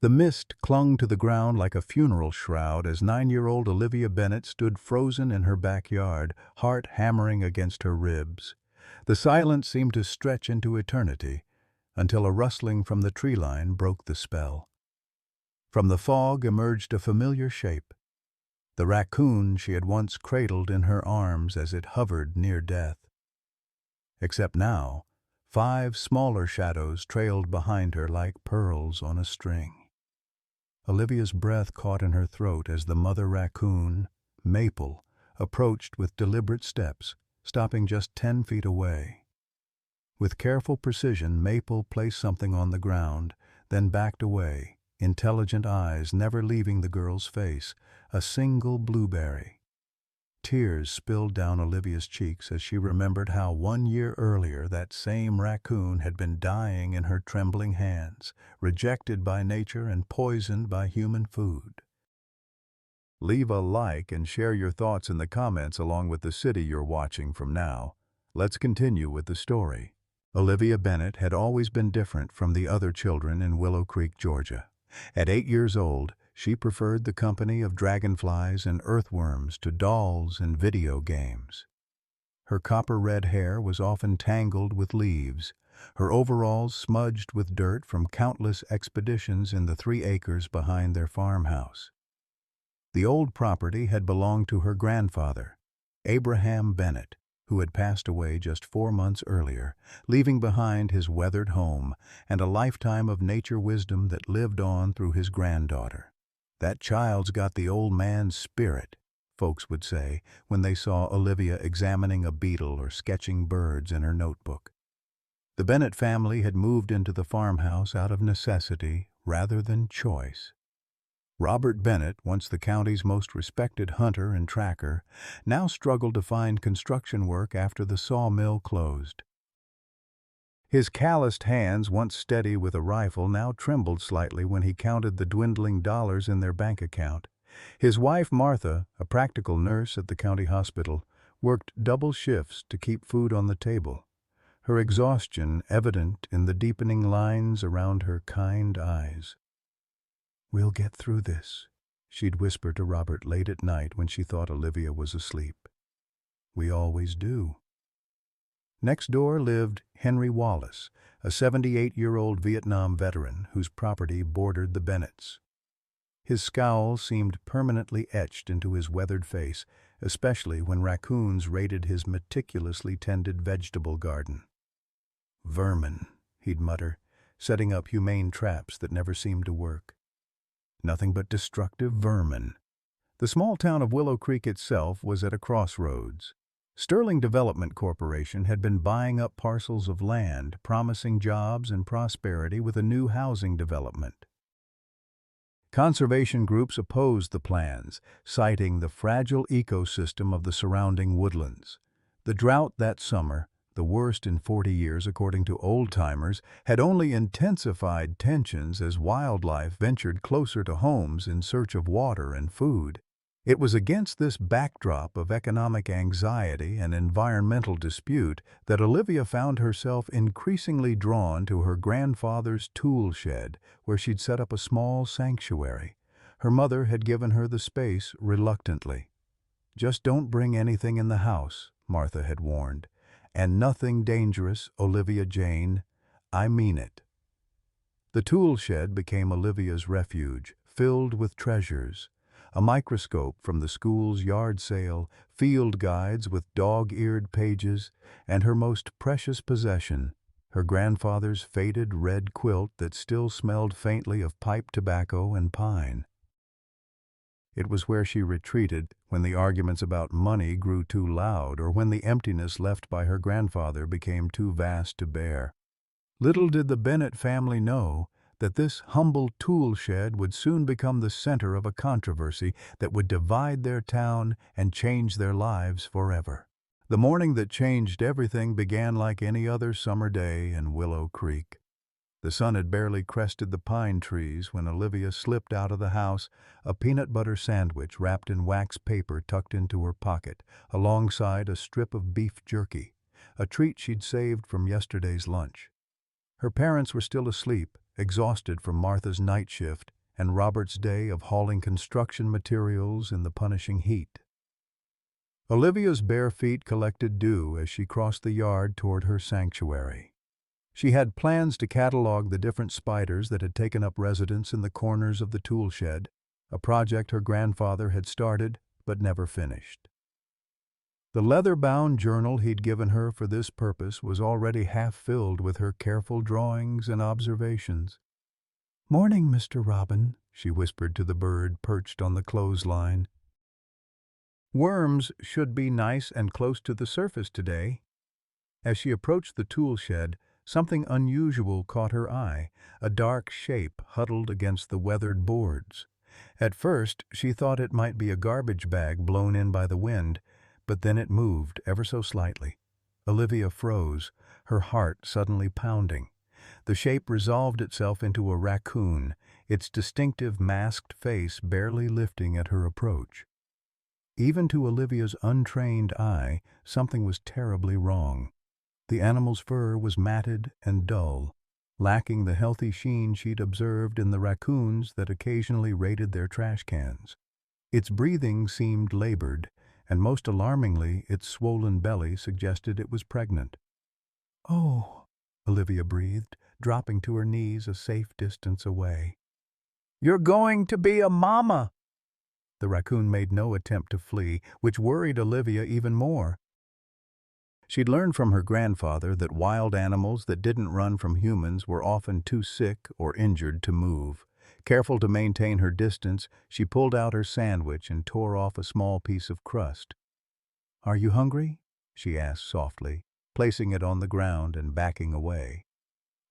The mist clung to the ground like a funeral shroud as 9-year-old Olivia Bennet stood frozen in her backyard, heart hammering against her ribs. The silence seemed to stretch into eternity, until a rustling from the tree line broke the spell. From the fog emerged a familiar shape, the raccoon she had once cradled in her arms as it hovered near death. Except now, 5 smaller shadows trailed behind her like pearls on a string. Olivia's breath caught in her throat as the mother raccoon, Maple, approached with deliberate steps, stopping just 10 feet away. With careful precision, Maple placed something on the ground, then backed away, intelligent eyes never leaving the girl's face, a single blueberry. Tears spilled down Olivia's cheeks as she remembered how 1 year earlier that same raccoon had been dying in her trembling hands, rejected by nature and poisoned by human food. Leave a like and share your thoughts in the comments along with the city you're watching from now. Let's continue with the story. Olivia Bennet had always been different from the other children in Willow Creek, Georgia. At 8 years old, she preferred the company of dragonflies and earthworms to dolls and video games. Her copper-red hair was often tangled with leaves, her overalls smudged with dirt from countless expeditions in the 3 acres behind their farmhouse. The old property had belonged to her grandfather, Abraham Bennet, who had passed away just 4 months earlier, leaving behind his weathered home and a lifetime of nature wisdom that lived on through his granddaughter. "That child's got the old man's spirit," folks would say when they saw Olivia examining a beetle or sketching birds in her notebook. The Bennet family had moved into the farmhouse out of necessity rather than choice. Robert Bennet, once the county's most respected hunter and tracker, now struggled to find construction work after the sawmill closed. His calloused hands, once steady with a rifle, now trembled slightly when he counted the dwindling dollars in their bank account. His wife, Martha, a practical nurse at the county hospital, worked double shifts to keep food on the table, her exhaustion evident in the deepening lines around her kind eyes. "We'll get through this," she'd whisper to Robert late at night when she thought Olivia was asleep. "We always do." Next door lived Henry Wallace, a 78-year-old Vietnam veteran whose property bordered the Bennets. His scowl seemed permanently etched into his weathered face, especially when raccoons raided his meticulously tended vegetable garden. "Vermin," he'd mutter, setting up humane traps that never seemed to work. Nothing but destructive vermin. The small town of Willow Creek itself was at a crossroads. Sterling Development Corporation had been buying up parcels of land, promising jobs and prosperity with a new housing development. Conservation groups opposed the plans, citing the fragile ecosystem of the surrounding woodlands. The drought that summer, the worst in 40 years according to old-timers, had only intensified tensions as wildlife ventured closer to homes in search of water and food. It was against this backdrop of economic anxiety and environmental dispute that Olivia found herself increasingly drawn to her grandfather's tool shed, where she'd set up a small sanctuary. Her mother had given her the space reluctantly. "Just don't bring anything in the house," Martha had warned. "And nothing dangerous, Olivia Jane. I mean it." The tool shed became Olivia's refuge, filled with treasures. A microscope from the school's yard sale, field guides with dog-eared pages, and her most precious possession, her grandfather's faded red quilt that still smelled faintly of pipe tobacco and pine. It was where she retreated when the arguments about money grew too loud or when the emptiness left by her grandfather became too vast to bear. Little did the Bennet family know that this humble tool shed would soon become the center of a controversy that would divide their town and change their lives forever. The morning that changed everything began like any other summer day in Willow Creek. The sun had barely crested the pine trees when Olivia slipped out of the house, a peanut butter sandwich wrapped in wax paper tucked into her pocket, alongside a strip of beef jerky, a treat she'd saved from yesterday's lunch. Her parents were still asleep, exhausted from Martha's night shift and Robert's day of hauling construction materials in the punishing heat. Olivia's bare feet collected dew as she crossed the yard toward her sanctuary. She had plans to catalog the different spiders that had taken up residence in the corners of the tool shed, a project her grandfather had started but never finished. The leather-bound journal he'd given her for this purpose was already half filled with her careful drawings and observations. "Morning, Mr. Robin," she whispered to the bird perched on the clothesline. "Worms should be nice and close to the surface today." As she approached the tool shed, something unusual caught her eye, a dark shape huddled against the weathered boards. At first, she thought it might be a garbage bag blown in by the wind, but then it moved ever so slightly. Olivia froze, her heart suddenly pounding. The shape resolved itself into a raccoon, its distinctive masked face barely lifting at her approach. Even to Olivia's untrained eye, something was terribly wrong. The animal's fur was matted and dull, lacking the healthy sheen she'd observed in the raccoons that occasionally raided their trash cans. Its breathing seemed labored, and most alarmingly, its swollen belly suggested it was pregnant. "Oh," Olivia breathed, dropping to her knees a safe distance away. "You're going to be a mama!" The raccoon made no attempt to flee, which worried Olivia even more. She'd learned from her grandfather that wild animals that didn't run from humans were often too sick or injured to move. Careful to maintain her distance, she pulled out her sandwich and tore off a small piece of crust. "Are you hungry?" she asked softly, placing it on the ground and backing away.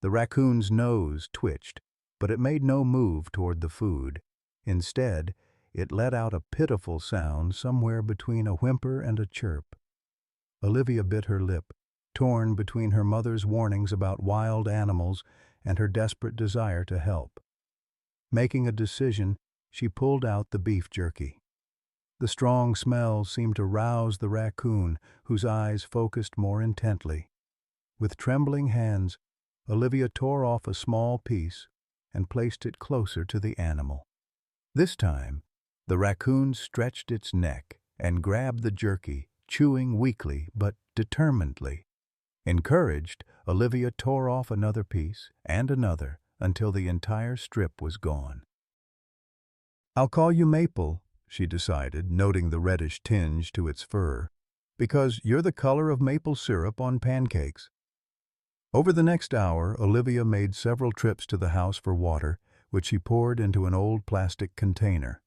The raccoon's nose twitched, but it made no move toward the food. Instead, it let out a pitiful sound somewhere between a whimper and a chirp. Olivia bit her lip, torn between her mother's warnings about wild animals and her desperate desire to help. Making a decision, she pulled out the beef jerky. The strong smell seemed to rouse the raccoon, whose eyes focused more intently. With trembling hands, Olivia tore off a small piece and placed it closer to the animal. This time, the raccoon stretched its neck and grabbed the jerky, chewing weakly but determinedly. Encouraged, Olivia tore off another piece and another until the entire strip was gone. "I'll call you Maple," she decided, noting the reddish tinge to its fur, "because you're the color of maple syrup on pancakes." Over the next hour, Olivia made several trips to the house for water, which she poured into an old plastic container.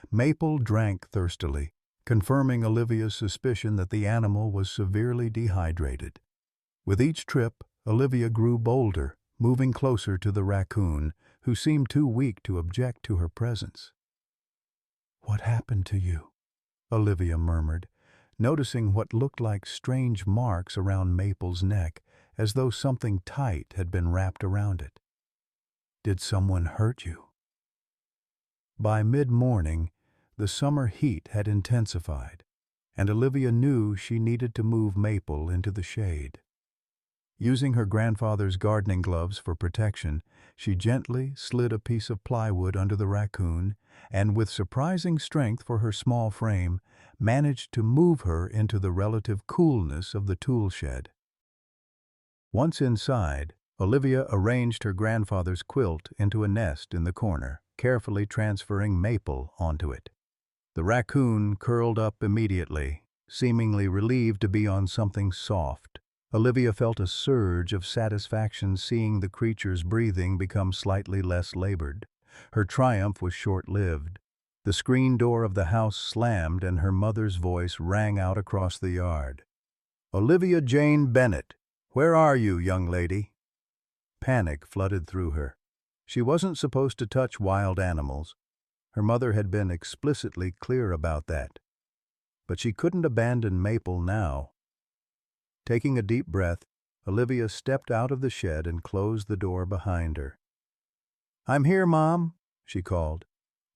Maple drank thirstily, confirming Olivia's suspicion that the animal was severely dehydrated. With each trip, Olivia grew bolder, moving closer to the raccoon, who seemed too weak to object to her presence. "What happened to you?" Olivia murmured, noticing what looked like strange marks around Maple's neck, as though something tight had been wrapped around it. "Did someone hurt you?" By mid-morning, the summer heat had intensified, and Olivia knew she needed to move Maple into the shade. Using her grandfather's gardening gloves for protection, she gently slid a piece of plywood under the raccoon and, with surprising strength for her small frame, managed to move her into the relative coolness of the tool shed. Once inside, Olivia arranged her grandfather's quilt into a nest in the corner, carefully transferring Maple onto it. The raccoon curled up immediately, seemingly relieved to be on something soft. Olivia felt a surge of satisfaction seeing the creature's breathing become slightly less labored. Her triumph was short-lived. The screen door of the house slammed and her mother's voice rang out across the yard. "Olivia Jane Bennett, where are you, young lady?" Panic flooded through her. She wasn't supposed to touch wild animals. Her mother had been explicitly clear about that. But she couldn't abandon Maple now. Taking a deep breath, Olivia stepped out of the shed and closed the door behind her. "I'm here, Mom," she called,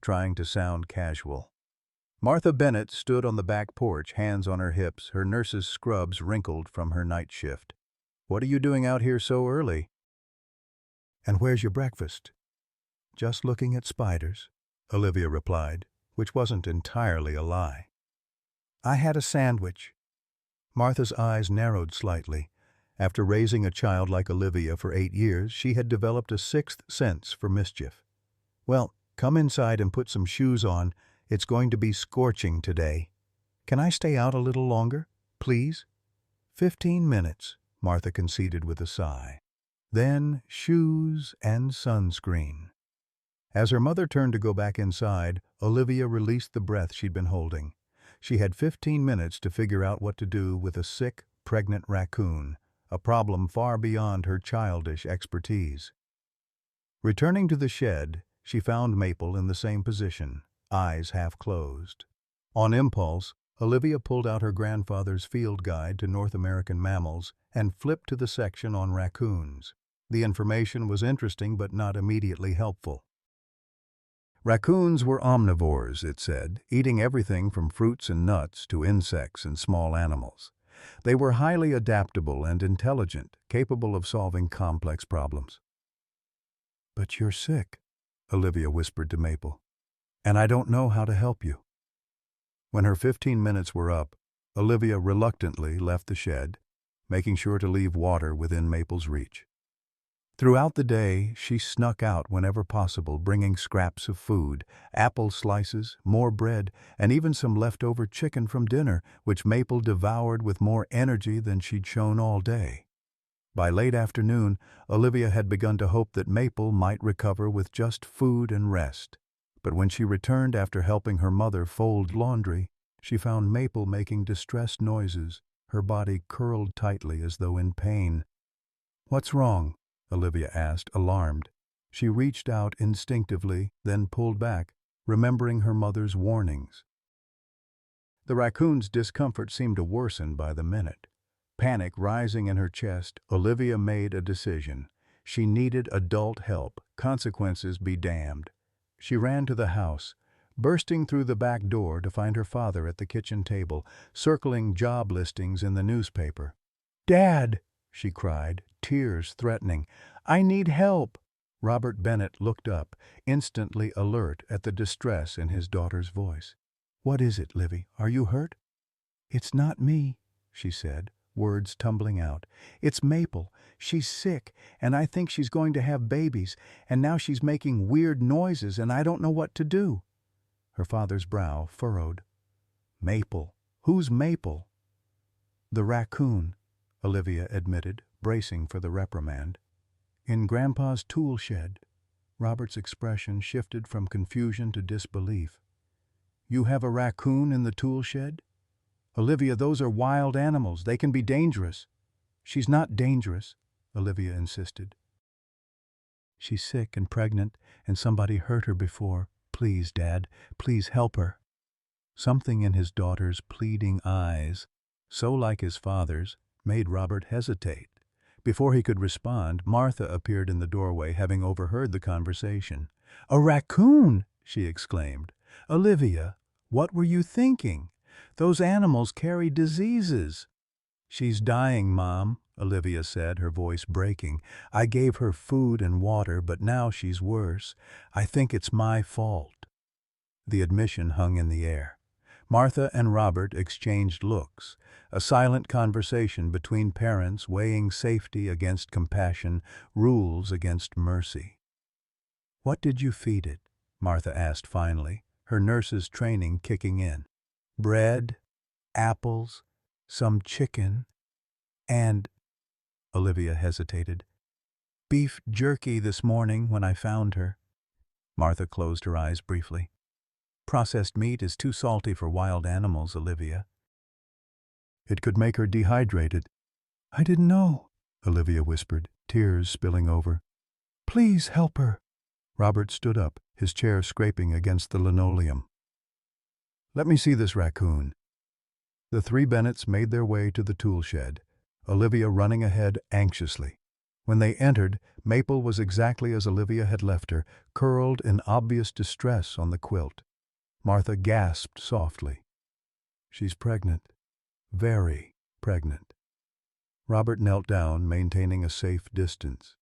trying to sound casual. Martha Bennett stood on the back porch, hands on her hips, her nurse's scrubs wrinkled from her night shift. "What are you doing out here so early?" "And where's your breakfast?" "Just looking at spiders," Olivia replied, which wasn't entirely a lie. "I had a sandwich." Martha's eyes narrowed slightly. After raising a child like Olivia for 8 years, she had developed a sixth sense for mischief. "Well, come inside and put some shoes on. It's going to be scorching today. Can I stay out a little longer, please?" 15 minutes, Martha conceded with a sigh. Then shoes and sunscreen. As her mother turned to go back inside, Olivia released the breath she'd been holding. She had 15 minutes to figure out what to do with a sick, pregnant raccoon, a problem far beyond her childish expertise. Returning to the shed, she found Maple in the same position, eyes half closed. On impulse, Olivia pulled out her grandfather's field guide to North American mammals and flipped to the section on raccoons. The information was interesting but not immediately helpful. Raccoons were omnivores, it said, eating everything from fruits and nuts to insects and small animals. They were highly adaptable and intelligent, capable of solving complex problems. "But you're sick," Olivia whispered to Maple, "and I don't know how to help you." When her 15 minutes were up, Olivia reluctantly left the shed, making sure to leave water within Maple's reach. Throughout the day, she snuck out whenever possible, bringing scraps of food, apple slices, more bread, and even some leftover chicken from dinner, which Maple devoured with more energy than she'd shown all day. By late afternoon, Olivia had begun to hope that Maple might recover with just food and rest. But when she returned after helping her mother fold laundry, she found Maple making distressed noises, her body curled tightly as though in pain. "What's wrong?" Olivia asked, alarmed. She reached out instinctively, then pulled back, remembering her mother's warnings. The raccoon's discomfort seemed to worsen by the minute. Panic rising in her chest, Olivia made a decision. She needed adult help, consequences be damned. She ran to the house, bursting through the back door to find her father at the kitchen table, circling job listings in the newspaper. "Dad!" she cried, tears threatening. "I need help!" Robert Bennett looked up, instantly alert at the distress in his daughter's voice. "What is it, Livy? Are you hurt?" "It's not me," she said, words tumbling out. "It's Maple. She's sick, and I think she's going to have babies, and now she's making weird noises, and I don't know what to do." Her father's brow furrowed. "Maple? Who's Maple?" "The raccoon," Olivia admitted, bracing for the reprimand. "In Grandpa's tool shed." Robert's expression shifted from confusion to disbelief. "You have a raccoon in the tool shed?" "Olivia, those are wild animals. They can be dangerous." "She's not dangerous," Olivia insisted. "She's sick and pregnant, and somebody hurt her before. Please, Dad, please help her." Something in his daughter's pleading eyes, so like his father's, made Robert hesitate. Before he could respond, Martha appeared in the doorway, having overheard the conversation. "A raccoon!" she exclaimed. "Olivia, what were you thinking? Those animals carry diseases." "She's dying, Mom," Olivia said, her voice breaking. "I gave her food and water, but now she's worse. I think it's my fault." The admission hung in the air. Martha and Robert exchanged looks, a silent conversation between parents weighing safety against compassion, rules against mercy. "What did you feed it?" Martha asked finally, her nurse's training kicking in. "Bread, apples, some chicken, and—" Olivia hesitated. "Beef jerky this morning when I found her." Martha closed her eyes briefly. "Processed meat is too salty for wild animals, Olivia." "It could make her dehydrated." "I didn't know," Olivia whispered, tears spilling over. "Please help her." Robert stood up, his chair scraping against the linoleum. "Let me see this raccoon." The three Bennetts made their way to the tool shed, Olivia running ahead anxiously. When they entered, Maple was exactly as Olivia had left her, curled in obvious distress on the quilt. Martha gasped softly. "She's pregnant. Very pregnant." Robert knelt down, maintaining a safe distance.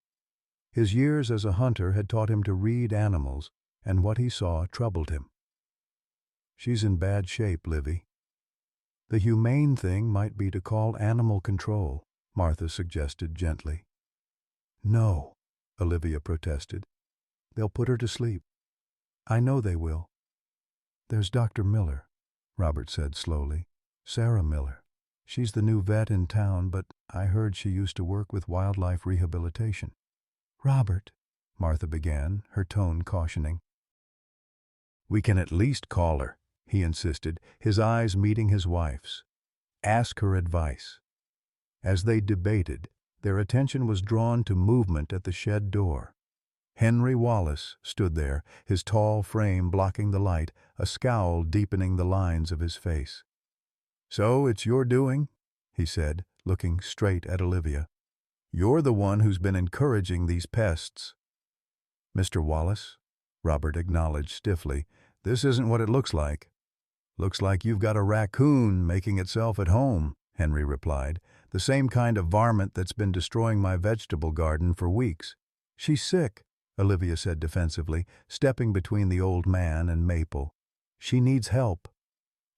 His years as a hunter had taught him to read animals, and what he saw troubled him. "She's in bad shape, Livy." "The humane thing might be to call animal control," Martha suggested gently. "No," Olivia protested. "They'll put her to sleep. I know they will." "There's Dr. Miller," Robert said slowly. "Sarah Miller. She's the new vet in town, but I heard she used to work with wildlife rehabilitation." "Robert," Martha began, her tone cautioning. "We can at least call her," he insisted, his eyes meeting his wife's. "Ask her advice." As they debated, their attention was drawn to movement at the shed door. Henry Wallace stood there, his tall frame blocking the light, a scowl deepening the lines of his face. "So it's your doing," he said, looking straight at Olivia. "You're the one who's been encouraging these pests." "Mr. Wallace," Robert acknowledged stiffly, "this isn't what it looks like." "Looks like you've got a raccoon making itself at home," Henry replied. "The same kind of varmint that's been destroying my vegetable garden for weeks." "She's sick," Olivia said defensively, stepping between the old man and Maple. "She needs help."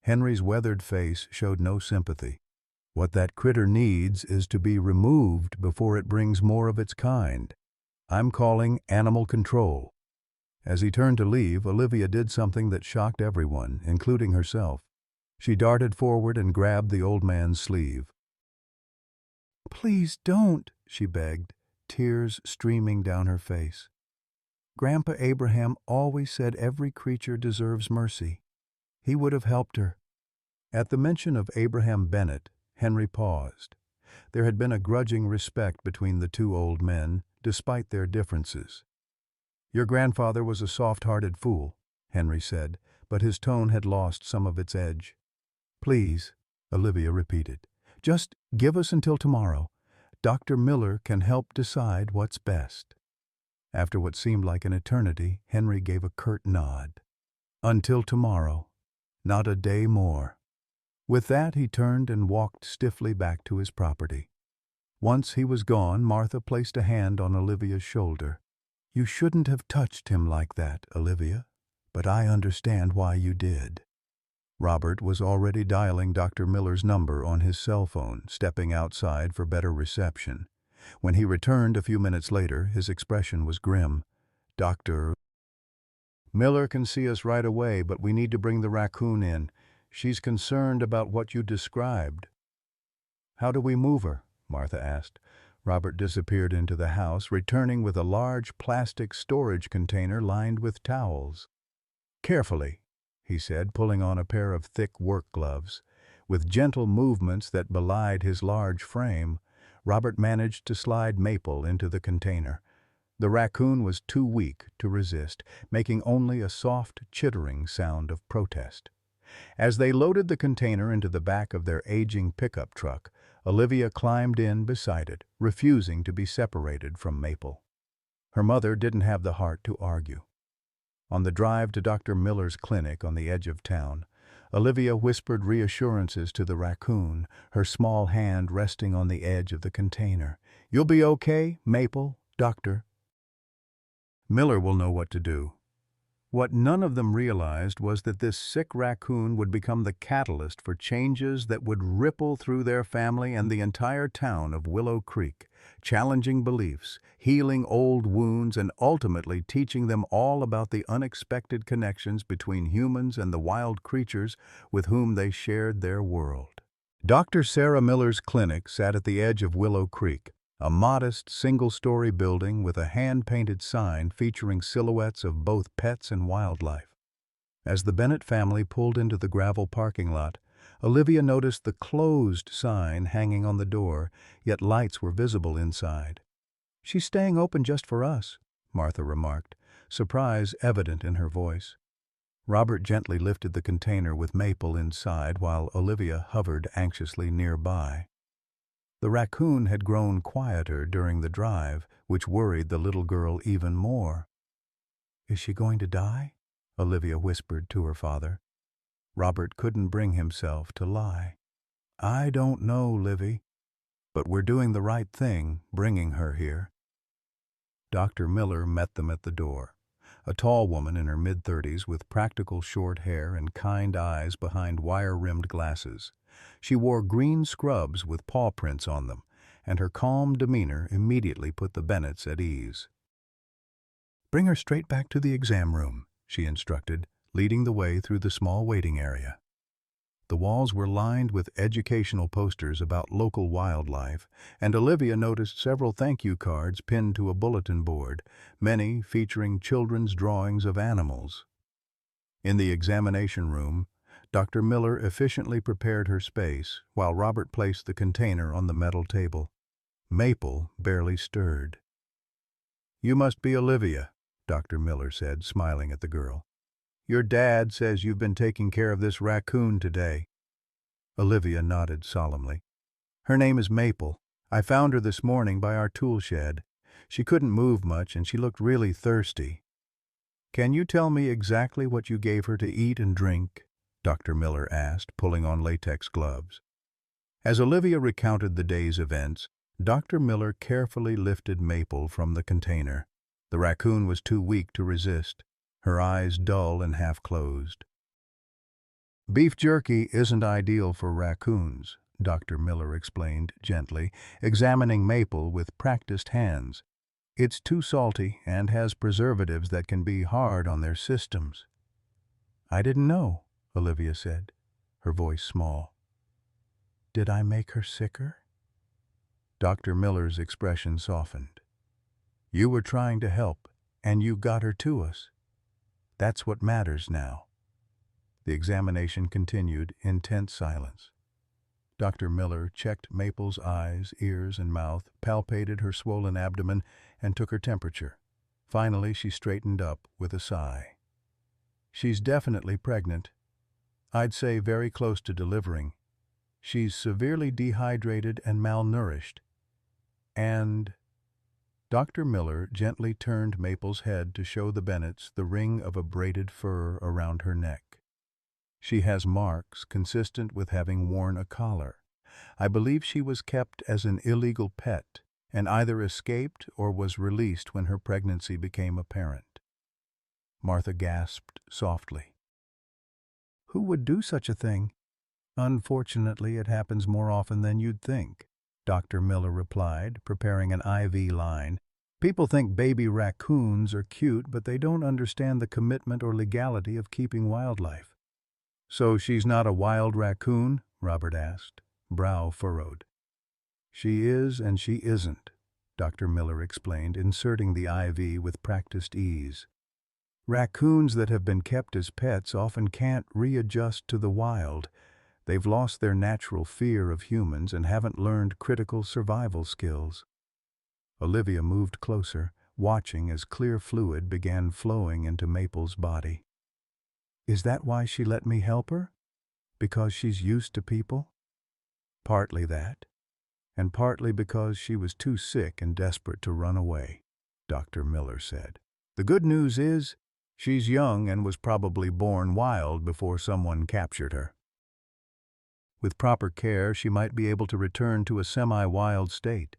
Henry's weathered face showed no sympathy. "What that critter needs is to be removed before it brings more of its kind. I'm calling animal control." As he turned to leave, Olivia did something that shocked everyone, including herself. She darted forward and grabbed the old man's sleeve. "Please don't," she begged, tears streaming down her face. "Grandpa Abraham always said every creature deserves mercy. He would have helped her." At the mention of Abraham Bennett, Henry paused. There had been a grudging respect between the two old men, despite their differences. "Your grandfather was a soft-hearted fool," Henry said, but his tone had lost some of its edge. "Please," Olivia repeated, "just give us until tomorrow. Dr. Miller can help decide what's best." After what seemed like an eternity, Henry gave a curt nod. "Until tomorrow. Not a day more." With that, he turned and walked stiffly back to his property. Once he was gone, Martha placed a hand on Olivia's shoulder. "You shouldn't have touched him like that, Olivia, but I understand why you did." Robert was already dialing Dr. Miller's number on his cell phone, stepping outside for better reception. When he returned a few minutes later, his expression was grim. "Dr. Miller can see us right away, but we need to bring the raccoon in. She's concerned about what you described." "How do we move her?" Martha asked. Robert disappeared into the house, returning with a large plastic storage container lined with towels. "Carefully," he said, pulling on a pair of thick work gloves. With gentle movements that belied his large frame, Robert managed to slide Maple into the container. The raccoon was too weak to resist, making only a soft chittering sound of protest. As they loaded the container into the back of their aging pickup truck, Olivia climbed in beside it, refusing to be separated from Maple. Her mother didn't have the heart to argue. On the drive to Dr. Miller's clinic on the edge of town, Olivia whispered reassurances to the raccoon, her small hand resting on the edge of the container. "You'll be okay, Maple, Doctor. Miller will know what to do." What none of them realized was that this sick raccoon would become the catalyst for changes that would ripple through their family and the entire town of Willow Creek, challenging beliefs, healing old wounds, and ultimately teaching them all about the unexpected connections between humans and the wild creatures with whom they shared their world. Dr. Sarah Miller's clinic sat at the edge of Willow Creek, a modest single-story building with a hand-painted sign featuring silhouettes of both pets and wildlife. As the Bennett family pulled into the gravel parking lot, Olivia noticed the closed sign hanging on the door, yet lights were visible inside. "She's staying open just for us," Martha remarked, surprise evident in her voice. Robert gently lifted the container with Maple inside while Olivia hovered anxiously nearby. The raccoon had grown quieter during the drive, which worried the little girl even more. "Is she going to die?" Olivia whispered to her father. Robert couldn't bring himself to lie. "I don't know, Livy, but we're doing the right thing bringing her here." Dr. Miller met them at the door. A tall woman in her mid-30s with practical short hair and kind eyes behind wire-rimmed glasses. She wore green scrubs with paw prints on them, and her calm demeanor immediately put the Bennetts at ease. "Bring her straight back to the exam room," she instructed, leading the way through the small waiting area. The walls were lined with educational posters about local wildlife, and Olivia noticed several thank you cards pinned to a bulletin board, many featuring children's drawings of animals. In the examination room, Dr. Miller efficiently prepared her space while Robert placed the container on the metal table. Maple barely stirred. "You must be Olivia," Dr. Miller said, smiling at the girl. "Your dad says you've been taking care of this raccoon today." Olivia nodded solemnly. "Her name is Maple. I found her this morning by our tool shed. She couldn't move much and she looked really thirsty." "Can you tell me exactly what you gave her to eat and drink?" Dr. Miller asked, pulling on latex gloves. As Olivia recounted the day's events, Dr. Miller carefully lifted Maple from the container. The raccoon was too weak to resist, her eyes dull and half-closed. "Beef jerky isn't ideal for raccoons," Dr. Miller explained gently, examining Maple with practiced hands. "It's too salty and has preservatives that can be hard on their systems." "I didn't know," Olivia said, her voice small. "Did I make her sicker?" Dr. Miller's expression softened. "You were trying to help, and you got her to us. That's what matters now." The examination continued in tense silence. Dr. Miller checked Maple's eyes, ears, and mouth, palpated her swollen abdomen, and took her temperature. Finally, she straightened up with a sigh. "She's definitely pregnant. I'd say very close to delivering. She's severely dehydrated and malnourished. And—" Dr. Miller gently turned Maple's head to show the Bennetts the ring of a braided fur around her neck. "She has marks consistent with having worn a collar. I believe she was kept as an illegal pet and either escaped or was released when her pregnancy became apparent." Martha gasped softly. "Who would do such a thing?" "Unfortunately, it happens more often than you'd think," Dr. Miller replied, preparing an IV line. "People think baby raccoons are cute, but they don't understand the commitment or legality of keeping wildlife." "So she's not a wild raccoon?" Robert asked, brow furrowed. "She is and she isn't," Dr. Miller explained, inserting the IV with practiced ease. "Raccoons that have been kept as pets often can't readjust to the wild. They've lost their natural fear of humans and haven't learned critical survival skills." Olivia moved closer, watching as clear fluid began flowing into Maple's body. "Is that why she let me help her? Because she's used to people?" "Partly that, and partly because she was too sick and desperate to run away," Dr. Miller said. "The good news is, she's young and was probably born wild before someone captured her. With proper care, she might be able to return to a semi-wild state."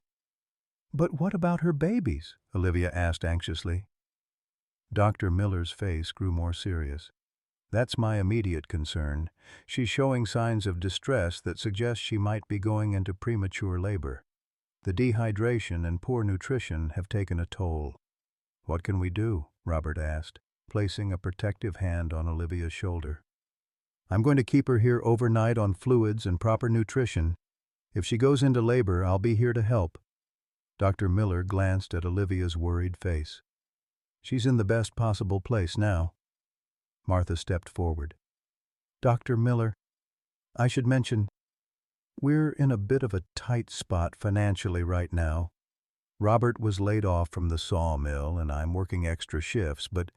"But what about her babies?" Olivia asked anxiously. Dr. Miller's face grew more serious. "That's my immediate concern. She's showing signs of distress that suggest she might be going into premature labor. The dehydration and poor nutrition have taken a toll." "What can we do?" Robert asked, placing a protective hand on Olivia's shoulder. "I'm going to keep her here overnight on fluids and proper nutrition. If she goes into labor, I'll be here to help." Dr. Miller glanced at Olivia's worried face. "She's in the best possible place now." Martha stepped forward. "Dr. Miller, I should mention, we're in a bit of a tight spot financially right now. Robert was laid off from the sawmill and I'm working extra shifts, but—"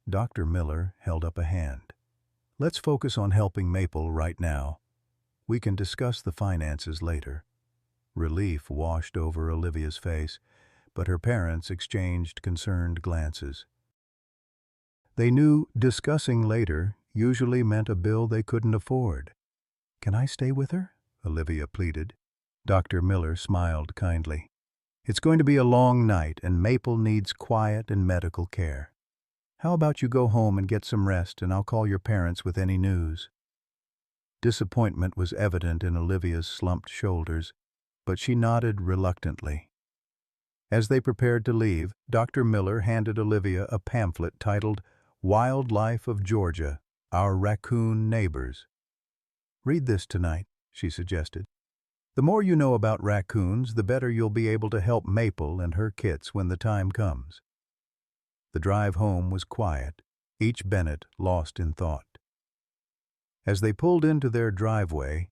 Dr. Miller held up a hand. "Let's focus on helping Maple right now. We can discuss the finances later." Relief washed over Olivia's face, but her parents exchanged concerned glances. They knew discussing later usually meant a bill they couldn't afford. "Can I stay with her?" Olivia pleaded. Dr. Miller smiled kindly. It's going to be a long night, and Maple needs quiet and medical care. How about you go home and get some rest, and I'll call your parents with any news." Disappointment was evident in Olivia's slumped shoulders, but she nodded reluctantly. As they prepared to leave, Dr. Miller handed Olivia a pamphlet titled "Wildlife of Georgia, Our Raccoon Neighbors." "Read this tonight," she suggested. "The more you know about raccoons, the better you'll be able to help Maple and her kits when the time comes." The drive home was quiet, each Bennett lost in thought. As they pulled into their driveway,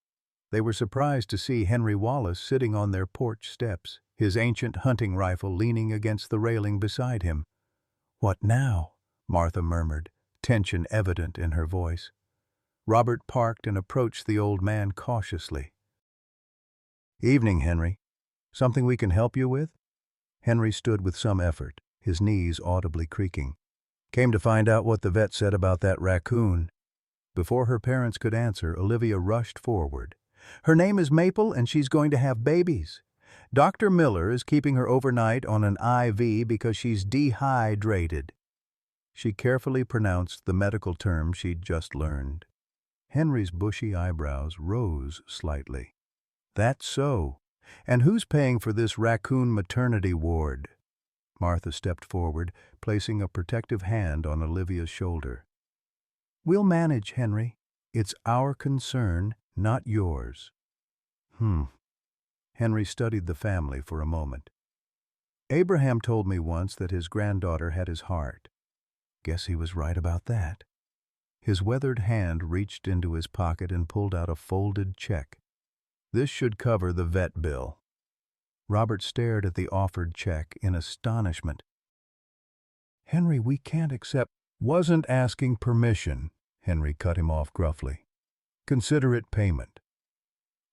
they were surprised to see Henry Wallace sitting on their porch steps, his ancient hunting rifle leaning against the railing beside him. "What now?" Martha murmured, tension evident in her voice. Robert parked and approached the old man cautiously. "Evening, Henry. Something we can help you with?" Henry stood with some effort, his knees audibly creaking. "Came to find out what the vet said about that raccoon." Before her parents could answer, Olivia rushed forward. "Her name is Maple, and she's going to have babies. Dr. Miller is keeping her overnight on an IV because she's dehydrated." She carefully pronounced the medical term she'd just learned. Henry's bushy eyebrows rose slightly. "That's so. And who's paying for this raccoon maternity ward?" Martha stepped forward, placing a protective hand on Olivia's shoulder. "We'll manage, Henry. It's our concern, not yours." Henry studied the family for a moment. "Abraham told me once that his granddaughter had his heart. Guess he was right about that." His weathered hand reached into his pocket and pulled out a folded check. "This should cover the vet bill." Robert stared at the offered check in astonishment. "Henry, we can't accept—" "Wasn't asking permission," Henry cut him off gruffly. "Consider it payment."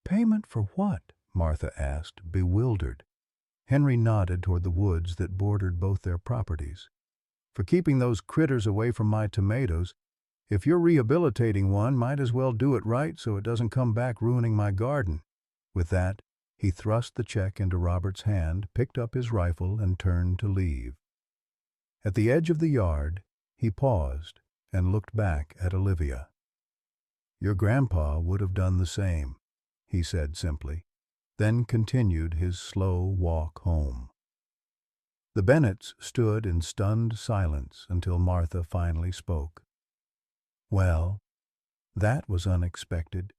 "Payment for what?" Martha asked, bewildered. Henry nodded toward the woods that bordered both their properties. "For keeping those critters away from my tomatoes. If you're rehabilitating one, might as well do it right so it doesn't come back ruining my garden." With that, he thrust the check into Robert's hand, picked up his rifle, and turned to leave. At the edge of the yard, he paused and looked back at Olivia. "Your grandpa would have done the same," he said simply, then continued his slow walk home. The Bennetts stood in stunned silence until Martha finally spoke. "Well, that was unexpected."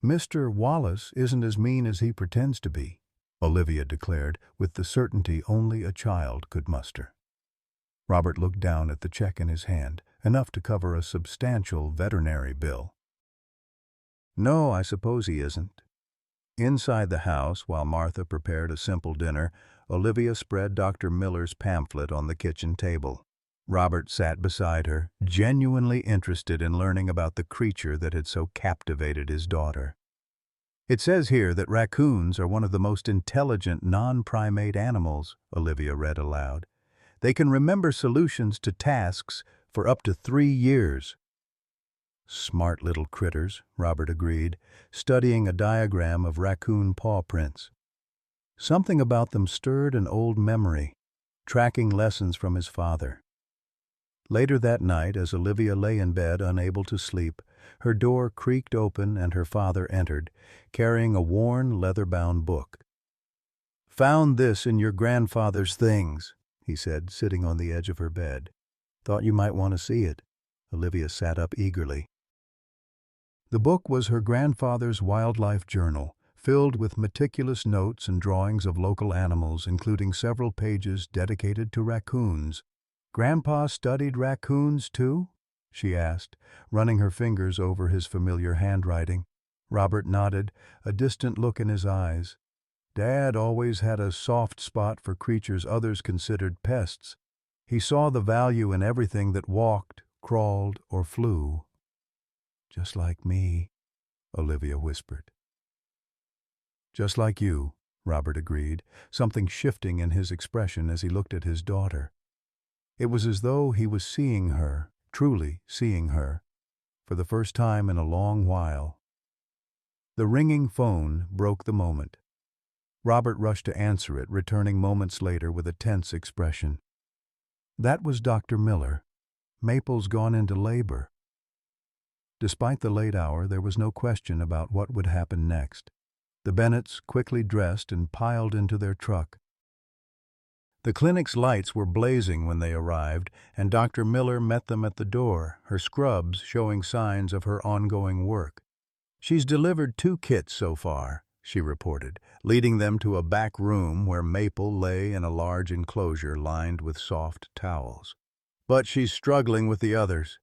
"Mr. Wallace isn't as mean as he pretends to be," Olivia declared with the certainty only a child could muster. Robert looked down at the check in his hand, enough to cover a substantial veterinary bill. "No, I suppose he isn't." Inside the house, while Martha prepared a simple dinner, Olivia spread Dr. Miller's pamphlet on the kitchen table. Robert sat beside her, genuinely interested in learning about the creature that had so captivated his daughter. "It says here that raccoons are one of the most intelligent non-primate animals," Olivia read aloud. "They can remember solutions to tasks for up to 3 years." "Smart little critters," Robert agreed, studying a diagram of raccoon paw prints. Something about them stirred an old memory, tracking lessons from his father. Later that night, as Olivia lay in bed unable to sleep, her door creaked open and her father entered, carrying a worn, leather-bound book. "Found this in your grandfather's things," he said, sitting on the edge of her bed. "Thought you might want to see it." Olivia sat up eagerly. The book was her grandfather's wildlife journal, filled with meticulous notes and drawings of local animals, including several pages dedicated to raccoons. "Grandpa studied raccoons, too?" she asked, running her fingers over his familiar handwriting. Robert nodded, a distant look in his eyes. "Dad always had a soft spot for creatures others considered pests. He saw the value in everything that walked, crawled, or flew." "Just like me," Olivia whispered. "Just like you," Robert agreed, something shifting in his expression as he looked at his daughter. It was as though he was seeing her, truly seeing her, for the first time in a long while. The ringing phone broke the moment. Robert rushed to answer it, returning moments later with a tense expression. That was Dr. Miller. Maple's gone into labor. Despite the late hour, there was no question about what would happen next. The Bennetts quickly dressed and piled into their truck. The clinic's lights were blazing when they arrived, and Dr. Miller met them at the door, her scrubs showing signs of her ongoing work. "She's delivered 2 kits so far," she reported, leading them to a back room where Maple lay in a large enclosure lined with soft towels. "But she's struggling with the others."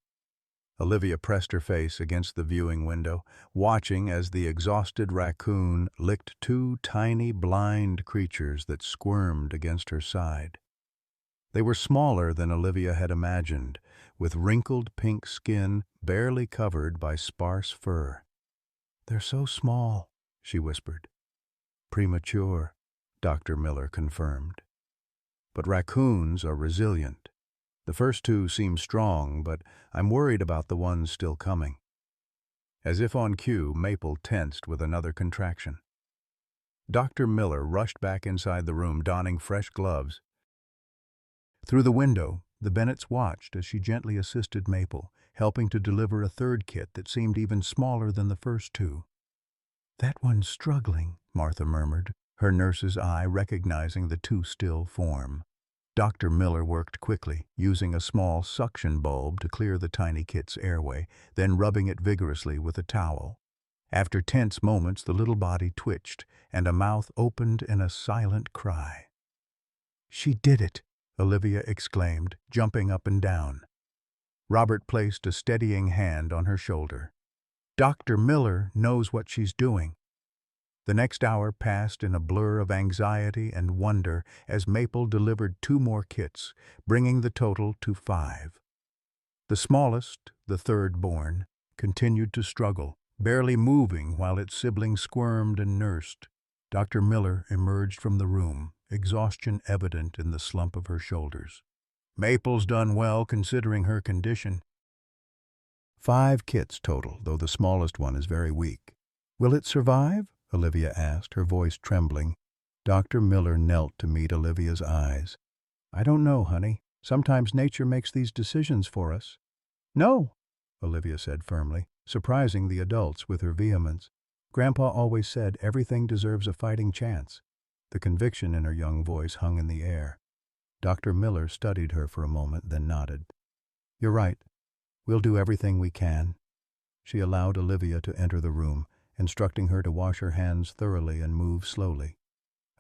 Olivia pressed her face against the viewing window, watching as the exhausted Raccoon licked 2 tiny, blind creatures that squirmed against her side. They were smaller than Olivia had imagined, with wrinkled pink skin barely covered by sparse fur. "They're so small," she whispered. "Premature," Dr. Miller confirmed. "But raccoons are resilient. The first 2 seem strong, but I'm worried about the ones still coming." As if on cue, Maple tensed with another contraction. Dr. Miller rushed back inside the room, donning fresh gloves. Through the window, the Bennetts watched as she gently assisted Maple, helping to deliver a 3rd kit that seemed even smaller than the first 2. "That one's struggling," Martha murmured, her nurse's eye recognizing the 2 still form. Dr. Miller worked quickly, using a small suction bulb to clear the tiny kit's airway, then rubbing it vigorously with a towel. After tense moments, the little body twitched, and a mouth opened in a silent cry. "She did it!" Olivia exclaimed, jumping up and down. Robert placed a steadying hand on her shoulder. "Dr. Miller knows what she's doing." The next hour passed in a blur of anxiety and wonder as Maple delivered 2 more kits, bringing the total to 5. The smallest, the 3rd born, continued to struggle, barely moving while its siblings squirmed and nursed. Dr. Miller emerged from the room, exhaustion evident in the slump of her shoulders. "Maple's done well considering her condition." 5 kits total, though the smallest one is very weak. "Will it survive?" Olivia asked, her voice trembling. Dr. Miller knelt to meet Olivia's eyes. "I don't know, honey. Sometimes nature makes these decisions for us." "No," Olivia said firmly, surprising the adults with her vehemence. "Grandpa always said everything deserves a fighting chance." The conviction in her young voice hung in the air. Dr. Miller studied her for a moment, then nodded. "You're right. We'll do everything we can." She allowed Olivia to enter the room, instructing her to wash her hands thoroughly and move slowly.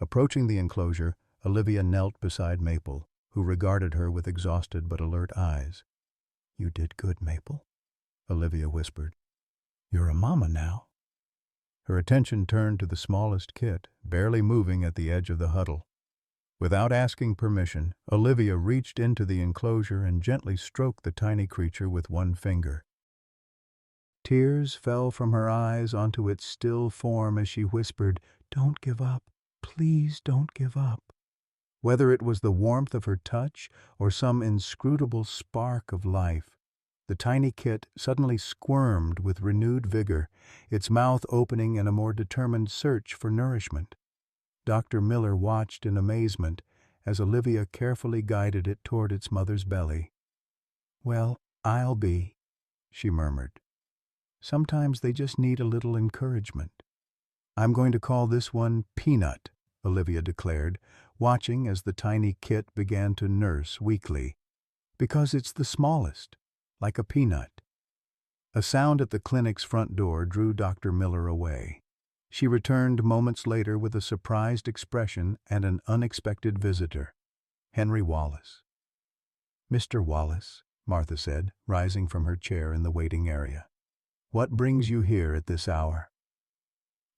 Approaching the enclosure, Olivia knelt beside Maple, who regarded her with exhausted but alert eyes. "You did good, Maple," Olivia whispered. "You're a mama now." Her attention turned to the smallest kit, barely moving at the edge of the huddle. Without asking permission, Olivia reached into the enclosure and gently stroked the tiny creature with one finger. Tears fell from her eyes onto its still form as she whispered, "Don't give up. Please don't give up." Whether it was the warmth of her touch or some inscrutable spark of life, the tiny kit suddenly squirmed with renewed vigor, its mouth opening in a more determined search for nourishment. Dr. Miller watched in amazement as Olivia carefully guided it toward its mother's belly. "Well, I'll be," she murmured. "Sometimes they just need a little encouragement." "I'm going to call this one Peanut," Olivia declared, watching as the tiny kit began to nurse weakly. "Because it's the smallest, like a peanut." A sound at the clinic's front door drew Dr. Miller away. She returned moments later with a surprised expression and an unexpected visitor, Henry Wallace. "Mr. Wallace," Martha said, rising from her chair in the waiting area. "What brings you here at this hour?"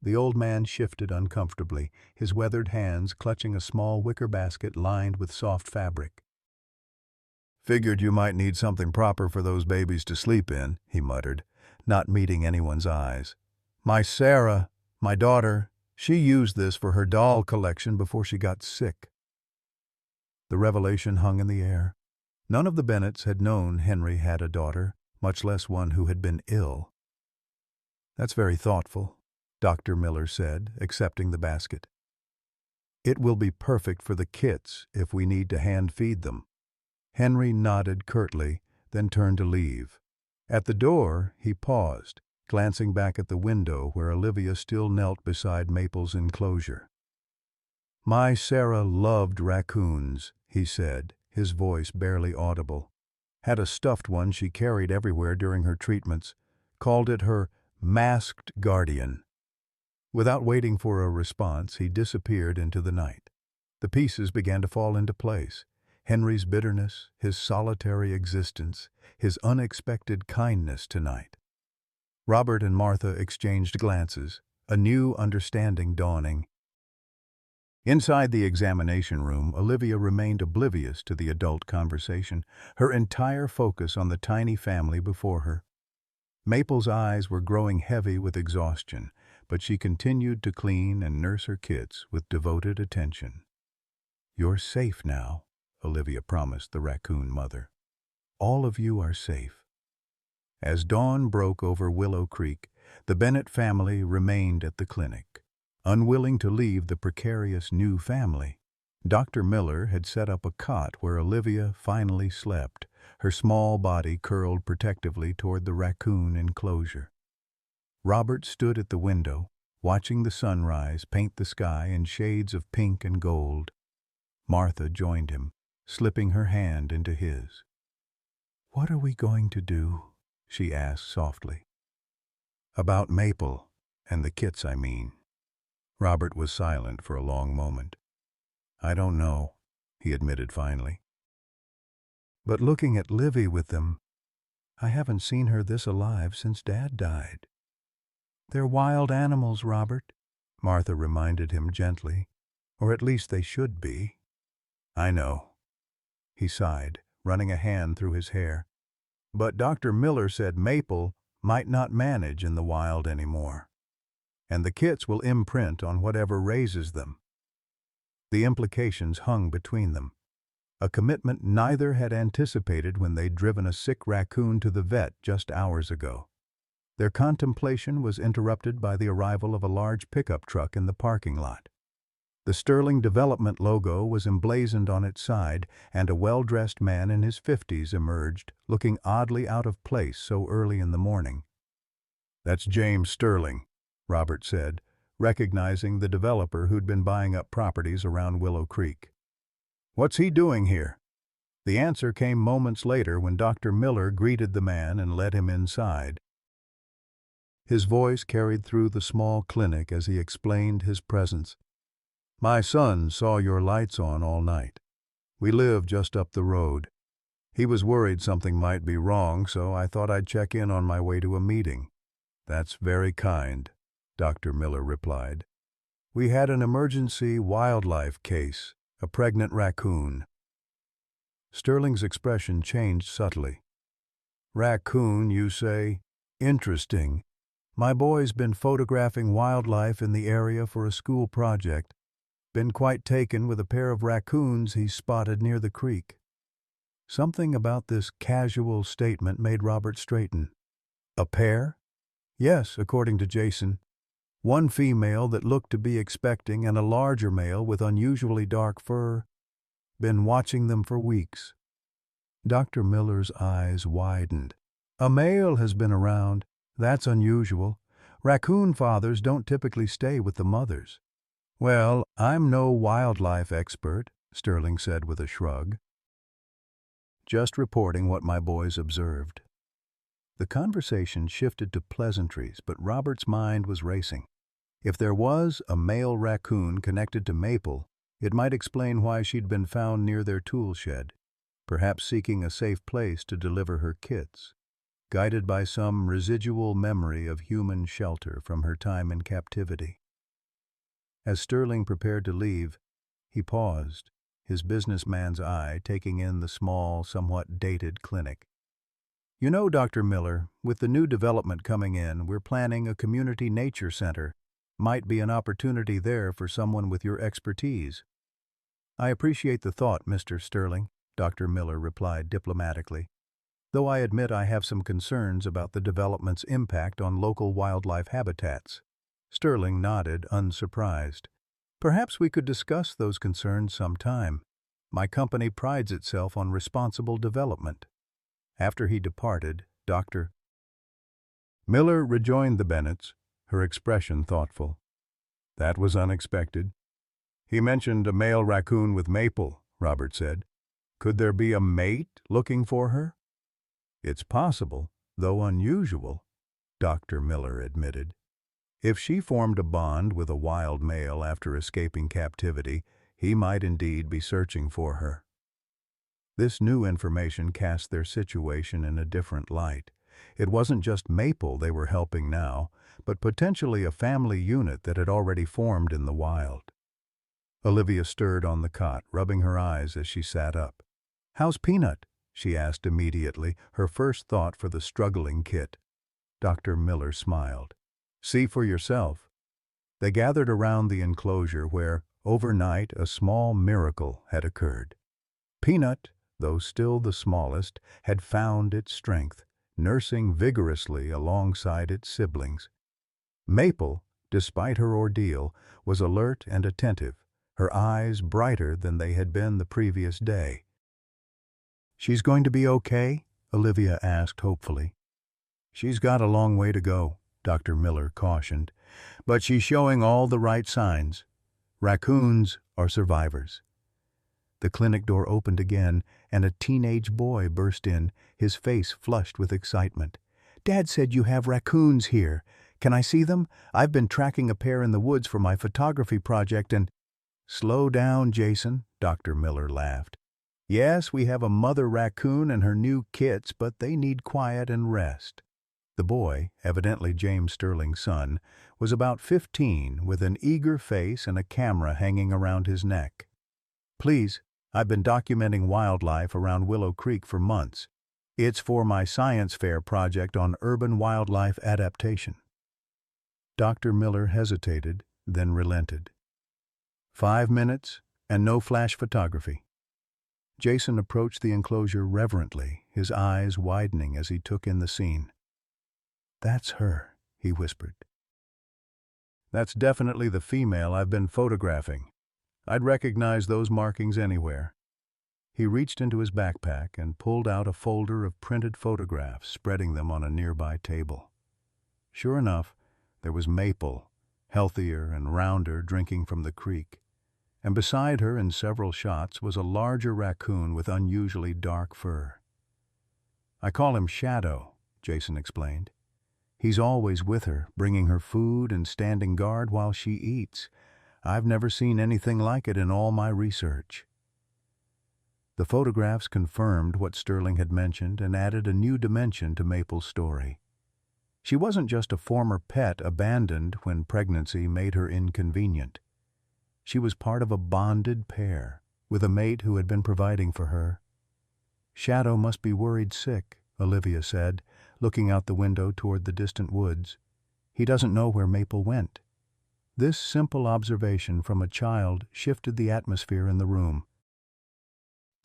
The old man shifted uncomfortably, his weathered hands clutching a small wicker basket lined with soft fabric. "Figured you might need something proper for those babies to sleep in," he muttered, not meeting anyone's eyes. "My Sarah, my daughter, she used this for her doll collection before she got sick." The revelation hung in the air. None of the Bennetts had known Henry had a daughter, much less one who had been ill. "That's very thoughtful," Dr. Miller said, accepting the basket. It will be perfect for the kits if we need to hand-feed them." Henry nodded curtly, then turned to leave. At the door, he paused, glancing back at the window where Olivia still knelt beside Maple's enclosure. "My Sarah loved raccoons," he said, his voice barely audible. "Had a stuffed one she carried everywhere during her treatments, called it her masked guardian." Without waiting for a response, he disappeared into the night. The pieces began to fall into place. Henry's bitterness, his solitary existence, his unexpected kindness tonight. Robert and Martha exchanged glances, a new understanding dawning. Inside the examination room, Olivia remained oblivious to the adult conversation, her entire focus on the tiny family before her. Maple's eyes were growing heavy with exhaustion, but she continued to clean and nurse her kits with devoted attention. "You're safe now," Olivia promised the raccoon mother. "All of you are safe." As dawn broke over Willow Creek, the Bennett family remained at the clinic, unwilling to leave the precarious new family. Dr. Miller had set up a cot where Olivia finally slept, her small body curled protectively toward the raccoon enclosure. Robert stood at the window, watching the sunrise paint the sky in shades of pink and gold. Martha joined him, slipping her hand into his. "What are we going to do?" she asked softly. "About Maple, and the kits, I mean." Robert was silent for a long moment. "I don't know," he admitted finally. "But looking at Livy with them, I haven't seen her this alive since Dad died." "They're wild animals, Robert," Martha reminded him gently. "Or at least they should be." "I know." He sighed, running a hand through his hair. "But Dr. Miller said Maple might not manage in the wild anymore. And the kits will imprint on whatever raises them." The implications hung between them. A commitment neither had anticipated when they'd driven a sick raccoon to the vet just hours ago. Their contemplation was interrupted by the arrival of a large pickup truck in the parking lot. The Sterling Development logo was emblazoned on its side, and a well-dressed man in his 50s emerged, looking oddly out of place so early in the morning. "That's James Sterling," Robert said, recognizing the developer who'd been buying up properties around Willow Creek. "What's he doing here?" The answer came moments later when Dr. Miller greeted the man and led him inside. His voice carried through the small clinic as he explained his presence. "My son saw your lights on all night. We live just up the road. He was worried something might be wrong, so I thought I'd check in on my way to a meeting." "That's very kind," Dr. Miller replied. "We had an emergency wildlife case, a pregnant raccoon." Sterling's expression changed subtly. "Raccoon, you say? Interesting. My boy's been photographing wildlife in the area for a school project. Been quite taken with a pair of raccoons he spotted near the creek." Something about this casual statement made Robert straighten. "A pair?" "Yes, according to Jason. One female that looked to be expecting and a larger male with unusually dark fur. Been watching them for weeks." Dr. Miller's eyes widened. "A male has been around. That's unusual. Raccoon fathers don't typically stay with the mothers." "Well, I'm no wildlife expert," Sterling said with a shrug. "Just reporting what my boys observed." The conversation shifted to pleasantries, but Robert's mind was racing. If there was a male raccoon connected to Maple, it might explain why she'd been found near their tool shed, perhaps seeking a safe place to deliver her kits, guided by some residual memory of human shelter from her time in captivity. As Sterling prepared to leave, he paused, his businessman's eye taking in the small, somewhat dated clinic. "You know, Dr. Miller, with the new development coming in, we're planning a community nature center. Might be an opportunity there for someone with your expertise." "I appreciate the thought, Mr. Sterling," Dr. Miller replied diplomatically, "though I admit I have some concerns about the development's impact on local wildlife habitats." Sterling nodded, unsurprised. Perhaps we could discuss those concerns sometime. My company prides itself on responsible development. After he departed, Dr. Miller rejoined the Bennets, her expression thoughtful. That was unexpected. He mentioned a male raccoon with Maple, Robert said. Could there be a mate looking for her? It's possible, though unusual, Dr. Miller admitted. If she formed a bond with a wild male after escaping captivity, he might indeed be searching for her. This new information cast their situation in a different light. It wasn't just Maple they were helping now, but potentially a family unit that had already formed in the wild. Olivia stirred on the cot, rubbing her eyes as she sat up. "How's Peanut?" she asked immediately, her first thought for the struggling kit. Dr. Miller smiled. "See for yourself." They gathered around the enclosure where, overnight, a small miracle had occurred. Peanut, though still the smallest, had found its strength, nursing vigorously alongside its siblings. Maple, despite her ordeal, was alert and attentive, her eyes brighter than they had been the previous day. "She's going to be okay?" Olivia asked hopefully. "She's got a long way to go," Dr. Miller cautioned, "but she's showing all the right signs. Raccoons are survivors." The clinic door opened again, and a teenage boy burst in, his face flushed with excitement. "Dad said you have raccoons here. Can I see them? I've been tracking a pair in the woods for my photography project and—" "Slow down, Jason," Dr. Miller laughed. "Yes, we have a mother raccoon and her new kits, but they need quiet and rest." The boy, evidently James Sterling's son, was about 15, with an eager face and a camera hanging around his neck. "Please, I've been documenting wildlife around Willow Creek for months. It's for my science fair project on urban wildlife adaptation." Dr. Miller hesitated, then relented. 5 minutes, and no flash photography. Jason approached the enclosure reverently, his eyes widening as he took in the scene. "That's her," he whispered. "That's definitely the female I've been photographing. I'd recognize those markings anywhere." He reached into his backpack and pulled out a folder of printed photographs, spreading them on a nearby table. Sure enough, there was Maple, healthier and rounder, drinking from the creek. And beside her in several shots was a larger raccoon with unusually dark fur. "I call him Shadow," Jason explained. "He's always with her, bringing her food and standing guard while she eats. I've never seen anything like it in all my research." The photographs confirmed what Sterling had mentioned and added a new dimension to Maple's story. She wasn't just a former pet abandoned when pregnancy made her inconvenient. She was part of a bonded pair, with a mate who had been providing for her. "Shadow must be worried sick," Olivia said, looking out the window toward the distant woods. "He doesn't know where Maple went." This simple observation from a child shifted the atmosphere in the room.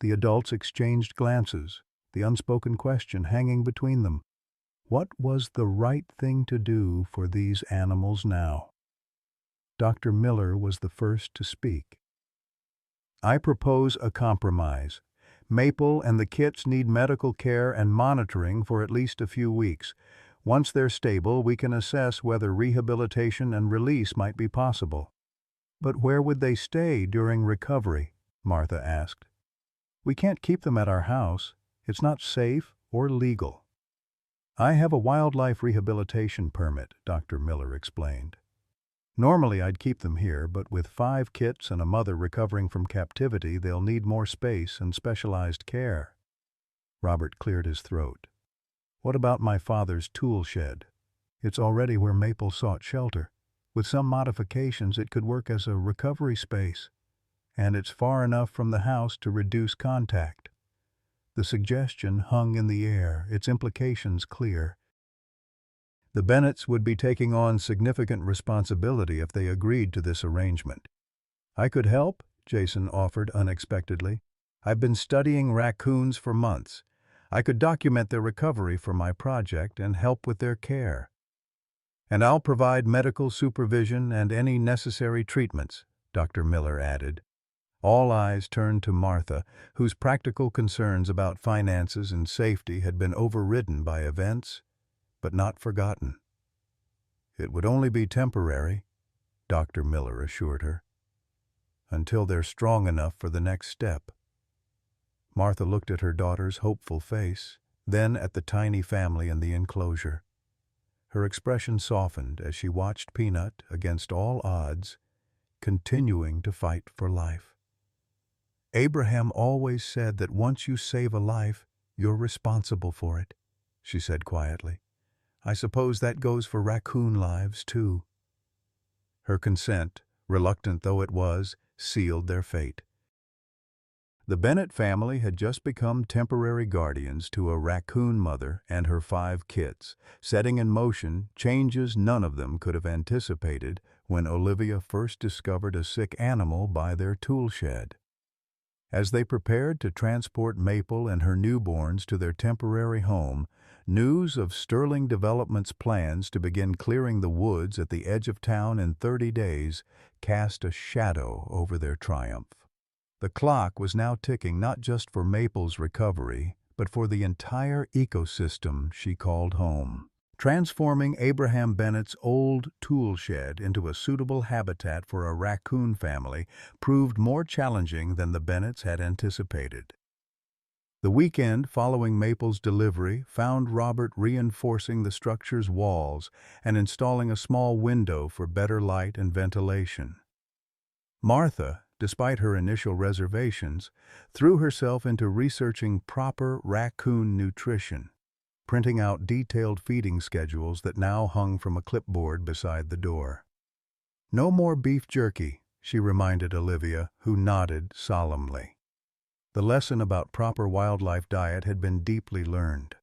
The adults exchanged glances, the unspoken question hanging between them. What was the right thing to do for these animals now? Dr. Miller was the first to speak. "I propose a compromise. Maple and the kits need medical care and monitoring for at least a few weeks. Once they're stable, we can assess whether rehabilitation and release might be possible." "But where would they stay during recovery?" Martha asked. "We can't keep them at our house. It's not safe or legal." "I have a wildlife rehabilitation permit," Dr. Miller explained. "Normally I'd keep them here, but with 5 kits and a mother recovering from captivity, they'll need more space and specialized care." Robert cleared his throat. "What about my father's tool shed? It's already where Maple sought shelter. With some modifications, it could work as a recovery space. And it's far enough from the house to reduce contact." The suggestion hung in the air, its implications clear. The Bennets would be taking on significant responsibility if they agreed to this arrangement. "I could help," Jason offered unexpectedly. "I've been studying raccoons for months. I could document their recovery for my project and help with their care. And I'll provide medical supervision and any necessary treatments," Dr. Miller added. All eyes turned to Martha, whose practical concerns about finances and safety had been overridden by events, but not forgotten. It would only be temporary, Dr. Miller assured her, until they're strong enough for the next step. Martha looked at her daughter's hopeful face, then at the tiny family in the enclosure. Her expression softened as she watched Peanut, against all odds, continuing to fight for life. Abraham always said that once you save a life, you're responsible for it, she said quietly. I suppose that goes for raccoon lives, too. Her consent, reluctant though it was, sealed their fate. The Bennett family had just become temporary guardians to a raccoon mother and her 5 kids, setting in motion changes none of them could have anticipated when Olivia first discovered a sick animal by their tool shed. As they prepared to transport Maple and her newborns to their temporary home, news of Sterling Development's plans to begin clearing the woods at the edge of town in 30 days cast a shadow over their triumph. The clock was now ticking not just for Maple's recovery, but for the entire ecosystem she called home. Transforming Abraham Bennett's old tool shed into a suitable habitat for a raccoon family proved more challenging than the Bennetts had anticipated. The weekend following Maple's delivery found Robert reinforcing the structure's walls and installing a small window for better light and ventilation. Martha, despite her initial reservations, threw herself into researching proper raccoon nutrition, printing out detailed feeding schedules that now hung from a clipboard beside the door. No more beef jerky, she reminded Olivia, who nodded solemnly. The lesson about proper wildlife diet had been deeply learned.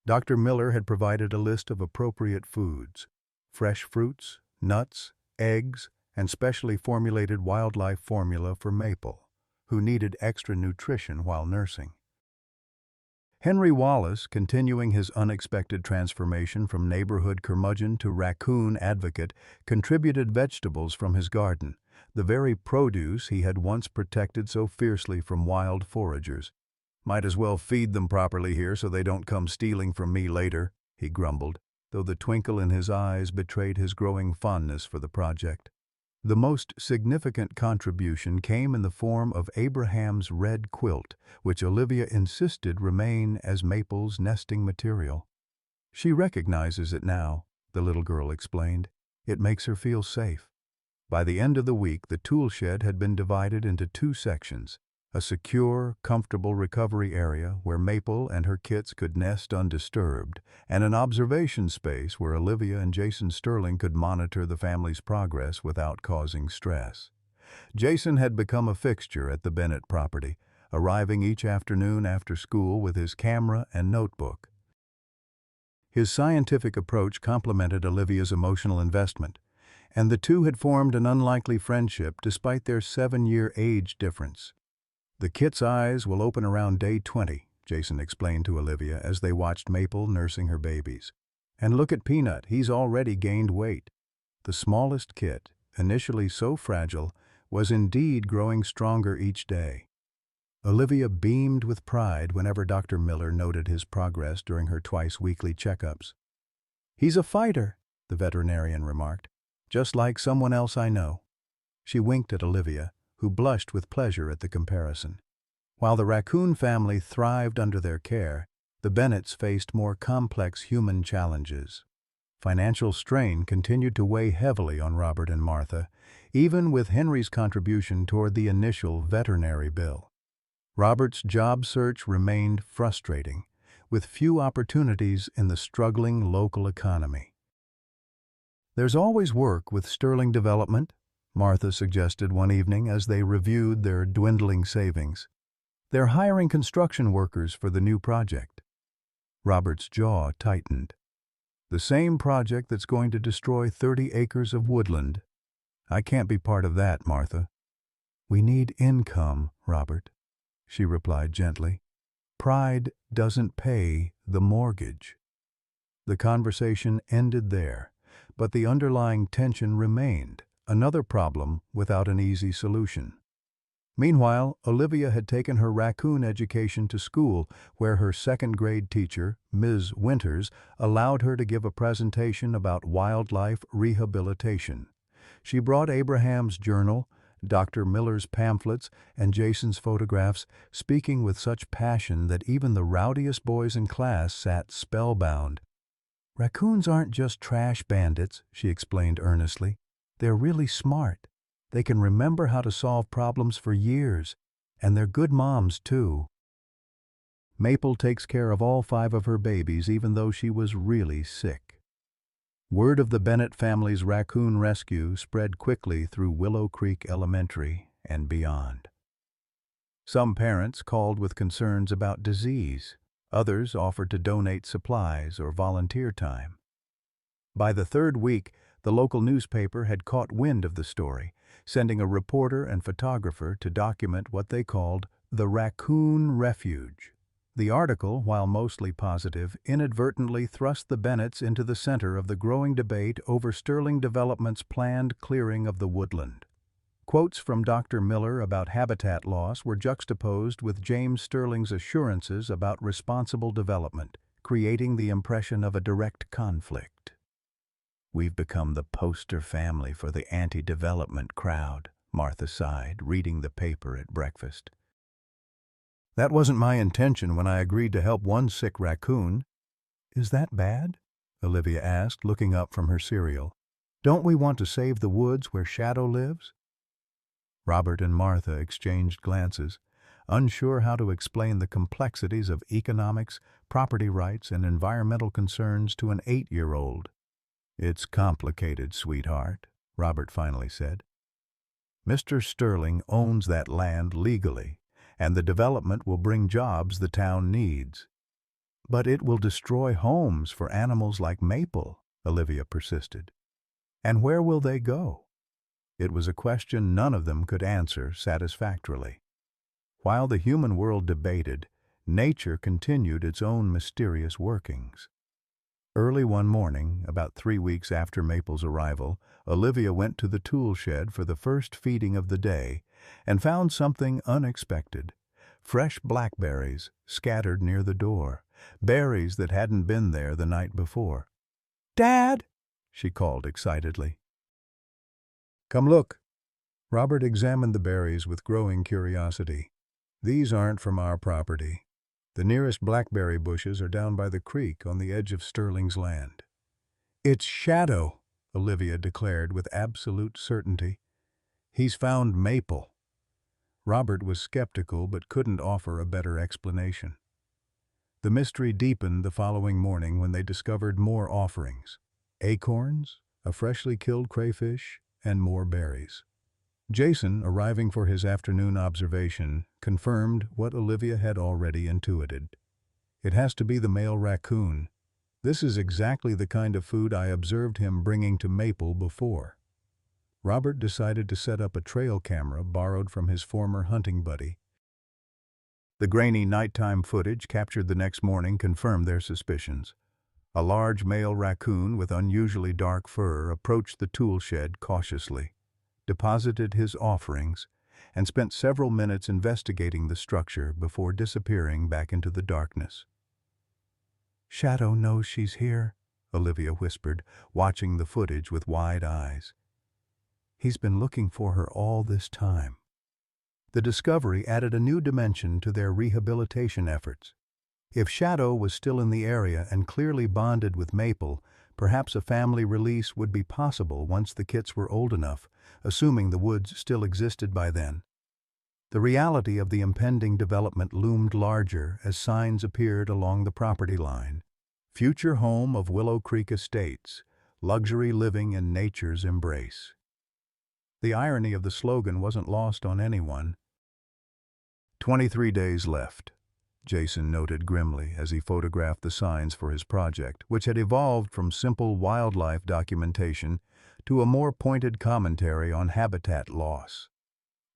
Dr. Miller had provided a list of appropriate foods: fresh fruits, nuts, eggs, and specially formulated wildlife formula for Maple, who needed extra nutrition while nursing. Henry Wallace, continuing his unexpected transformation from neighborhood curmudgeon to raccoon advocate, contributed vegetables from his garden, the very produce he had once protected so fiercely from wild foragers. Might as well feed them properly here so they don't come stealing from me later, he grumbled, though the twinkle in his eyes betrayed his growing fondness for the project. The most significant contribution came in the form of Abraham's red quilt, which Olivia insisted remain as Maple's nesting material. She recognizes it now, the little girl explained. It makes her feel safe. By the end of the week, the tool shed had been divided into 2 sections, a secure, comfortable recovery area where Maple and her kits could nest undisturbed, and an observation space where Olivia and Jason Sterling could monitor the family's progress without causing stress. Jason had become a fixture at the Bennett property, arriving each afternoon after school with his camera and notebook. His scientific approach complemented Olivia's emotional investment, and the two had formed an unlikely friendship despite their 7-year age difference. The kit's eyes will open around day 20, Jason explained to Olivia as they watched Maple nursing her babies. And look at Peanut, he's already gained weight. The smallest kit, initially so fragile, was indeed growing stronger each day. Olivia beamed with pride whenever Dr. Miller noted his progress during her twice-weekly checkups. He's a fighter, the veterinarian remarked, just like someone else I know. She winked at Olivia, who blushed with pleasure at the comparison. While the raccoon family thrived under their care, the Bennetts faced more complex human challenges. Financial strain continued to weigh heavily on Robert and Martha, even with Henry's contribution toward the initial veterinary bill. Robert's job search remained frustrating, with few opportunities in the struggling local economy. There's always work with Sterling Development, Martha suggested one evening as they reviewed their dwindling savings. They're hiring construction workers for the new project. Robert's jaw tightened. The same project that's going to destroy 30 acres of woodland. I can't be part of that, Martha. We need income, Robert, she replied gently. Pride doesn't pay the mortgage. The conversation ended there, but the underlying tension remained, another problem without an easy solution. Meanwhile, Olivia had taken her raccoon education to school, where her second-grade teacher, Ms. Winters, allowed her to give a presentation about wildlife rehabilitation. She brought Abraham's journal, Dr. Miller's pamphlets, and Jason's photographs, speaking with such passion that even the rowdiest boys in class sat spellbound. "Raccoons aren't just trash bandits," she explained earnestly. "They're really smart. They can remember how to solve problems for years, and they're good moms, too." Maple takes care of all 5 of her babies, even though she was really sick. Word of the Bennett family's raccoon rescue spread quickly through Willow Creek Elementary and beyond. Some parents called with concerns about disease. Others offered to donate supplies or volunteer time. By the 3rd week, the local newspaper had caught wind of the story, sending a reporter and photographer to document what they called the Raccoon Refuge. The article, while mostly positive, inadvertently thrust the Bennetts into the center of the growing debate over Sterling Development's planned clearing of the woodland. Quotes from Dr. Miller about habitat loss were juxtaposed with James Sterling's assurances about responsible development, creating the impression of a direct conflict. "We've become the poster family for the anti-development crowd," Martha sighed, reading the paper at breakfast. "That wasn't my intention when I agreed to help one sick raccoon." "Is that bad?" Olivia asked, looking up from her cereal. "Don't we want to save the woods where Shadow lives?" Robert and Martha exchanged glances, unsure how to explain the complexities of economics, property rights, and environmental concerns to an 8-year-old. "It's complicated, sweetheart," Robert finally said. "Mr. Sterling owns that land legally, and the development will bring jobs the town needs." "But it will destroy homes for animals like Maple," Olivia persisted. "And where will they go?" It was a question none of them could answer satisfactorily. While the human world debated, nature continued its own mysterious workings. Early one morning, about 3 weeks after Maple's arrival, Olivia went to the tool shed for the first feeding of the day and found something unexpected: fresh blackberries scattered near the door, berries that hadn't been there the night before. "Dad!" she called excitedly. "Come look." Robert examined the berries with growing curiosity. "These aren't from our property. The nearest blackberry bushes are down by the creek on the edge of Sterling's land." "It's Shadow," Olivia declared with absolute certainty. "He's found Maple." Robert was skeptical but couldn't offer a better explanation. The mystery deepened the following morning when they discovered more offerings: acorns, a freshly killed crayfish, and more berries. Jason, arriving for his afternoon observation, confirmed what Olivia had already intuited. "It has to be the male raccoon. This is exactly the kind of food I observed him bringing to Maple before." Robert decided to set up a trail camera borrowed from his former hunting buddy. The grainy nighttime footage captured the next morning confirmed their suspicions. A large male raccoon with unusually dark fur approached the tool shed cautiously, deposited his offerings, and spent several minutes investigating the structure before disappearing back into the darkness. "Shadow knows she's here," Olivia whispered, watching the footage with wide eyes. "He's been looking for her all this time." The discovery added a new dimension to their rehabilitation efforts. If Shadow was still in the area and clearly bonded with Maple, perhaps a family release would be possible once the kits were old enough, assuming the woods still existed by then. The reality of the impending development loomed larger as signs appeared along the property line. "Future home of Willow Creek Estates, luxury living in nature's embrace." The irony of the slogan wasn't lost on anyone. 23 days left, Jason noted grimly as he photographed the signs for his project, which had evolved from simple wildlife documentation to a more pointed commentary on habitat loss.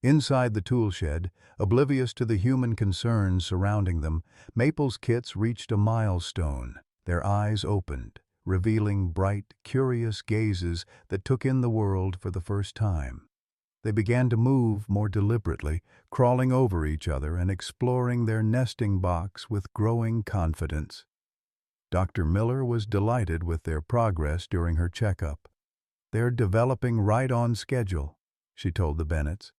Inside the tool shed, oblivious to the human concerns surrounding them, Maple's kits reached a milestone. Their eyes opened, revealing bright, curious gazes that took in the world for the first time. They began to move more deliberately, crawling over each other and exploring their nesting box with growing confidence. Dr. Miller was delighted with their progress during her checkup. "They're developing right on schedule," she told the Bennetts.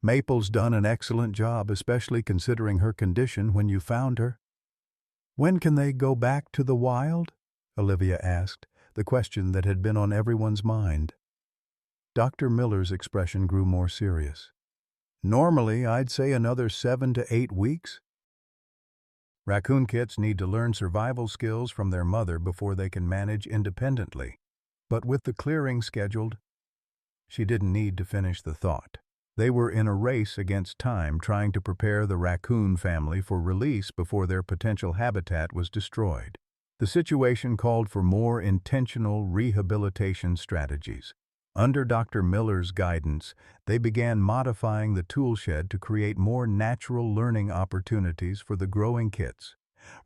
"Maple's done an excellent job, especially considering her condition when you found her." "When can they go back to the wild?" Olivia asked, the question that had been on everyone's mind. Dr. Miller's expression grew more serious. "Normally, I'd say another 7 to 8 weeks. Raccoon kits need to learn survival skills from their mother before they can manage independently. But with the clearing scheduled," she didn't need to finish the thought. They were in a race against time, trying to prepare the raccoon family for release before their potential habitat was destroyed. The situation called for more intentional rehabilitation strategies. Under Dr. Miller's guidance, they began modifying the toolshed to create more natural learning opportunities for the growing kits.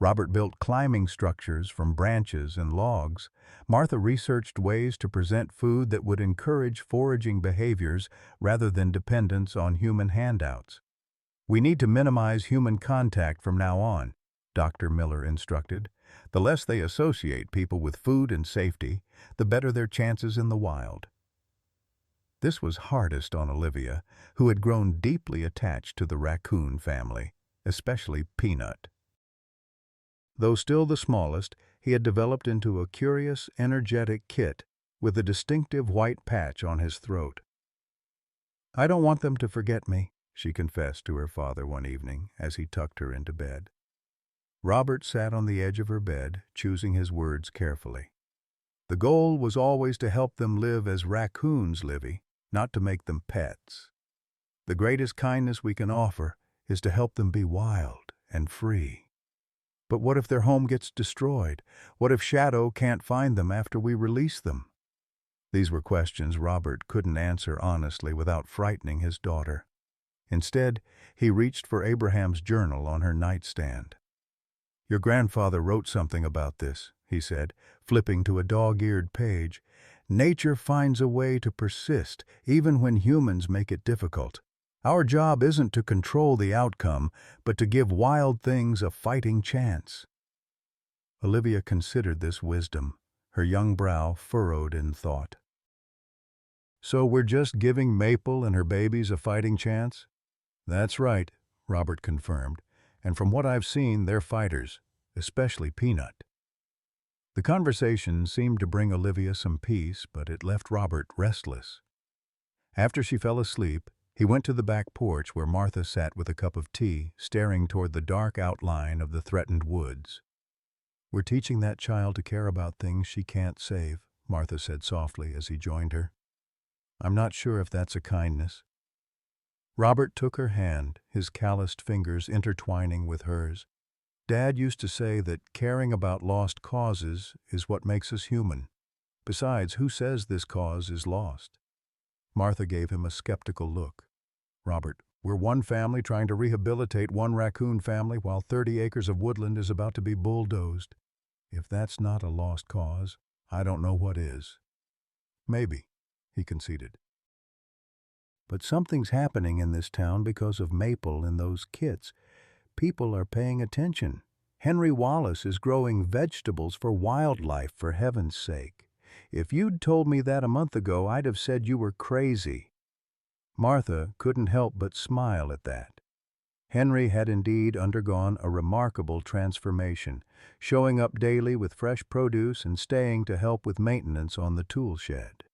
Robert built climbing structures from branches and logs. Martha researched ways to present food that would encourage foraging behaviors rather than dependence on human handouts. "We need to minimize human contact from now on," Dr. Miller instructed. "The less they associate people with food and safety, the better their chances in the wild." This was hardest on Olivia, who had grown deeply attached to the raccoon family, especially Peanut. Though still the smallest, he had developed into a curious, energetic kit with a distinctive white patch on his throat. "I don't want them to forget me," she confessed to her father one evening as he tucked her into bed. Robert sat on the edge of her bed, choosing his words carefully. "The goal was always to help them live as raccoons, Livy, not to make them pets. The greatest kindness we can offer is to help them be wild and free." "But what if their home gets destroyed? What if Shadow can't find them after we release them?" These were questions Robert couldn't answer honestly without frightening his daughter. Instead, he reached for Abraham's journal on her nightstand. "Your grandfather wrote something about this," he said, flipping to a dog-eared page. "Nature finds a way to persist, even when humans make it difficult. Our job isn't to control the outcome, but to give wild things a fighting chance." Olivia considered this wisdom, her young brow furrowed in thought. "So we're just giving Maple and her babies a fighting chance?" "That's right," Robert confirmed, "and from what I've seen, they're fighters, especially Peanut." The conversation seemed to bring Olivia some peace, but it left Robert restless. After she fell asleep, he went to the back porch where Martha sat with a cup of tea, staring toward the dark outline of the threatened woods. "We're teaching that child to care about things she can't save," Martha said softly as he joined her. "I'm not sure if that's a kindness." Robert took her hand, his calloused fingers intertwining with hers. "Dad used to say that caring about lost causes is what makes us human. Besides, who says this cause is lost?" Martha gave him a skeptical look. "Robert, we're one family trying to rehabilitate one raccoon family while 30 acres of woodland is about to be bulldozed. If that's not a lost cause, I don't know what is." "Maybe," he conceded. "But something's happening in this town because of Maple and those kits. People are paying attention. Henry Wallace is growing vegetables for wildlife, for heaven's sake. If you'd told me that a month ago, I'd have said you were crazy." Martha couldn't help but smile at that. Henry had indeed undergone a remarkable transformation, showing up daily with fresh produce and staying to help with maintenance on the tool shed.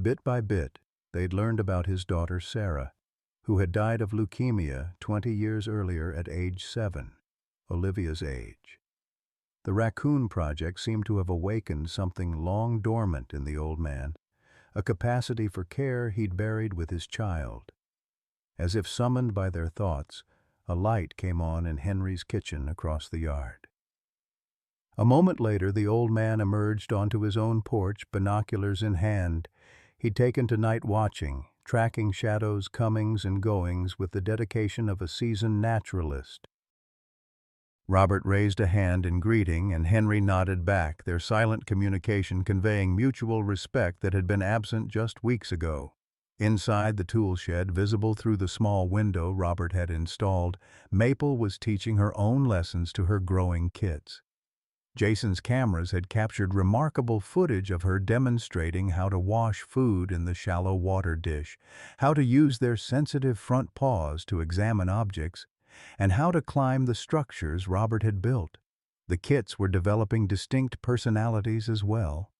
Bit by bit, they'd learned about his daughter Sarah, who had died of leukemia 20 years earlier at age 7, Olivia's age. The Raccoon Project seemed to have awakened something long dormant in the old man, a capacity for care he'd buried with his child. As if summoned by their thoughts, a light came on in Henry's kitchen across the yard. A moment later, the old man emerged onto his own porch, binoculars in hand. He'd taken to night watching, tracking Shadow's comings and goings with the dedication of a seasoned naturalist. Robert raised a hand in greeting, and Henry nodded back, their silent communication conveying mutual respect that had been absent just weeks ago. Inside the tool shed, visible through the small window Robert had installed, Maple was teaching her own lessons to her growing kids. Jason's cameras had captured remarkable footage of her demonstrating how to wash food in the shallow water dish, how to use their sensitive front paws to examine objects, and how to climb the structures Robert had built. The kits were developing distinct personalities as well.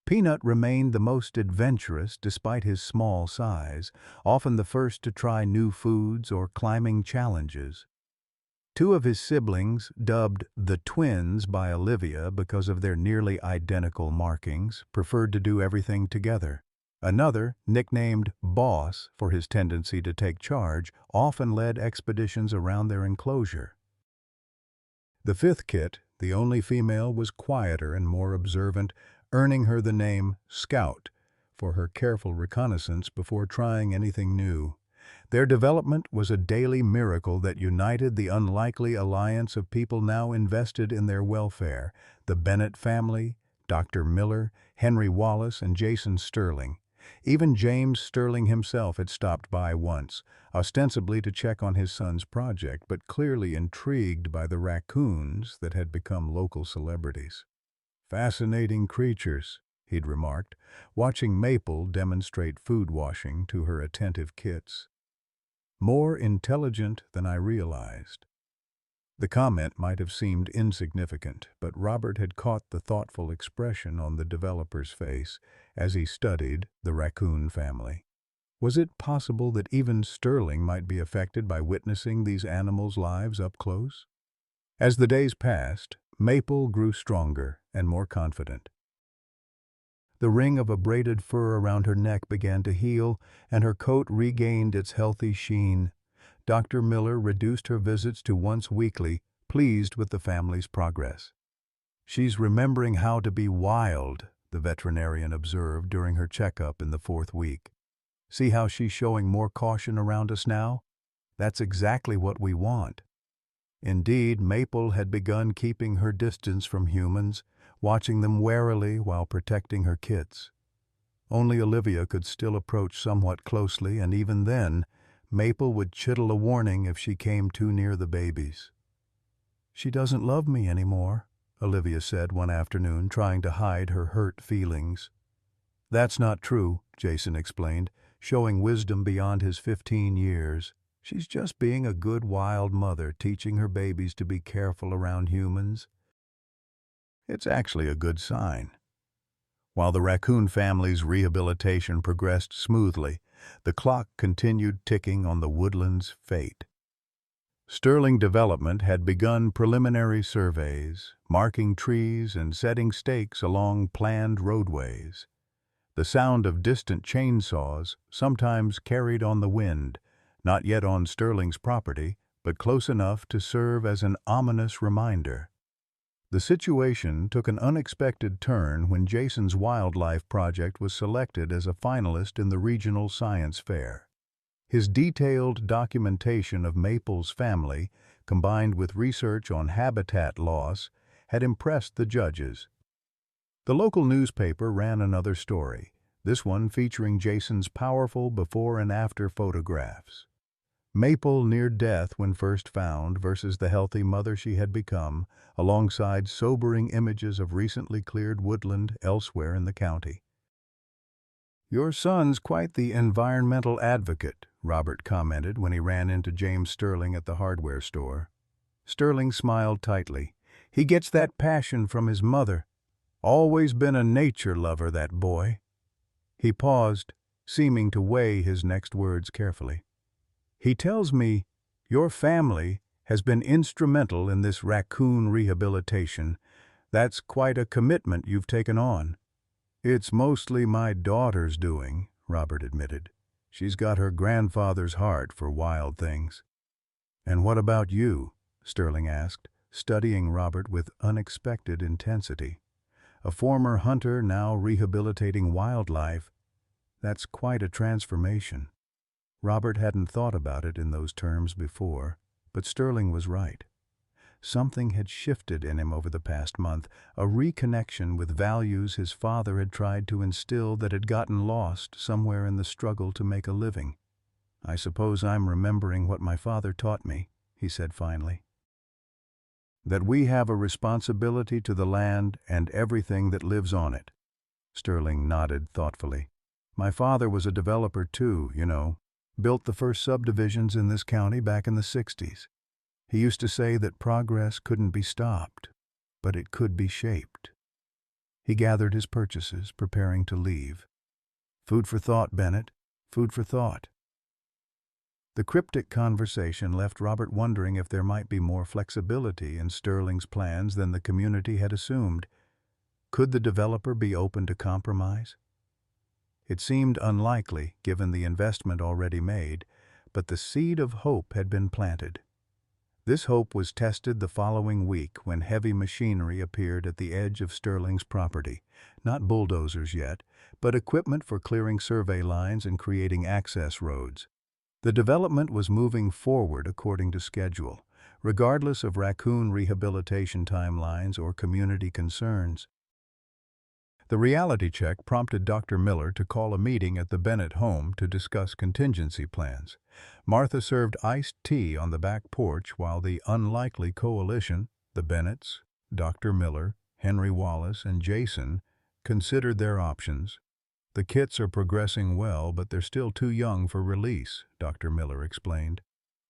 Peanut remained the most adventurous despite his small size, often the first to try new foods or climbing challenges. Two of his siblings, dubbed the twins by Olivia because of their nearly identical markings, preferred to do everything together. Another, nicknamed Boss for his tendency to take charge, often led expeditions around their enclosure. The fifth kit, the only female, was quieter and more observant, earning her the name Scout for her careful reconnaissance before trying anything new. Their development was a daily miracle that united the unlikely alliance of people now invested in their welfare: the Bennett family, Dr. Miller, Henry Wallace, and Jason Sterling. Even James Sterling himself had stopped by once, ostensibly to check on his son's project, but clearly intrigued by the raccoons that had become local celebrities. "Fascinating creatures," he'd remarked, watching Maple demonstrate food washing to her attentive kits. "More intelligent than I realized." The comment might have seemed insignificant, but Robert had caught the thoughtful expression on the developer's face as he studied the Raccoon family. Was it possible that even Sterling might be affected by witnessing these animals' lives up close? As the days passed, Maple grew stronger and more confident. The ring of a braided fur around her neck began to heal, and her coat regained its healthy sheen. Dr. Miller reduced her visits to once weekly, pleased with the family's progress. "She's remembering how to be wild," the veterinarian observed during her checkup in the 4th week. "See how she's showing more caution around us now? That's exactly what we want." Indeed, Maple had begun keeping her distance from humans, watching them warily while protecting her kits. Only Olivia could still approach somewhat closely, and even then, Maple would chittle a warning if she came too near the babies. "She doesn't love me anymore," Olivia said one afternoon, trying to hide her hurt feelings. "That's not true," Jason explained, showing wisdom beyond his 15 years. "She's just being a good wild mother, teaching her babies to be careful around humans." It's actually a good sign. While the Raccoon family's rehabilitation progressed smoothly, the clock continued ticking on the woodland's fate. Sterling Development had begun preliminary surveys, marking trees and setting stakes along planned roadways. The sound of distant chainsaws sometimes carried on the wind, not yet on Sterling's property, but close enough to serve as an ominous reminder. The situation took an unexpected turn when Jason's wildlife project was selected as a finalist in the regional science fair. His detailed documentation of Maple's family, combined with research on habitat loss, had impressed the judges. The local newspaper ran another story, this one featuring Jason's powerful before and after photographs. Maple near death when first found versus the healthy mother she had become, alongside sobering images of recently cleared woodland elsewhere in the county. "Your son's quite the environmental advocate," Robert commented when he ran into James Sterling at the hardware store. Sterling smiled tightly. "He gets that passion from his mother. Always been a nature lover, that boy." He paused, seeming to weigh his next words carefully. "He tells me your family has been instrumental in this raccoon rehabilitation. That's quite a commitment you've taken on." "It's mostly my daughter's doing," Robert admitted. "She's got her grandfather's heart for wild things." "And what about you?" Sterling asked, studying Robert with unexpected intensity. "A former hunter now rehabilitating wildlife. That's quite a transformation." Robert hadn't thought about it in those terms before, but Sterling was right. Something had shifted in him over the past month, a reconnection with values his father had tried to instill that had gotten lost somewhere in the struggle to make a living. "I suppose I'm remembering what my father taught me," he said finally. "That we have a responsibility to the land and everything that lives on it." Sterling nodded thoughtfully. "My father was a developer too, you know. Built the first subdivisions in this county back in the 60s. He used to say that progress couldn't be stopped, but it could be shaped." He gathered his purchases, preparing to leave. "Food for thought, Bennett. Food for thought." The cryptic conversation left Robert wondering if there might be more flexibility in Sterling's plans than the community had assumed. Could the developer be open to compromise? It seemed unlikely, given the investment already made, but the seed of hope had been planted. This hope was tested the following week when heavy machinery appeared at the edge of Sterling's property. Not bulldozers yet, but equipment for clearing survey lines and creating access roads. The development was moving forward according to schedule, regardless of Raccoon rehabilitation timelines or community concerns. The reality check prompted Dr. Miller to call a meeting at the Bennett home to discuss contingency plans. Martha served iced tea on the back porch while the unlikely coalition, the Bennetts, Dr. Miller, Henry Wallace, and Jason, considered their options. "The kits are progressing well, but they're still too young for release," Dr. Miller explained.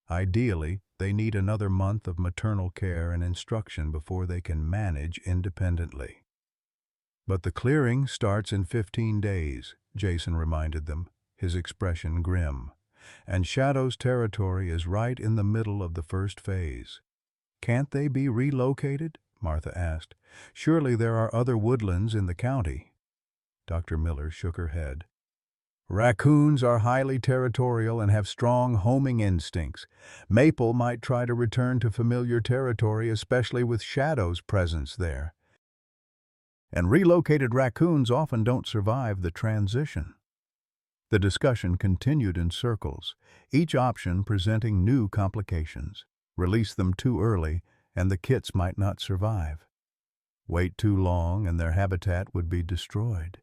"Ideally, they need another month of maternal care and instruction before they can manage independently." "But the clearing starts in 15 days, Jason reminded them, his expression grim. "And Shadow's territory is right in the middle of the first phase." "Can't they be relocated?" Martha asked. "Surely there are other woodlands in the county." Dr. Miller shook her head. "Raccoons are highly territorial and have strong homing instincts. Maple might try to return to familiar territory, especially with Shadow's presence there. And relocated raccoons often don't survive the transition." The discussion continued in circles, each option presenting new complications. Release them too early, and the kits might not survive. Wait too long, and their habitat would be destroyed.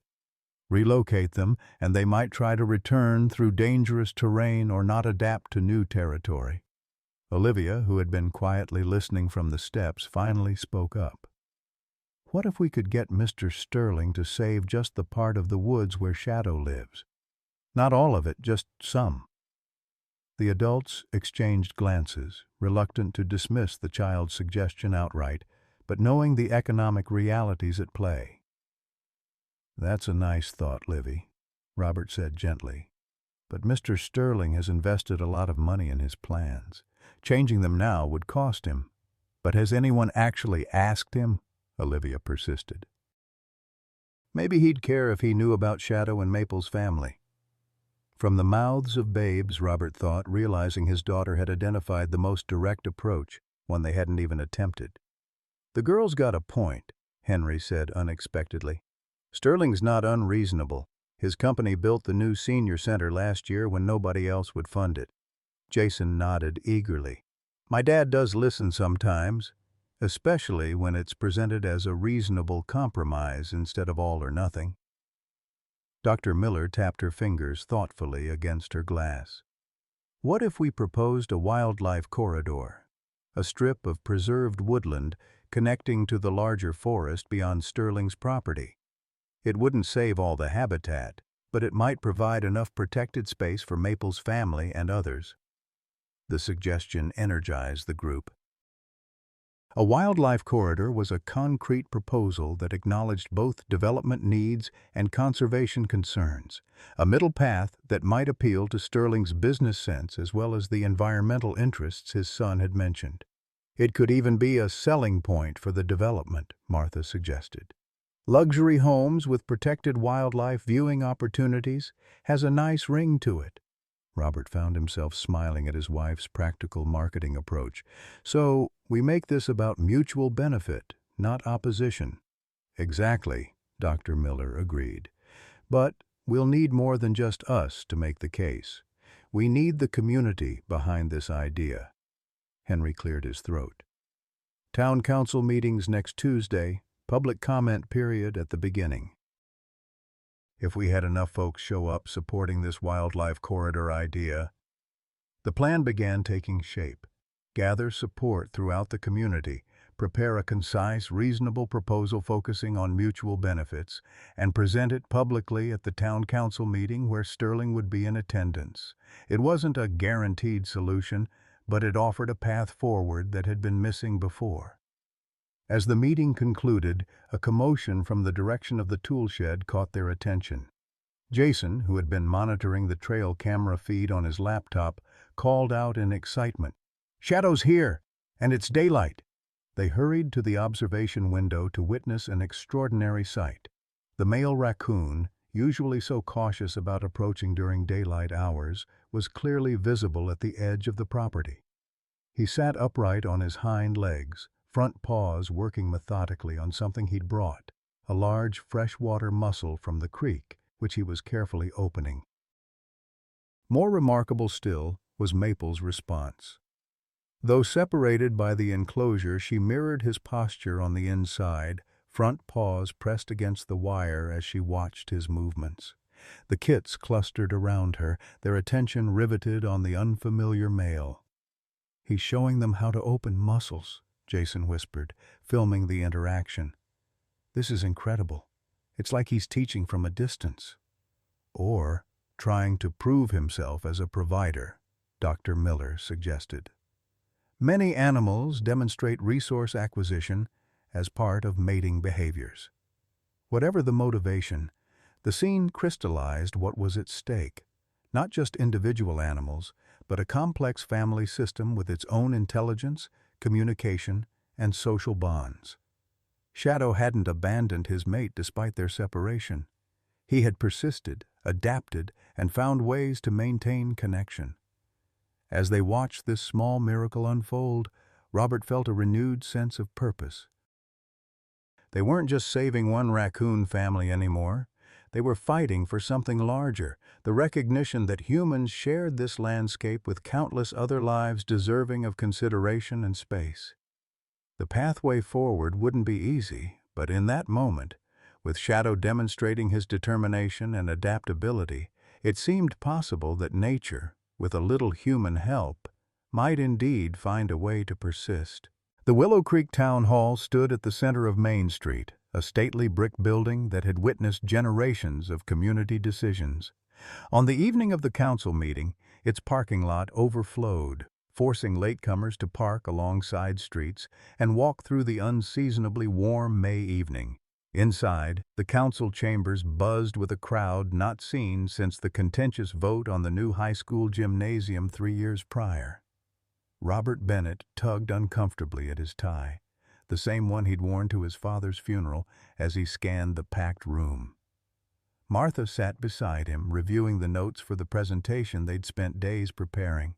Relocate them, and they might try to return through dangerous terrain or not adapt to new territory. Olivia, who had been quietly listening from the steps, finally spoke up. "What if we could get Mr. Sterling to save just the part of the woods where Shadow lives? Not all of it, just some." The adults exchanged glances, reluctant to dismiss the child's suggestion outright, but knowing the economic realities at play. "That's a nice thought, Livy," Robert said gently. "But Mr. Sterling has invested a lot of money in his plans. Changing them now would cost him." "But has anyone actually asked him?" Olivia persisted. "Maybe he'd care if he knew about Shadow and Maple's family." From the mouths of babes, Robert thought, realizing his daughter had identified the most direct approach, one they hadn't even attempted. "The girl's got a point," Henry said unexpectedly. "Sterling's not unreasonable. His company built the new senior center last year when nobody else would fund it." Jason nodded eagerly. "My dad does listen sometimes, especially when it's presented as a reasonable compromise instead of all or nothing." Dr. Miller tapped her fingers thoughtfully against her glass. "What if we proposed a wildlife corridor, a strip of preserved woodland connecting to the larger forest beyond Sterling's property? It wouldn't save all the habitat, but it might provide enough protected space for Maple's family and others." The suggestion energized the group. A wildlife corridor was a concrete proposal that acknowledged both development needs and conservation concerns, a middle path that might appeal to Sterling's business sense as well as the environmental interests his son had mentioned. "It could even be a selling point for the development," Martha suggested. "Luxury homes with protected wildlife viewing opportunities has a nice ring to it." Robert found himself smiling at his wife's practical marketing approach. "So, we make this about mutual benefit, not opposition." "Exactly," Dr. Miller agreed. "But we'll need more than just us to make the case. We need the community behind this idea." Henry cleared his throat. Town council meetings next Tuesday, public comment period at the beginning. If we had enough folks show up supporting this wildlife corridor idea, the plan began taking shape. Gather support throughout the community, prepare a concise, reasonable proposal focusing on mutual benefits, and present it publicly at the town council meeting where Sterling would be in attendance. It wasn't a guaranteed solution, but it offered a path forward that had been missing before. As the meeting concluded, a commotion from the direction of the tool shed caught their attention. Jason, who had been monitoring the trail camera feed on his laptop, called out in excitement, "Shadow's here, and it's daylight!" They hurried to the observation window to witness an extraordinary sight. The male raccoon, usually so cautious about approaching during daylight hours, was clearly visible at the edge of the property. He sat upright on his hind legs, front paws working methodically on something he'd brought, a large freshwater mussel from the creek, which he was carefully opening. More remarkable still was Maple's response. Though separated by the enclosure, she mirrored his posture on the inside, front paws pressed against the wire as she watched his movements. The kits clustered around her, their attention riveted on the unfamiliar male. "He's showing them how to open mussels," Jason whispered, filming the interaction. "This is incredible. It's like he's teaching from a distance." "Or trying to prove himself as a provider," Dr. Miller suggested. "Many animals demonstrate resource acquisition as part of mating behaviors." Whatever the motivation, the scene crystallized what was at stake. Not just individual animals, but a complex family system with its own intelligence, communication, and social bonds. Shadow hadn't abandoned his mate despite their separation. He had persisted, adapted, and found ways to maintain connection. As they watched this small miracle unfold, Robert felt a renewed sense of purpose. They weren't just saving one raccoon family anymore. They were fighting for something larger, the recognition that humans shared this landscape with countless other lives deserving of consideration and space. The pathway forward wouldn't be easy, but in that moment, with Shadow demonstrating his determination and adaptability, it seemed possible that nature, with a little human help, might indeed find a way to persist. The Willow Creek Town Hall stood at the center of Main Street, a stately brick building that had witnessed generations of community decisions. On the evening of the council meeting, its parking lot overflowed, forcing latecomers to park along side streets and walk through the unseasonably warm May evening. Inside, the council chambers buzzed with a crowd not seen since the contentious vote on the new high school gymnasium 3 years prior. Robert Bennett tugged uncomfortably at his tie, the same one he'd worn to his father's funeral, as he scanned the packed room. Martha sat beside him, reviewing the notes for the presentation they'd spent days preparing.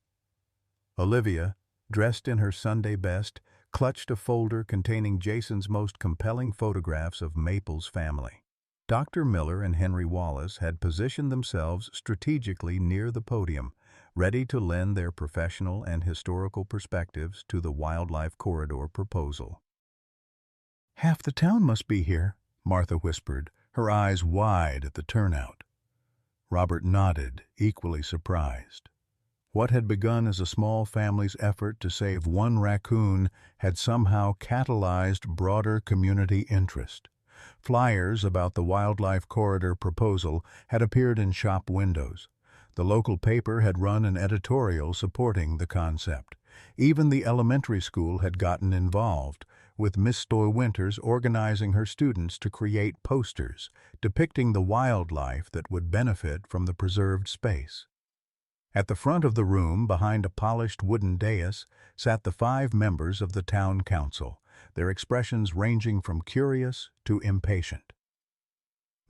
Olivia, dressed in her Sunday best, clutched a folder containing Jason's most compelling photographs of Maple's family. Dr. Miller and Henry Wallace had positioned themselves strategically near the podium, ready to lend their professional and historical perspectives to the wildlife corridor proposal. "Half the town must be here," Martha whispered, her eyes wide at the turnout. Robert nodded, equally surprised. What had begun as a small family's effort to save one raccoon had somehow catalyzed broader community interest. Flyers about the wildlife corridor proposal had appeared in shop windows. The local paper had run an editorial supporting the concept. Even the elementary school had gotten involved, with Miss Stoy Winters organizing her students to create posters depicting the wildlife that would benefit from the preserved space. At the front of the room, behind a polished wooden dais, sat the 5 members of the town council, their expressions ranging from curious to impatient.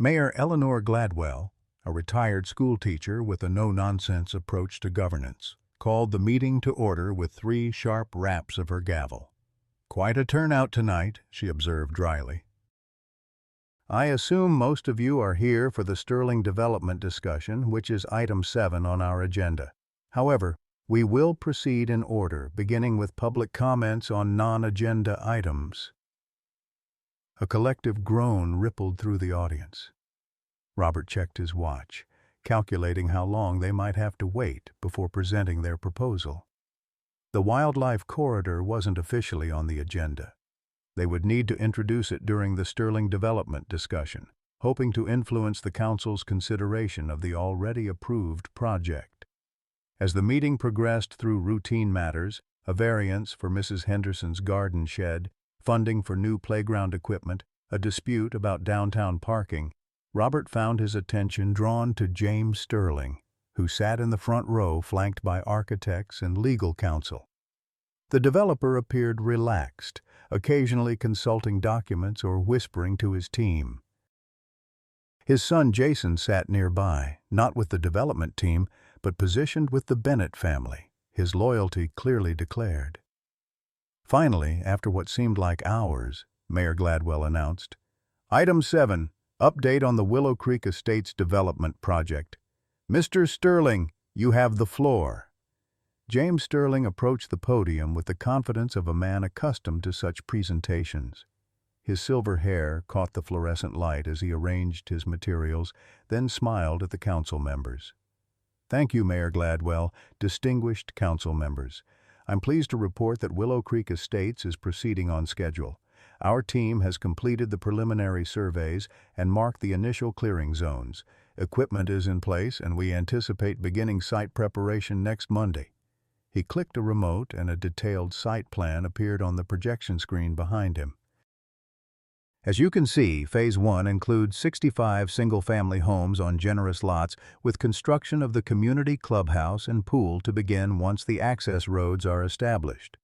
Mayor Eleanor Gladwell, a retired schoolteacher with a no-nonsense approach to governance, called the meeting to order with 3 sharp raps of her gavel. "Quite a turnout tonight," she observed dryly. "I assume most of you are here for the Sterling development discussion, which is item 7 on our agenda. However, We will proceed in order, beginning with public comments on non-agenda items. A collective groan rippled through the audience. Robert checked his watch, calculating how long they might have to wait before presenting their proposal. The wildlife corridor wasn't officially on the agenda. They would need to introduce it during the Sterling development discussion, hoping to influence the council's consideration of the already approved project. As the meeting progressed through routine matters, a variance for Mrs. Henderson's garden shed, funding for new playground equipment, a dispute about downtown parking, Robert found his attention drawn to James Sterling, who sat in the front row flanked by architects and legal counsel. The developer appeared relaxed, occasionally consulting documents or whispering to his team. His son Jason sat nearby, not with the development team, but positioned with the Bennett family, his loyalty clearly declared. Finally, after what seemed like hours, Mayor Gladwell announced, "Item 7, update on the Willow Creek Estates development project. Mr. Sterling, you have the floor." James Sterling approached the podium with the confidence of a man accustomed to such presentations. His silver hair caught the fluorescent light as he arranged his materials, then smiled at the council members. "Thank you, Mayor Gladwell, distinguished council members. I'm pleased to report that Willow Creek Estates is proceeding on schedule. Our team has completed the preliminary surveys and marked the initial clearing zones. Equipment is in place, and we anticipate beginning site preparation next Monday." He clicked a remote, and a detailed site plan appeared on the projection screen behind him. As you can see, Phase 1 includes 65 single-family homes on generous lots, with construction of the community clubhouse and pool to begin once the access roads are established.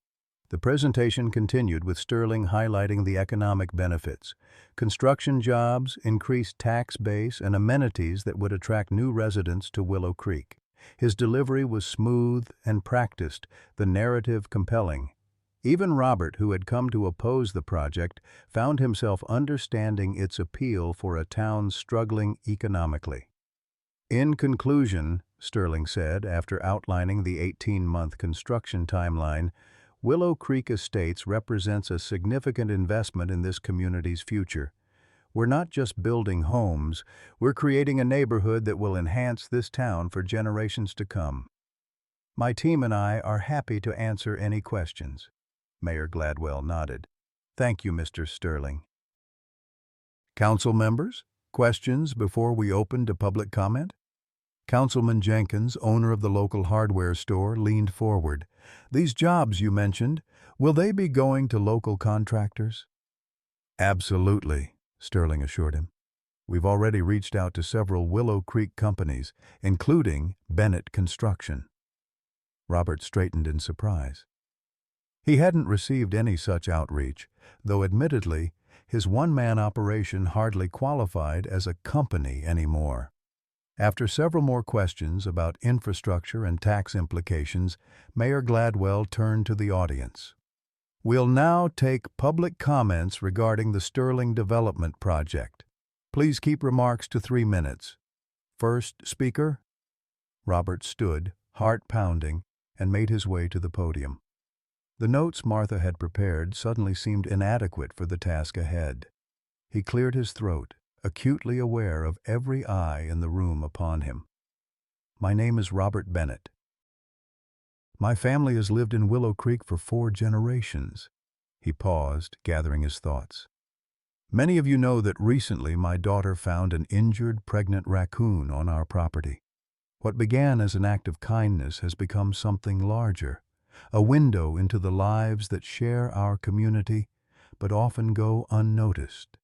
The presentation continued with Sterling highlighting the economic benefits: construction jobs, increased tax base, and amenities that would attract new residents to Willow Creek. His delivery was smooth and practiced, the narrative compelling. Even Robert, who had come to oppose the project, found himself understanding its appeal for a town struggling economically. "In conclusion," Sterling said, after outlining the 18-month construction timeline, "Willow Creek Estates represents a significant investment in this community's future. We're not just building homes, we're creating a neighborhood that will enhance this town for generations to come. My team and I are happy to answer any questions." Mayor Gladwell nodded. "Thank you, Mr. Sterling." Council members, questions before we open to public comment? Councilman Jenkins, owner of the local hardware store, leaned forward. "These jobs you mentioned, will they be going to local contractors?" "Absolutely," Sterling assured him. "We've already reached out to several Willow Creek companies, including Bennett Construction." Robert straightened in surprise. He hadn't received any such outreach, though admittedly, his one-man operation hardly qualified as a company anymore. After several more questions about infrastructure and tax implications, Mayor Gladwell turned to the audience. "We'll now take public comments regarding the Sterling Development Project. Please keep remarks to 3 minutes. First speaker?" Robert stood, heart pounding, and made his way to the podium. The notes Martha had prepared suddenly seemed inadequate for the task ahead. He cleared his throat, acutely aware of every eye in the room upon him. "My name is Robert Bennett. My family has lived in Willow Creek for 4 generations." He paused, gathering his thoughts. "Many of you know that recently my daughter found an injured pregnant raccoon on our property. What began as an act of kindness has become something larger, a window into the lives that share our community, but often go unnoticed."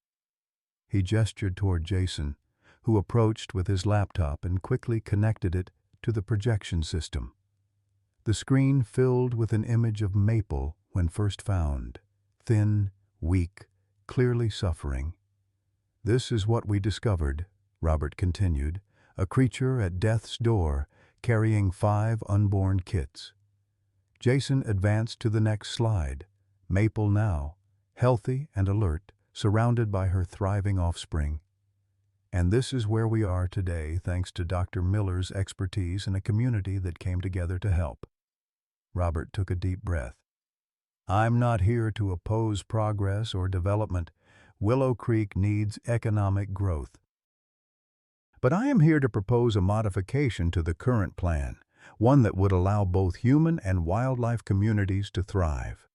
He gestured toward Jason, who approached with his laptop and quickly connected it to the projection system. The screen filled with an image of Maple when first found, thin, weak, clearly suffering. "This is what we discovered," Robert continued, "a creature at death's door, carrying 5 unborn kits." Jason advanced to the next slide. Maple now, healthy and alert, surrounded by her thriving offspring. "And this is where we are today, thanks to Dr. Miller's expertise and a community that came together to help." Robert took a deep breath. I'm not here to oppose progress or development. Willow Creek needs economic growth. But I am here to propose a modification to the current plan, one that would allow both human and wildlife communities to thrive.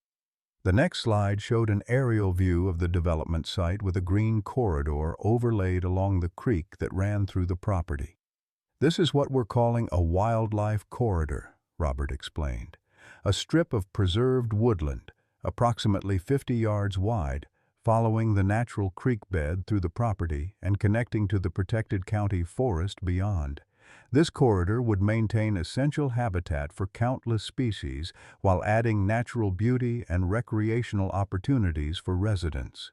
The next slide showed an aerial view of the development site with a green corridor overlaid along the creek that ran through the property. This is what we're calling a wildlife corridor, Robert explained. A strip of preserved woodland, approximately 50 yards wide, following the natural creek bed through the property and connecting to the protected county forest beyond. This corridor would maintain essential habitat for countless species while adding natural beauty and recreational opportunities for residents.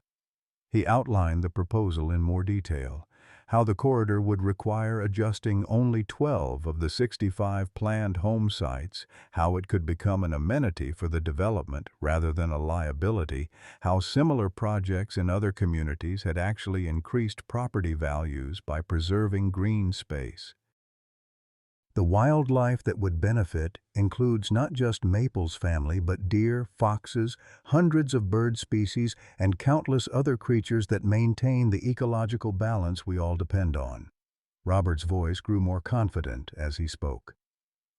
He outlined the proposal in more detail, how the corridor would require adjusting only 12 of the 65 planned home sites, how it could become an amenity for the development rather than a liability, how similar projects in other communities had actually increased property values by preserving green space. The wildlife that would benefit includes not just Maple's family, but deer, foxes, hundreds of bird species, and countless other creatures that maintain the ecological balance we all depend on. Robert's voice grew more confident as he spoke.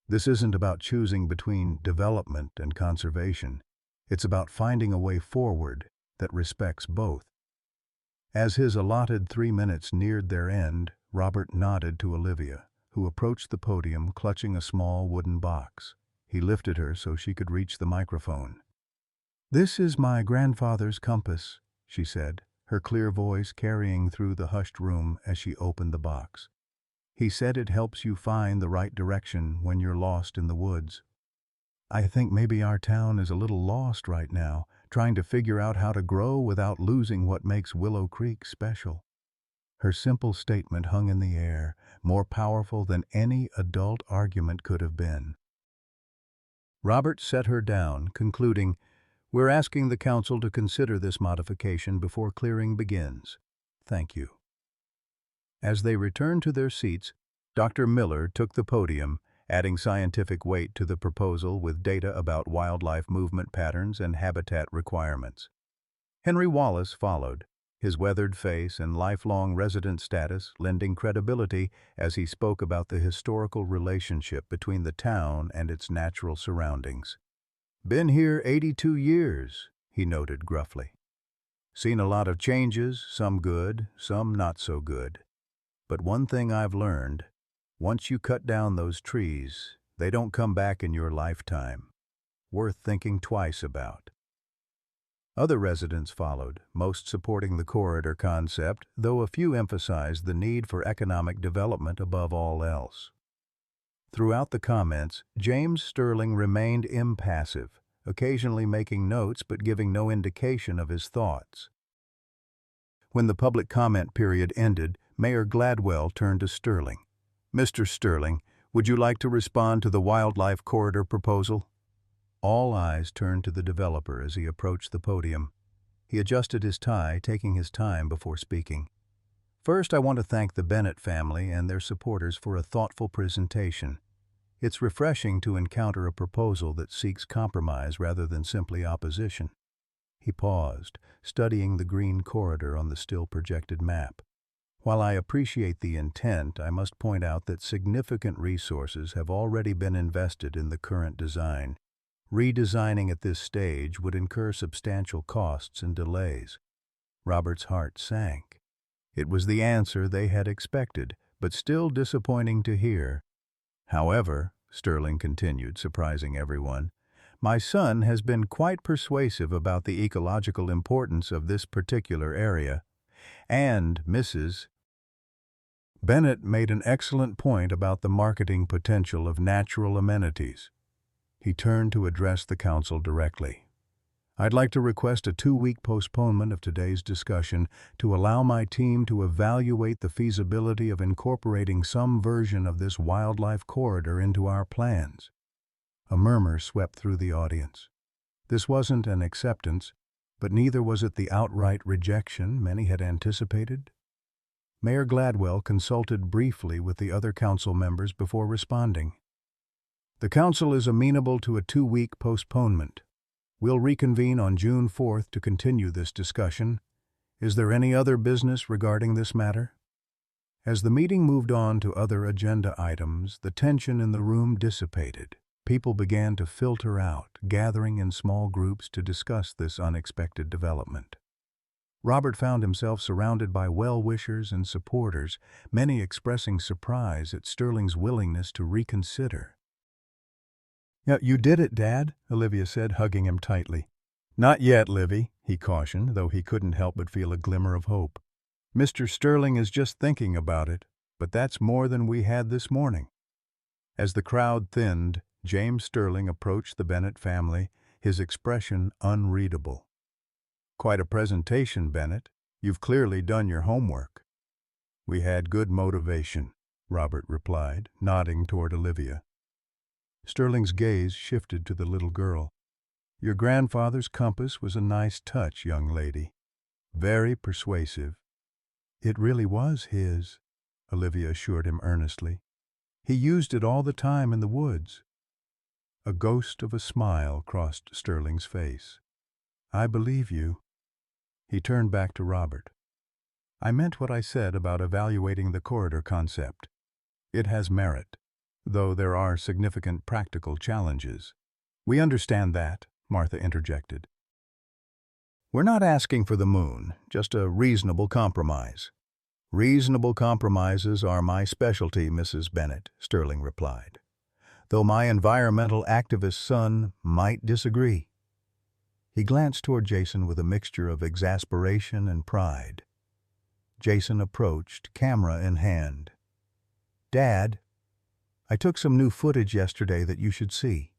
This isn't about choosing between development and conservation. It's about finding a way forward that respects both. As his allotted 3 minutes neared their end, Robert nodded to Olivia, who approached the podium clutching a small wooden box. He lifted her so she could reach the microphone. "This is my grandfather's compass," she said, her clear voice carrying through the hushed room as she opened the box. "He said it helps you find the right direction when you're lost in the woods. I think maybe our town is a little lost right now, trying to figure out how to grow without losing what makes Willow Creek special." Her simple statement hung in the air, more powerful than any adult argument could have been. Robert set her down, concluding, "We're asking the council to consider this modification before clearing begins. Thank you." As they returned to their seats, Dr. Miller took the podium, adding scientific weight to the proposal with data about wildlife movement patterns and habitat requirements. Henry Wallace followed, his weathered face and lifelong resident status lending credibility as he spoke about the historical relationship between the town and its natural surroundings. "Been here 82 years, he noted gruffly. "Seen a lot of changes, some good, some not so good. But one thing I've learned, once you cut down those trees, they don't come back in your lifetime. Worth thinking twice about." Other residents followed, most supporting the corridor concept, though a few emphasized the need for economic development above all else. Throughout the comments, James Sterling remained impassive, occasionally making notes but giving no indication of his thoughts. When the public comment period ended, Mayor Gladwell turned to Sterling. "Mr. Sterling, would you like to respond to the wildlife corridor proposal?" All eyes turned to the developer as he approached the podium. He adjusted his tie, taking his time before speaking. "First, I want to thank the Bennett family and their supporters for a thoughtful presentation. It's refreshing to encounter a proposal that seeks compromise rather than simply opposition." He paused, studying the green corridor on the still projected map. "While I appreciate the intent, I must point out that significant resources have already been invested in the current design. Redesigning at this stage would incur substantial costs and delays." Robert's heart sank. It was the answer they had expected, but still disappointing to hear. "However," Sterling continued, surprising everyone, "my son has been quite persuasive about the ecological importance of this particular area. And Mrs. Bennett made an excellent point about the marketing potential of natural amenities." He turned to address the council directly. "I'd like to request a 2-week postponement of today's discussion to allow my team to evaluate the feasibility of incorporating some version of this wildlife corridor into our plans." A murmur swept through the audience. This wasn't an acceptance, but neither was it the outright rejection many had anticipated. Mayor Gladwell consulted briefly with the other council members before responding. The council is amenable to a 2-week postponement. We'll reconvene on June 4th to continue this discussion. Is there any other business regarding this matter? As the meeting moved on to other agenda items, the tension in the room dissipated. People began to filter out, gathering in small groups to discuss this unexpected development. Robert found himself surrounded by well-wishers and supporters, many expressing surprise at Sterling's willingness to reconsider. "Yeah, you did it, Dad," Olivia said, hugging him tightly. "Not yet, Livy," he cautioned, though he couldn't help but feel a glimmer of hope. "Mr. Sterling is just thinking about it, but that's more than we had this morning." As the crowd thinned, James Sterling approached the Bennett family, his expression unreadable. "Quite a presentation, Bennett. You've clearly done your homework." "We had good motivation," Robert replied, nodding toward Olivia. Sterling's gaze shifted to the little girl. "Your grandfather's compass was a nice touch, young lady. Very persuasive." "It really was his," Olivia assured him earnestly. "He used it all the time in the woods." A ghost of a smile crossed Sterling's face. "I believe you." He turned back to Robert. "I meant what I said about evaluating the corridor concept. It has merit, though there are significant practical challenges." "We understand that," Martha interjected. "We're not asking for the moon, just a reasonable compromise." "Reasonable compromises are my specialty, Mrs. Bennett," Sterling replied, "though my environmental activist son might disagree." He glanced toward Jason with a mixture of exasperation and pride. Jason approached, camera in hand. "Dad, I took some new footage yesterday that you should see.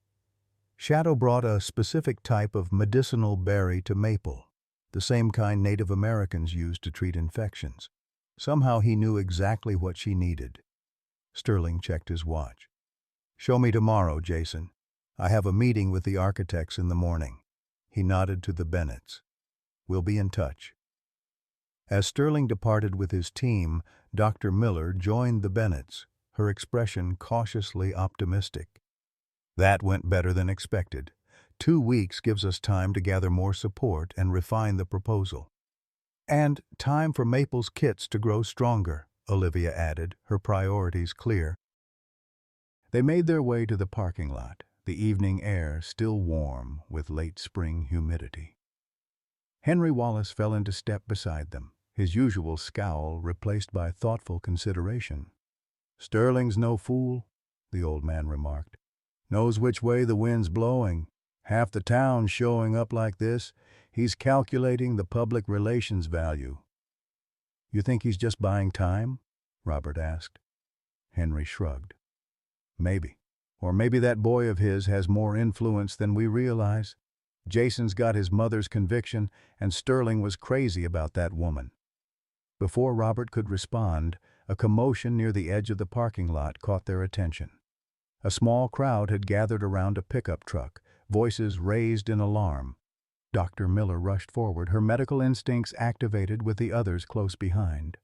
Shadow brought a specific type of medicinal berry to Maple, the same kind Native Americans use to treat infections. Somehow he knew exactly what she needed." Sterling checked his watch. "Show me tomorrow, Jason. I have a meeting with the architects in the morning." He nodded to the Bennetts. "We'll be in touch." As Sterling departed with his team, Dr. Miller joined the Bennetts, her expression cautiously optimistic. "That went better than expected. 2 weeks gives us time to gather more support and refine the proposal." "And time for Maple's kits to grow stronger," Olivia added, her priorities clear. They made their way to the parking lot, the evening air still warm with late spring humidity. Henry Wallace fell into step beside them, his usual scowl replaced by thoughtful consideration. "Sterling's no fool," the old man remarked. "Knows which way the wind's blowing. Half the town's showing up like this. He's calculating the public relations value." "You think he's just buying time?" Robert asked. Henry shrugged. "Maybe. Or maybe that boy of his has more influence than we realize. Jason's got his mother's conviction, and Sterling was crazy about that woman." Before Robert could respond, a commotion near the edge of the parking lot caught their attention. A small crowd had gathered around a pickup truck, voices raised in alarm. Dr. Miller rushed forward, her medical instincts activated with the others close behind.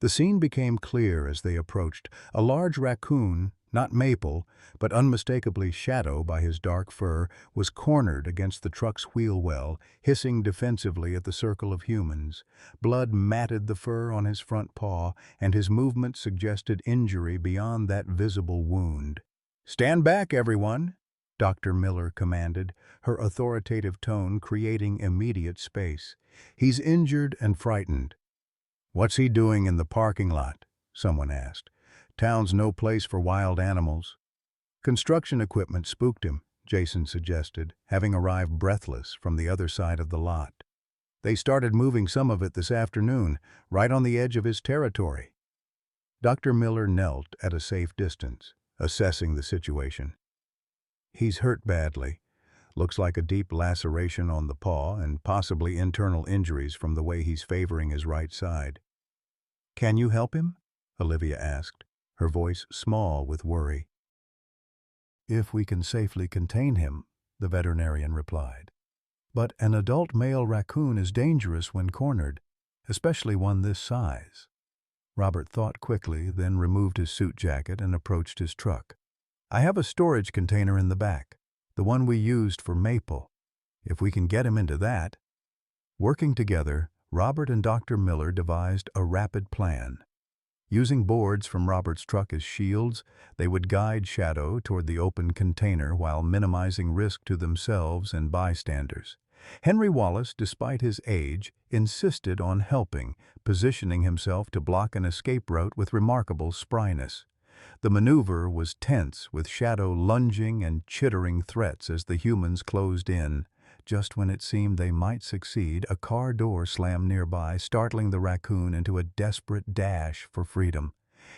The scene became clear as they approached. A large raccoon, not Maple, but unmistakably Shadow by his dark fur, was cornered against the truck's wheel well, hissing defensively at the circle of humans. Blood matted the fur on his front paw, and his movement suggested injury beyond that visible wound. "Stand back, everyone," Dr. Miller commanded, her authoritative tone creating immediate space. "He's injured and frightened." "What's he doing in the parking lot?" someone asked. "Town's no place for wild animals." "Construction equipment spooked him," Jason suggested, having arrived breathless from the other side of the lot. "They started moving some of it this afternoon, right on the edge of his territory." Dr. Miller knelt at a safe distance, assessing the situation. "He's hurt badly. Looks like a deep laceration on the paw and possibly internal injuries from the way he's favoring his right side." "Can you help him?" Olivia asked, her voice small with worry. "If we can safely contain him," the veterinarian replied. "But an adult male raccoon is dangerous when cornered, especially one this size." Robert thought quickly, then removed his suit jacket and approached his truck. I have a storage container in the back, the one we used for Maple. If we can get him into that. Working together, Robert and Dr. Miller devised a rapid plan. Using boards from Robert's truck as shields, they would guide Shadow toward the open container while minimizing risk to themselves and bystanders. Henry Wallace, despite his age, insisted on helping, positioning himself to block an escape route with remarkable spryness. The maneuver was tense, with Shadow lunging and chittering threats as the humans closed in. Just when it seemed they might succeed, a car door slammed nearby, startling the Raccoon into a desperate dash for freedom.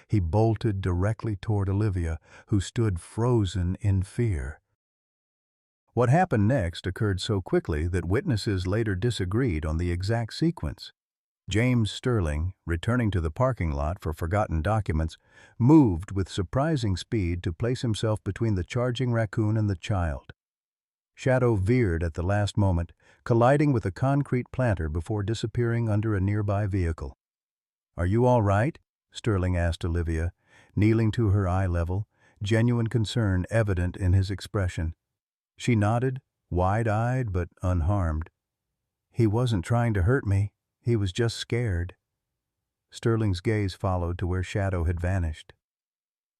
He bolted directly toward Olivia, who stood frozen in fear. What happened next occurred so quickly that witnesses later disagreed on the exact sequence. James Sterling, returning to the parking lot for forgotten documents, moved with surprising speed to place himself between the charging Raccoon and the child. Shadow veered at the last moment, colliding with a concrete planter before disappearing under a nearby vehicle. "Are you all right?" Sterling asked Olivia, kneeling to her eye level, genuine concern evident in his expression. She nodded, wide-eyed but unharmed. "He wasn't trying to hurt me. He was just scared." Sterling's gaze followed to where Shadow had vanished.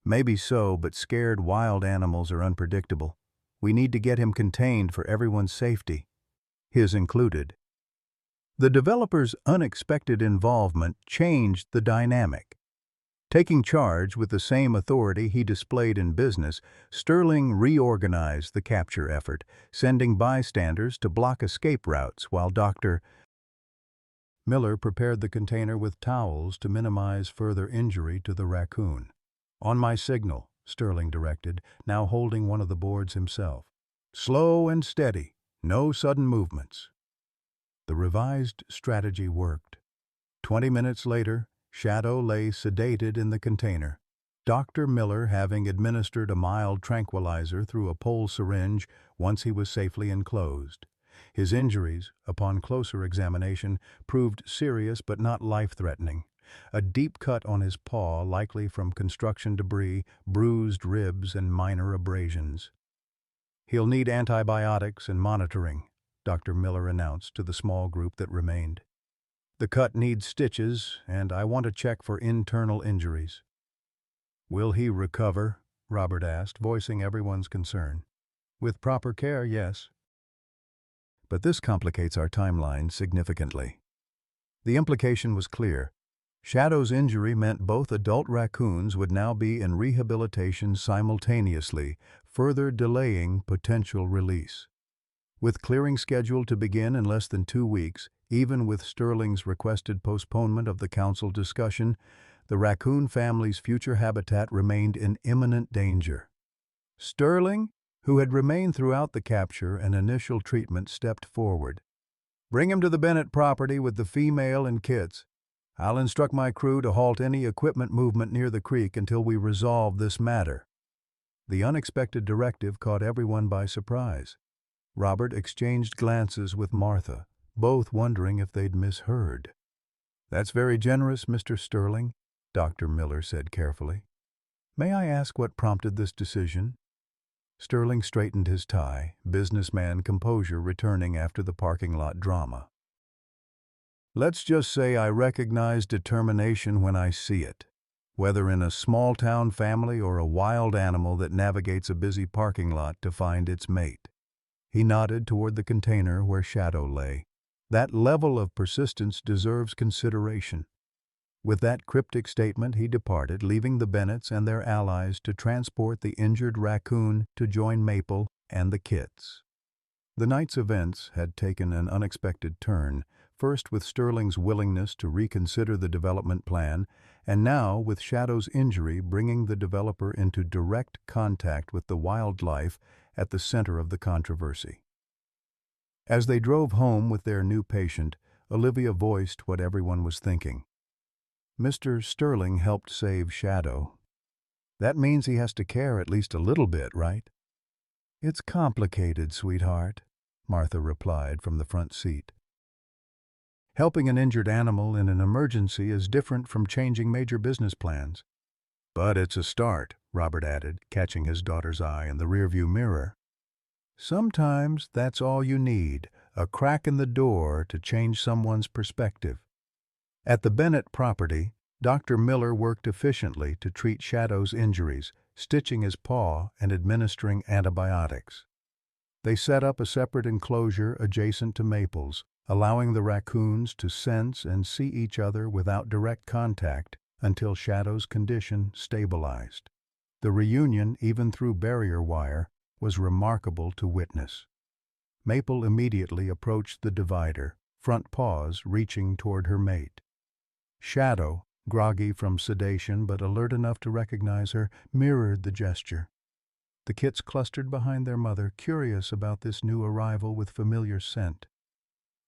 "Maybe so, but scared wild animals are unpredictable. We need to get him contained for everyone's safety, his included." The developer's unexpected involvement changed the dynamic. Taking charge with the same authority he displayed in business, Sterling reorganized the capture effort, sending bystanders to block escape routes while Dr. Miller prepared the container with towels to minimize further injury to the Raccoon. "On my signal," Sterling directed, now holding one of the boards himself. "Slow and steady, no sudden movements." The revised strategy worked. 20 minutes later, Shadow lay sedated in the container, Dr. Miller having administered a mild tranquilizer through a pole syringe once he was safely enclosed. His injuries, upon closer examination, proved serious but not life-threatening. A deep cut on his paw, likely from construction debris, bruised ribs, and minor abrasions. "He'll need antibiotics and monitoring," Dr. Miller announced to the small group that remained. "The cut needs stitches, and I want to check for internal injuries." "Will he recover?" Robert asked, voicing everyone's concern. "With proper care, yes." But this complicates our timeline significantly. The implication was clear. Shadow's injury meant both adult raccoons would now be in rehabilitation simultaneously, further delaying potential release. With clearing scheduled to begin in less than 2 weeks, even with Sterling's requested postponement of the council discussion, the raccoon family's future habitat remained in imminent danger. Sterling, who had remained throughout the capture and initial treatment, stepped forward. "Bring him to the Bennett property with the female and kits. I'll instruct my crew to halt any equipment movement near the creek until we resolve this matter." The unexpected directive caught everyone by surprise. Robert exchanged glances with Martha, both wondering if they'd misheard. "That's very generous, Mr. Sterling," Dr. Miller said carefully. "May I ask what prompted this decision?" Sterling straightened his tie, businessman composure returning after the parking lot drama. "Let's just say I recognize determination when I see it, whether in a small-town family or a wild animal that navigates a busy parking lot to find its mate." He nodded toward the container where Shadow lay. "That level of persistence deserves consideration." With that cryptic statement, he departed, leaving the Bennetts and their allies to transport the injured raccoon to join Maple and the kits. The night's events had taken an unexpected turn, first with Sterling's willingness to reconsider the development plan, and now with Shadow's injury bringing the developer into direct contact with the wildlife at the center of the controversy. As they drove home with their new patient, Olivia voiced what everyone was thinking. "Mr. Sterling helped save Shadow. That means he has to care at least a little bit, right?" "It's complicated, sweetheart," Martha replied from the front seat. "Helping an injured animal in an emergency is different from changing major business plans. But it's a start, Robert added, catching his daughter's eye in the rearview mirror. Sometimes that's all you need, a crack in the door to change someone's perspective. At the Bennett property, Dr. Miller worked efficiently to treat Shadow's injuries, stitching his paw and administering antibiotics. They set up a separate enclosure adjacent to Maple's, allowing the raccoons to sense and see each other without direct contact until Shadow's condition stabilized. The reunion, even through barrier wire, was remarkable to witness. Maple immediately approached the divider, front paws reaching toward her mate. Shadow, groggy from sedation but alert enough to recognize her, mirrored the gesture. The kits clustered behind their mother, curious about this new arrival with familiar scent.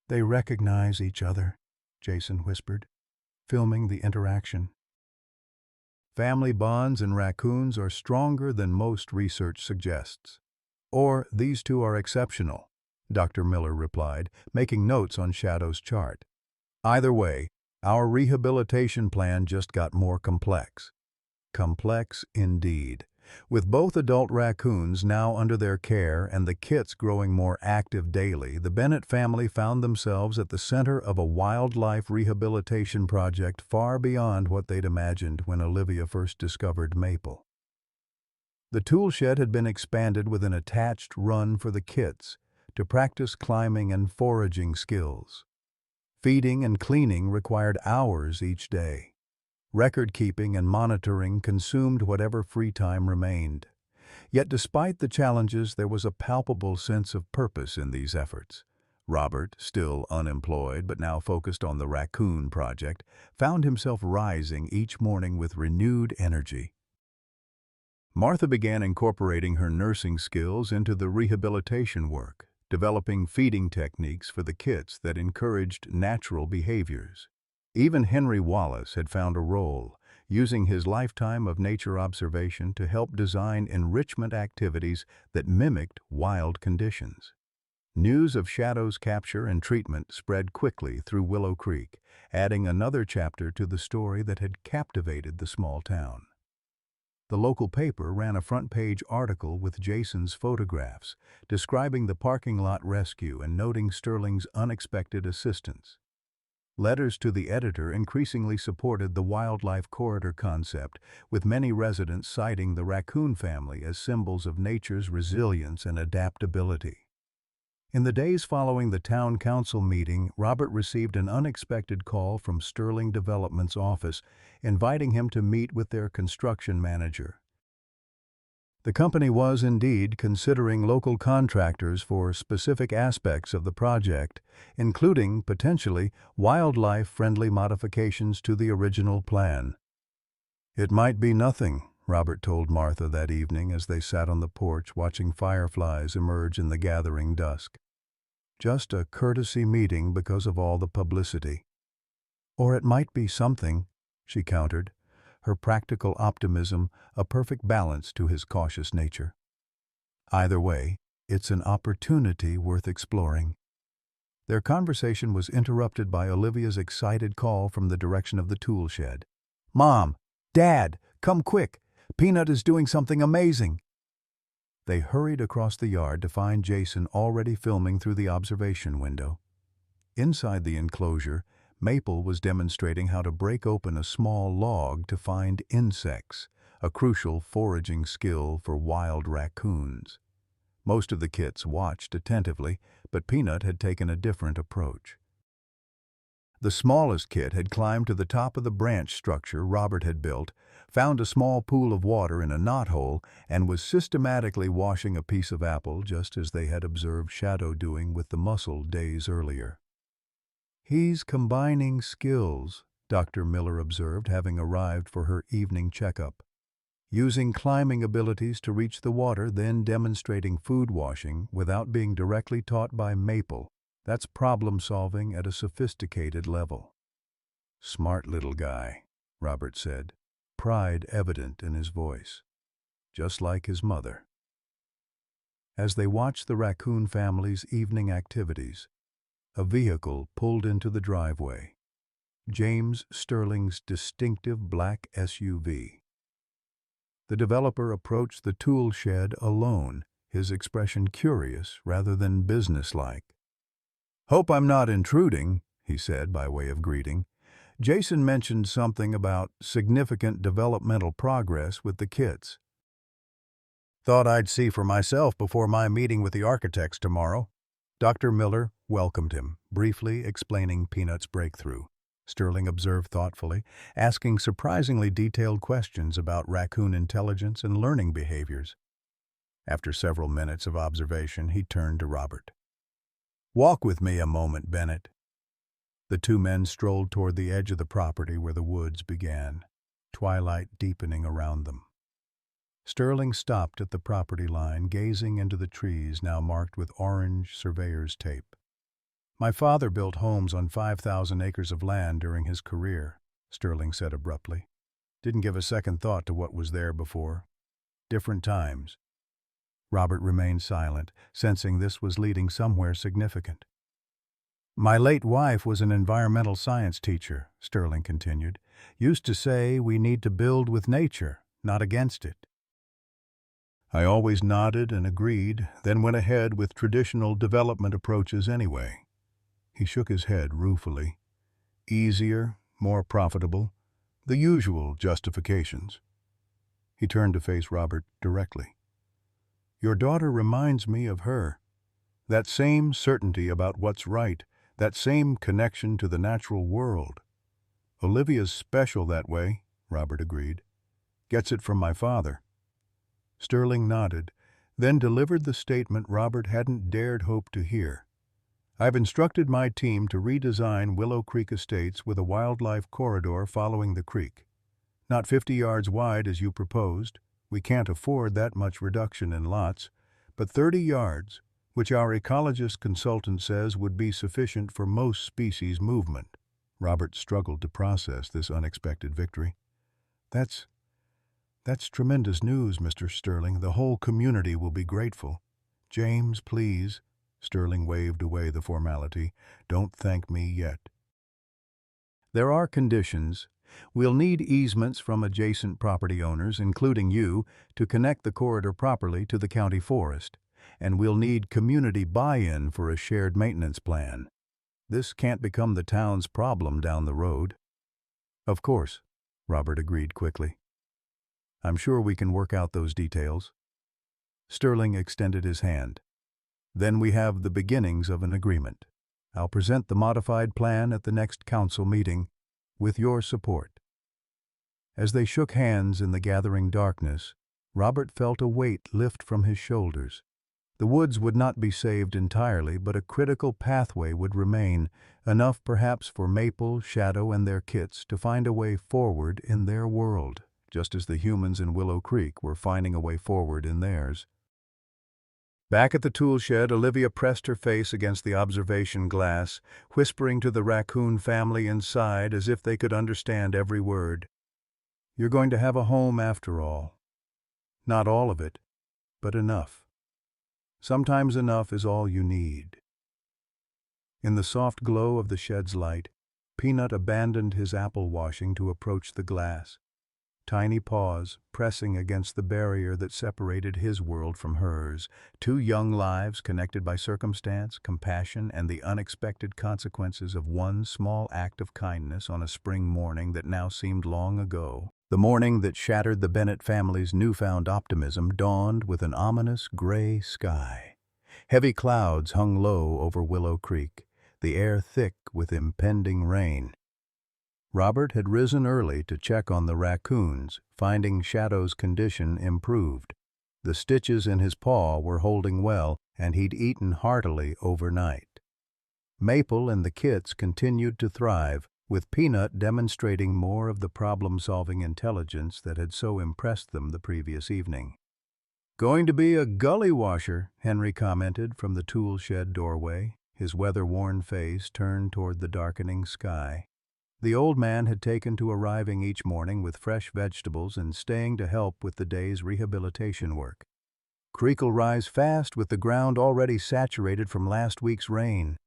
"They recognize each other," Jason whispered, filming the interaction. "Family bonds in raccoons are stronger than most research suggests. Or these two are exceptional," Dr. Miller replied, making notes on Shadow's chart. "Either way, our rehabilitation plan just got more complex." Complex indeed. With both adult raccoons now under their care and the kits growing more active daily, the Bennett family found themselves at the center of a wildlife rehabilitation project far beyond what they'd imagined when Olivia first discovered Maple. The tool shed had been expanded with an attached run for the kits to practice climbing and foraging skills. Feeding and cleaning required hours each day. Record-keeping and monitoring consumed whatever free time remained. Yet despite the challenges, there was a palpable sense of purpose in these efforts. Robert, still unemployed but now focused on the Raccoon project, found himself rising each morning with renewed energy. Martha began incorporating her nursing skills into the rehabilitation work, developing feeding techniques for the kits that encouraged natural behaviors. Even Henry Wallace had found a role, using his lifetime of nature observation to help design enrichment activities that mimicked wild conditions. News of Shadow's capture and treatment spread quickly through Willow Creek, adding another chapter to the story that had captivated the small town. The local paper ran a front-page article with Jason's photographs, describing the parking lot rescue and noting Sterling's unexpected assistance. Letters to the editor increasingly supported the wildlife corridor concept, with many residents citing the raccoon family as symbols of nature's resilience and adaptability. In the days following the town council meeting, Robert received an unexpected call from Sterling Development's office, inviting him to meet with their construction manager. The company was indeed considering local contractors for specific aspects of the project, including, potentially, wildlife-friendly modifications to the original plan. "It might be nothing," Robert told Martha that evening as they sat on the porch watching fireflies emerge in the gathering dusk. "Just a courtesy meeting because of all the publicity." "Or it might be something," she countered, her practical optimism a perfect balance to his cautious nature. "Either way, it's an opportunity worth exploring." Their conversation was interrupted by Olivia's excited call from the direction of the tool shed. "Mom! Dad! Come quick! Peanut is doing something amazing!" They hurried across the yard to find Jason already filming through the observation window. Inside the enclosure, Maple was demonstrating how to break open a small log to find insects, a crucial foraging skill for wild raccoons. Most of the kits watched attentively, but Peanut had taken a different approach. The smallest kit had climbed to the top of the branch structure Robert had built, found a small pool of water in a knothole, and was systematically washing a piece of apple just as they had observed Shadow doing with the mussel days earlier. "He's combining skills," Dr. Miller observed, having arrived for her evening checkup. "Using climbing abilities to reach the water, then demonstrating food washing without being directly taught by Maple. That's problem-solving at a sophisticated level." "Smart little guy," Robert said, pride evident in his voice. "Just like his mother." As they watched the raccoon family's evening activities, a vehicle pulled into the driveway. James Sterling's distinctive black SUV. The developer approached the tool shed alone, his expression curious rather than businesslike. "Hope I'm not intruding," he said by way of greeting. "Jason mentioned something about significant developmental progress with the kits. Thought I'd see for myself before my meeting with the architects tomorrow." Dr. Miller welcomed him, briefly explaining Peanut's breakthrough. Sterling observed thoughtfully, asking surprisingly detailed questions about raccoon intelligence and learning behaviors. After several minutes of observation, he turned to Robert. "Walk with me a moment, Bennett." The two men strolled toward the edge of the property where the woods began, twilight deepening around them. Sterling stopped at the property line, gazing into the trees now marked with orange surveyor's tape. "My father built homes on 5,000 acres of land during his career," Sterling said abruptly. "Didn't give a second thought to what was there before. Different times." Robert remained silent, sensing this was leading somewhere significant. "My late wife was an environmental science teacher," Sterling continued. "Used to say we need to build with nature, not against it." I always nodded and agreed, then went ahead with traditional development approaches anyway. He shook his head ruefully. Easier, more profitable, the usual justifications. He turned to face Robert directly. "Your daughter reminds me of her. That same certainty about what's right, that same connection to the natural world. Olivia's special that way," Robert agreed. "Gets it from my father." Sterling nodded, then delivered the statement Robert hadn't dared hope to hear. "I've instructed my team to redesign Willow Creek Estates with a wildlife corridor following the creek. Not 50 yards wide as you proposed, we can't afford that much reduction in lots, but 30 yards, which our ecologist consultant says would be sufficient for most species movement." Robert struggled to process this unexpected victory. That's tremendous news, Mr. Sterling. The whole community will be grateful." "James, please." Sterling waved away the formality. "Don't thank me yet. There are conditions. We'll need easements from adjacent property owners, including you, to connect the corridor properly to the county forest. And we'll need community buy-in for a shared maintenance plan. This can't become the town's problem down the road." "Of course," Robert agreed quickly. "I'm sure we can work out those details." Sterling extended his hand. "Then we have the beginnings of an agreement. I'll present the modified plan at the next council meeting, with your support." As they shook hands in the gathering darkness, Robert felt a weight lift from his shoulders. The woods would not be saved entirely, but a critical pathway would remain, enough perhaps for Maple, Shadow, and their kits to find a way forward in their world, just as the humans in Willow Creek were finding a way forward in theirs. Back at the tool shed, Olivia pressed her face against the observation glass, whispering to the raccoon family inside as if they could understand every word. "You're going to have a home after all. Not all of it, but enough. Sometimes enough is all you need." In the soft glow of the shed's light, Peanut abandoned his apple washing to approach the glass, tiny paws pressing against the barrier that separated his world from hers, two young lives connected by circumstance, compassion, and the unexpected consequences of one small act of kindness on a spring morning that now seemed long ago. The morning that shattered the Bennett family's newfound optimism dawned with an ominous gray sky. Heavy clouds hung low over Willow Creek, the air thick with impending rain. Robert had risen early to check on the raccoons, finding Shadow's condition improved. The stitches in his paw were holding well, and he'd eaten heartily overnight. Maple and the kits continued to thrive, with Peanut demonstrating more of the problem-solving intelligence that had so impressed them the previous evening. "Going to be a gully washer," Henry commented from the tool shed doorway, his weather-worn face turned toward the darkening sky. The old man had taken to arriving each morning with fresh vegetables and staying to help with the day's rehabilitation work. "Creek'll rise fast with the ground already saturated from last week's rain."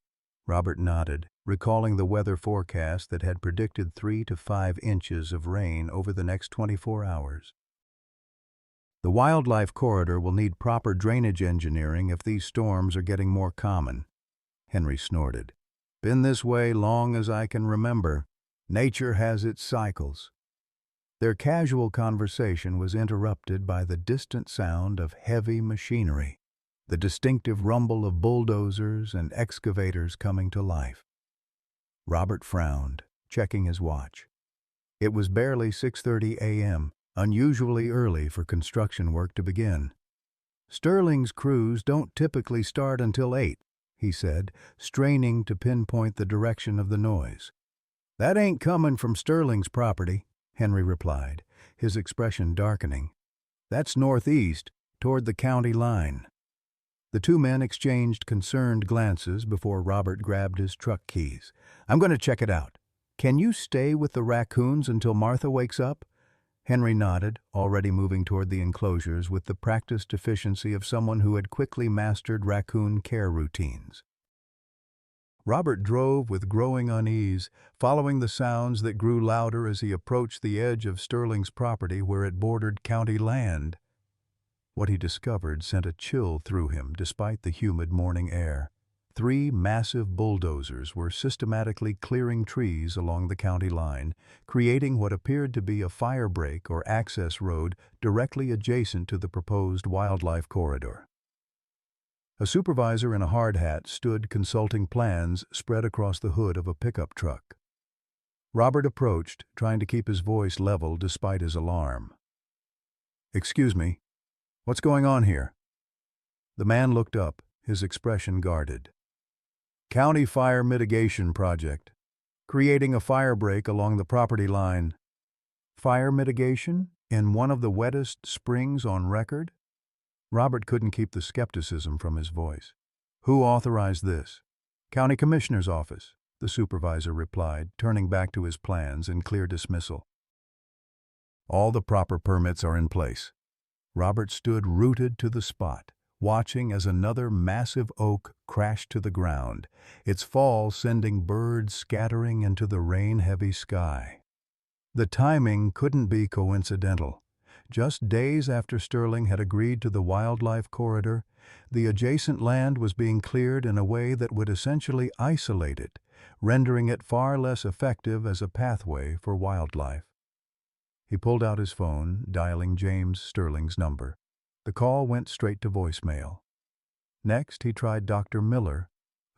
Robert nodded, recalling the weather forecast that had predicted 3 to 5 inches of rain over the next 24 hours. The wildlife corridor will need proper drainage engineering if these storms are getting more common. Henry snorted. Been this way long as I can remember. Nature has its cycles. Their casual conversation was interrupted by the distant sound of heavy machinery, the distinctive rumble of bulldozers and excavators coming to life. Robert frowned, checking his watch. It was barely 6:30 a.m., unusually early for construction work to begin. Sterling's crews don't typically start until 8, he said, straining to pinpoint the direction of the noise. That ain't coming from Sterling's property, Henry replied, his expression darkening. That's northeast, toward the county line. The two men exchanged concerned glances before Robert grabbed his truck keys. I'm going to check it out. Can you stay with the raccoons until Martha wakes up? Henry nodded, already moving toward the enclosures with the practiced efficiency of someone who had quickly mastered raccoon care routines. Robert drove with growing unease, following the sounds that grew louder as he approached the edge of Sterling's property where it bordered county land. What he discovered sent a chill through him despite the humid morning air. 3 massive bulldozers were systematically clearing trees along the county line, creating what appeared to be a fire break or access road directly adjacent to the proposed wildlife corridor. A supervisor in a hard hat stood consulting plans spread across the hood of a pickup truck. Robert approached, trying to keep his voice level despite his alarm. Excuse me, what's going on here? The man looked up, his expression guarded. County Fire Mitigation Project. Creating a fire break along the property line. Fire mitigation? In one of the wettest springs on record? Robert couldn't keep the skepticism from his voice. Who authorized this? County Commissioner's office, the supervisor replied, turning back to his plans in clear dismissal. All the proper permits are in place. Robert stood rooted to the spot, watching as another massive oak crashed to the ground, its fall sending birds scattering into the rain-heavy sky. The timing couldn't be coincidental. Just days after Sterling had agreed to the wildlife corridor, the adjacent land was being cleared in a way that would essentially isolate it, rendering it far less effective as a pathway for wildlife. He pulled out his phone, dialing James Sterling's number. The call went straight to voicemail. Next, he tried Dr. Miller,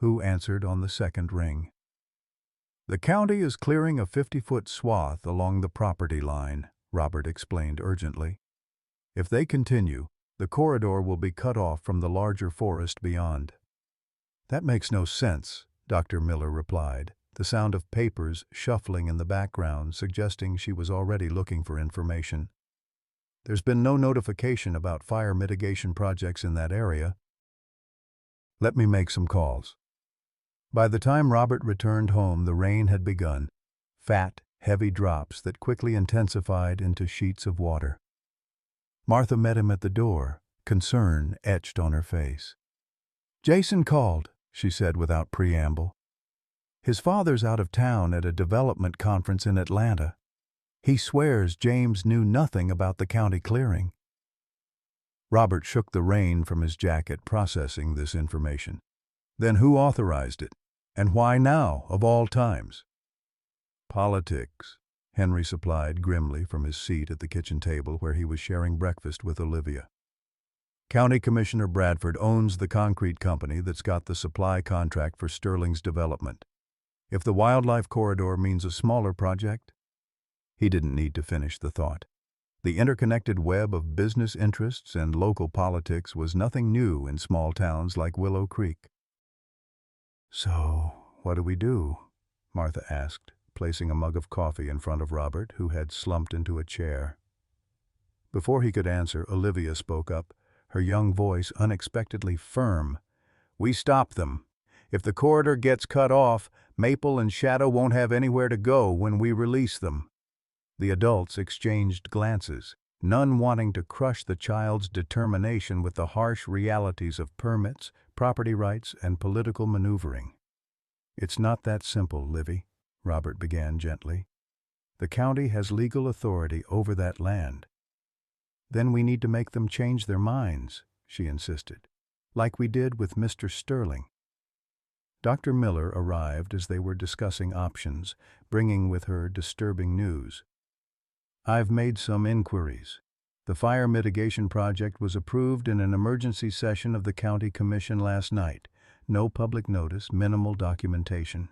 who answered on the second ring. The county is clearing a 50-foot swath along the property line, Robert explained urgently. If they continue, the corridor will be cut off from the larger forest beyond. That makes no sense, Dr. Miller replied, the sound of papers shuffling in the background suggesting she was already looking for information. There's been no notification about fire mitigation projects in that area. Let me make some calls. By the time Robert returned home, the rain had begun, fat, heavy drops that quickly intensified into sheets of water. Martha met him at the door, concern etched on her face. Jason called, she said without preamble. His father's out of town at a development conference in Atlanta. He swears James knew nothing about the county clearing. Robert shook the rain from his jacket, processing this information. Then who authorized it? And why now, of all times? Politics, Henry supplied grimly from his seat at the kitchen table where he was sharing breakfast with Olivia. County Commissioner Bradford owns the concrete company that's got the supply contract for Sterling's development. If the wildlife corridor means a smaller project, he didn't need to finish the thought. The interconnected web of business interests and local politics was nothing new in small towns like Willow Creek. So, what do we do? Martha asked, placing a mug of coffee in front of Robert, who had slumped into a chair. Before he could answer, Olivia spoke up, her young voice unexpectedly firm. We stop them. If the corridor gets cut off, Maple and Shadow won't have anywhere to go when we release them. The adults exchanged glances, none wanting to crush the child's determination with the harsh realities of permits, property rights, and political maneuvering. It's not that simple, Livy, Robert began gently. The county has legal authority over that land. Then we need to make them change their minds, she insisted, like we did with Mr. Sterling. Dr. Miller arrived as they were discussing options, bringing with her disturbing news. I've made some inquiries. The fire mitigation project was approved in an emergency session of the county commission last night. No public notice, minimal documentation.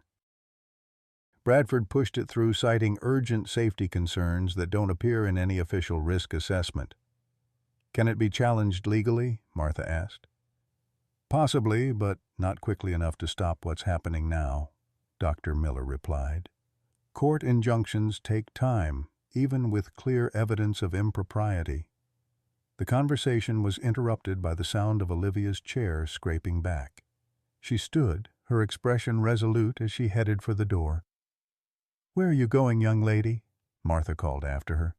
Bradford pushed it through, citing urgent safety concerns that don't appear in any official risk assessment. Can it be challenged legally? Martha asked. Possibly, but not quickly enough to stop what's happening now, Dr. Miller replied. Court injunctions take time, even with clear evidence of impropriety. The conversation was interrupted by the sound of Olivia's chair scraping back. She stood, her expression resolute as she headed for the door. "Where are you going, young lady?" Martha called after her.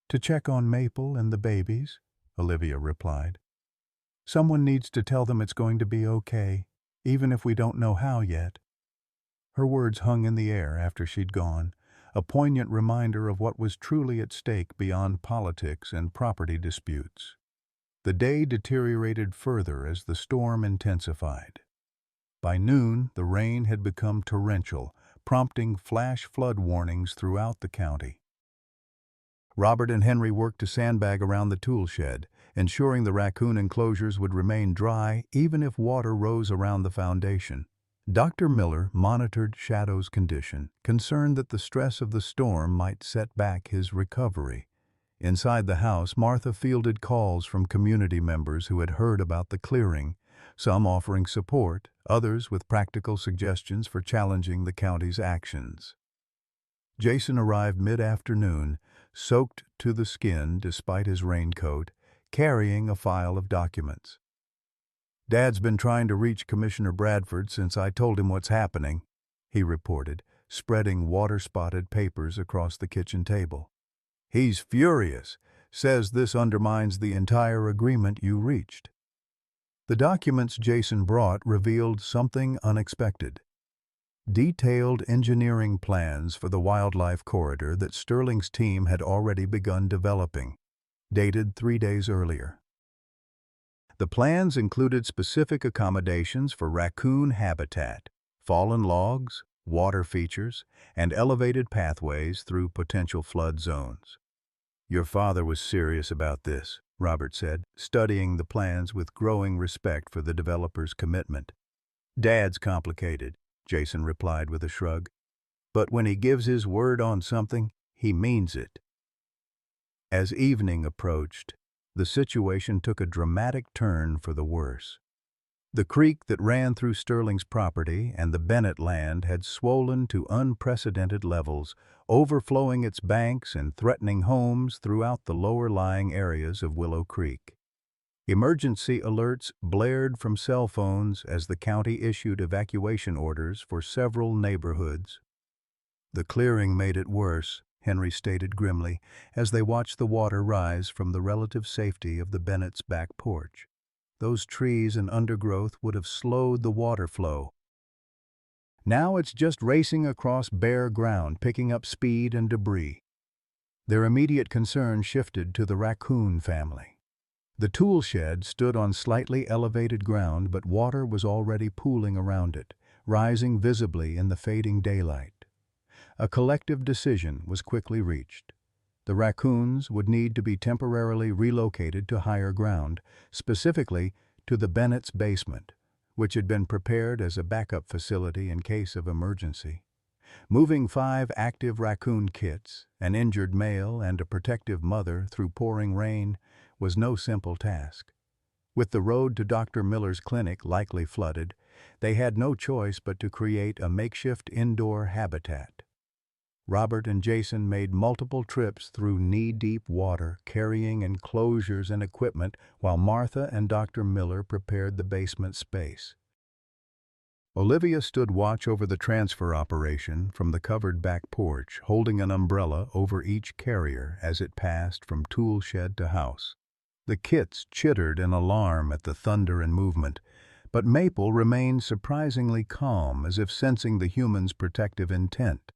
"To check on Maple and the babies," Olivia replied. "Someone needs to tell them it's going to be okay, even if we don't know how yet." Her words hung in the air after she'd gone, a poignant reminder of what was truly at stake beyond politics and property disputes. The day deteriorated further as the storm intensified. By noon, the rain had become torrential, prompting flash flood warnings throughout the county. Robert and Henry worked to sandbag around the tool shed, ensuring the raccoon enclosures would remain dry even if water rose around the foundation. Dr. Miller monitored Shadow's condition, concerned that the stress of the storm might set back his recovery. Inside the house, Martha fielded calls from community members who had heard about the clearing, some offering support, others with practical suggestions for challenging the county's actions. Jason arrived mid-afternoon, soaked to the skin despite his raincoat, carrying a file of documents. "Dad's been trying to reach Commissioner Bradford since I told him what's happening," he reported, spreading water-spotted papers across the kitchen table. "He's furious, says this undermines the entire agreement you reached." The documents Jason brought revealed something unexpected. Detailed engineering plans for the wildlife corridor that Sterling's team had already begun developing, dated 3 days earlier. The plans included specific accommodations for raccoon habitat, fallen logs, water features, and elevated pathways through potential flood zones. "Your father was serious about this," Robert said, studying the plans with growing respect for the developer's commitment. "Dad's complicated," Jason replied with a shrug. "But when he gives his word on something, he means it." As evening approached, the situation took a dramatic turn for the worse. The creek that ran through Sterling's property and the Bennett land had swollen to unprecedented levels, overflowing its banks and threatening homes throughout the lower-lying areas of Willow Creek. Emergency alerts blared from cell phones as the county issued evacuation orders for several neighborhoods. "The clearing made it worse," Henry stated grimly, as they watched the water rise from the relative safety of the Bennett's back porch. "Those trees and undergrowth would have slowed the water flow. Now it's just racing across bare ground, picking up speed and debris." Their immediate concern shifted to the Raccoon family. The tool shed stood on slightly elevated ground, but water was already pooling around it, rising visibly in the fading daylight. A collective decision was quickly reached. The raccoons would need to be temporarily relocated to higher ground, specifically to the Bennett's basement, which had been prepared as a backup facility in case of emergency. Moving 5 active raccoon kits, an injured male and a protective mother through pouring rain, was no simple task. With the road to Dr. Miller's clinic likely flooded, they had no choice but to create a makeshift indoor habitat. Robert and Jason made multiple trips through knee-deep water, carrying enclosures and equipment, while Martha and Dr. Miller prepared the basement space. Olivia stood watch over the transfer operation from the covered back porch, holding an umbrella over each carrier as it passed from tool shed to house. The kits chittered in alarm at the thunder and movement, but Maple remained surprisingly calm, as if sensing the human's protective intent.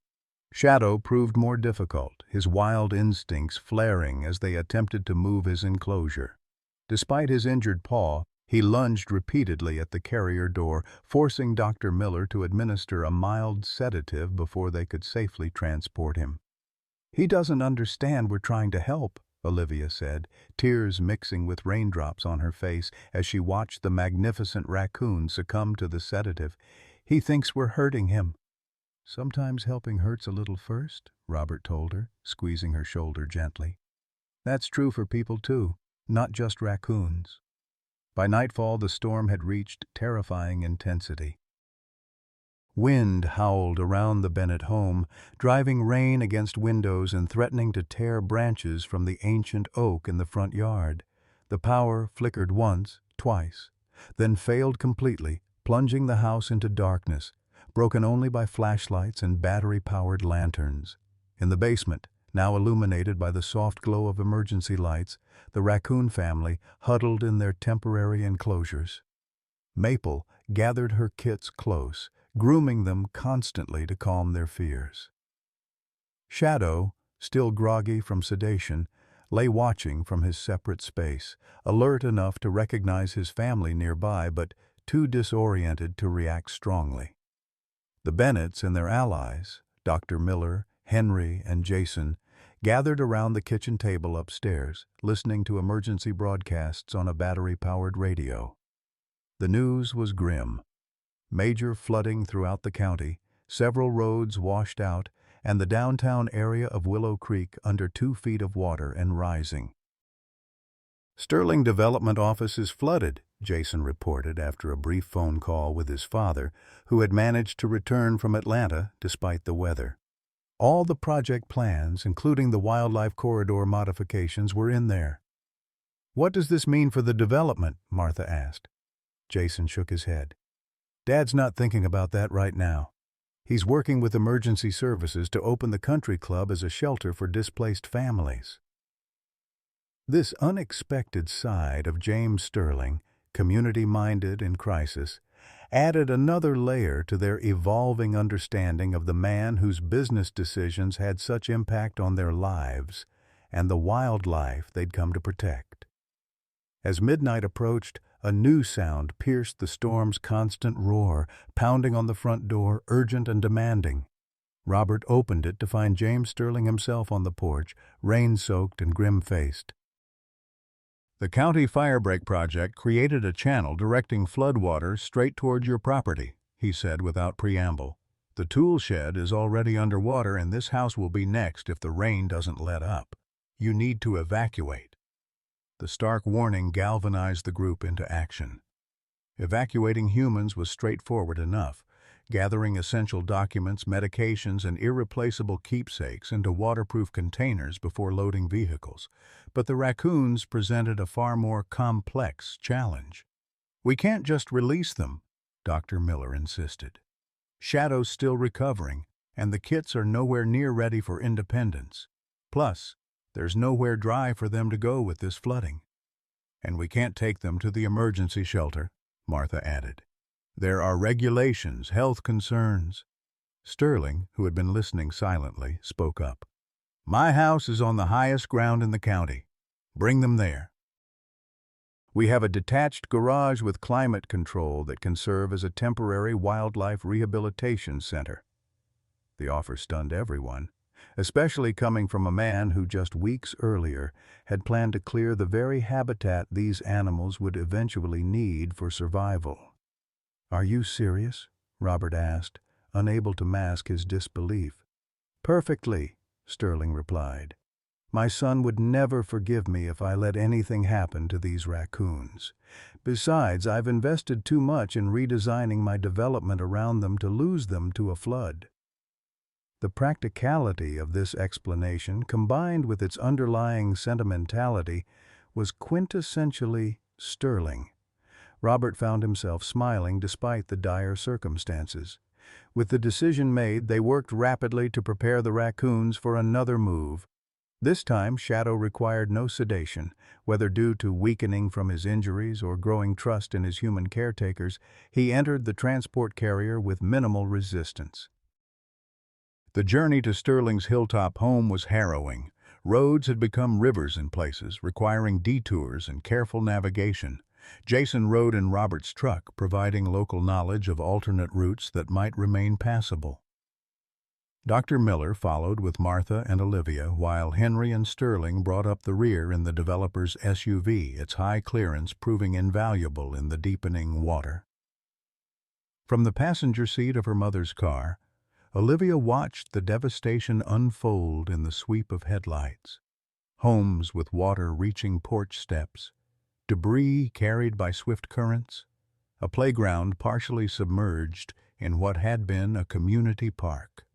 Shadow proved more difficult, his wild instincts flaring as they attempted to move his enclosure. Despite his injured paw, he lunged repeatedly at the carrier door, forcing Dr. Miller to administer a mild sedative before they could safely transport him. "He doesn't understand we're trying to help," Olivia said, tears mixing with raindrops on her face as she watched the magnificent raccoon succumb to the sedative. "He thinks we're hurting him." "Sometimes helping hurts a little first," Robert told her, squeezing her shoulder gently. "That's true for people too, not just raccoons." By nightfall, the storm had reached terrifying intensity. Wind howled around the Bennett home, driving rain against windows and threatening to tear branches from the ancient oak in the front yard. The power flickered once, twice, then failed completely, plunging the house into darkness, broken only by flashlights and battery-powered lanterns. In the basement, now illuminated by the soft glow of emergency lights, the Raccoon family huddled in their temporary enclosures. Maple gathered her kits close, grooming them constantly to calm their fears. Shadow, still groggy from sedation, lay watching from his separate space, alert enough to recognize his family nearby but too disoriented to react strongly. The Bennetts and their allies, Dr. Miller, Henry, and Jason, gathered around the kitchen table upstairs, listening to emergency broadcasts on a battery-powered radio. The news was grim. Major flooding throughout the county, several roads washed out, and the downtown area of Willow Creek under 2 feet of water and rising. "Sterling Development Office is flooded," Jason reported after a brief phone call with his father, who had managed to return from Atlanta despite the weather. All the project plans, including the wildlife corridor modifications, were in there. "What does this mean for the development?" Martha asked. Jason shook his head. "Dad's not thinking about that right now. He's working with emergency services to open the country club as a shelter for displaced families." This unexpected side of James Sterling, community-minded in crisis, added another layer to their evolving understanding of the man whose business decisions had such impact on their lives and the wildlife they'd come to protect. As midnight approached, a new sound pierced the storm's constant roar, pounding on the front door, urgent and demanding. Robert opened it to find James Sterling himself on the porch, rain-soaked and grim-faced. "The County Firebreak Project created a channel directing floodwater straight towards your property," he said without preamble. "The tool shed is already underwater and this house will be next if the rain doesn't let up. You need to evacuate." The stark warning galvanized the group into action. Evacuating humans was straightforward enough, gathering essential documents, medications, and irreplaceable keepsakes into waterproof containers before loading vehicles. But the raccoons presented a far more complex challenge. "We can't just release them," Dr. Miller insisted. "Shadow's still recovering, and the kits are nowhere near ready for independence. Plus, there's nowhere dry for them to go with this flooding. And we can't take them to the emergency shelter," Martha added. "There are regulations, health concerns." Sterling, who had been listening silently, spoke up. "My house is on the highest ground in the county. Bring them there. We have a detached garage with climate control that can serve as a temporary wildlife rehabilitation center." The offer stunned everyone, especially coming from a man who just weeks earlier had planned to clear the very habitat these animals would eventually need for survival. "Are you serious?" Robert asked, unable to mask his disbelief. "Perfectly," Sterling replied. "My son would never forgive me if I let anything happen to these raccoons. Besides, I've invested too much in redesigning my development around them to lose them to a flood." The practicality of this explanation, combined with its underlying sentimentality, was quintessentially Sterling. Robert found himself smiling despite the dire circumstances. With the decision made, they worked rapidly to prepare the raccoons for another move. This time, Shadow required no sedation. Whether due to weakening from his injuries or growing trust in his human caretakers, he entered the transport carrier with minimal resistance. The journey to Sterling's hilltop home was harrowing. Roads had become rivers in places, requiring detours and careful navigation. Jason rode in Robert's truck, providing local knowledge of alternate routes that might remain passable. Dr. Miller followed with Martha and Olivia, while Henry and Sterling brought up the rear in the developer's SUV, its high clearance proving invaluable in the deepening water. From the passenger seat of her mother's car, Olivia watched the devastation unfold in the sweep of headlights. Homes with water reaching porch steps, debris carried by swift currents, a playground partially submerged in what had been a community park.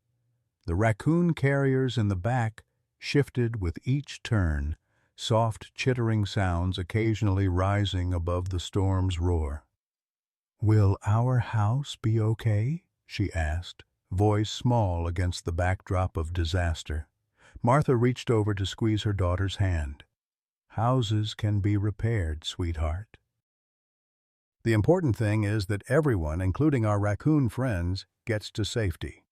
The Raccoon carriers in the back shifted with each turn, soft chittering sounds occasionally rising above the storm's roar. "Will our house be okay?" she asked, voice small against the backdrop of disaster. Martha reached over to squeeze her daughter's hand. "Houses can be repaired, sweetheart. The important thing is that everyone, including our raccoon friends, gets to safety."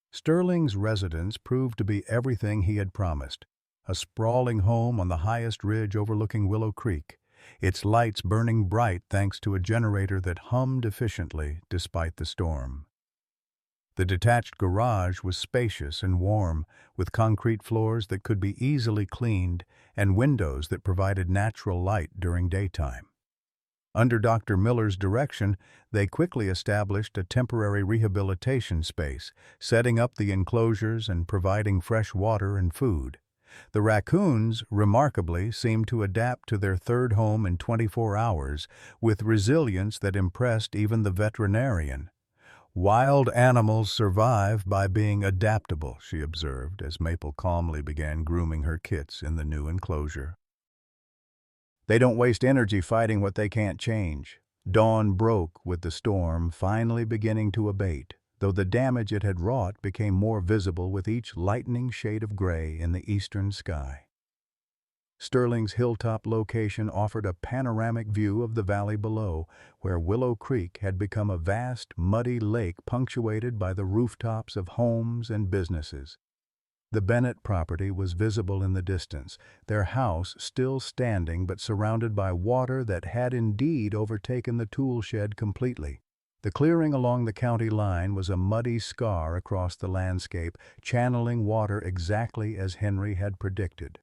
Sterling's residence proved to be everything he had promised. A sprawling home on the highest ridge overlooking Willow Creek, its lights burning bright thanks to a generator that hummed efficiently despite the storm. The detached garage was spacious and warm, with concrete floors that could be easily cleaned and windows that provided natural light during daytime. Under Dr. Miller's direction, they quickly established a temporary rehabilitation space, setting up the enclosures and providing fresh water and food. The raccoons, remarkably, seemed to adapt to their third home in 24 hours, with resilience that impressed even the veterinarian. "Wild animals survive by being adaptable," she observed, as Maple calmly began grooming her kits in the new enclosure. "They don't waste energy fighting what they can't change." Dawn broke with the storm finally beginning to abate, though the damage it had wrought became more visible with each lightening shade of gray in the eastern sky. Sterling's hilltop location offered a panoramic view of the valley below, where Willow Creek had become a vast, muddy lake punctuated by the rooftops of homes and businesses. The Bennett property was visible in the distance, their house still standing but surrounded by water that had indeed overtaken the tool shed completely. The clearing along the county line was a muddy scar across the landscape, channeling water exactly as Henry had predicted.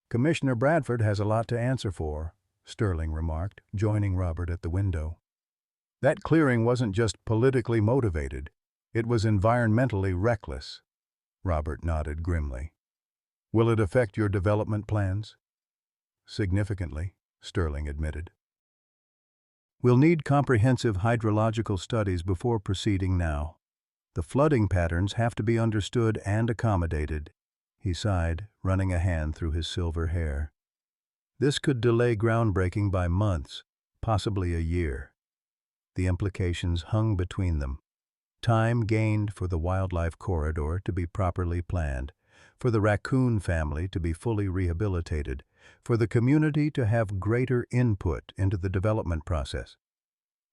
"Commissioner Bradford has a lot to answer for," Sterling remarked, joining Robert at the window. "That clearing wasn't just politically motivated, it was environmentally reckless." Robert nodded grimly. "Will it affect your development plans?" "Significantly," Sterling admitted. "We'll need comprehensive hydrological studies before proceeding now. The flooding patterns have to be understood and accommodated." He sighed, running a hand through his silver hair. "This could delay groundbreaking by months, possibly a year." The implications hung between them. Time gained for the wildlife corridor to be properly planned, for the raccoon family to be fully rehabilitated, for the community to have greater input into the development process.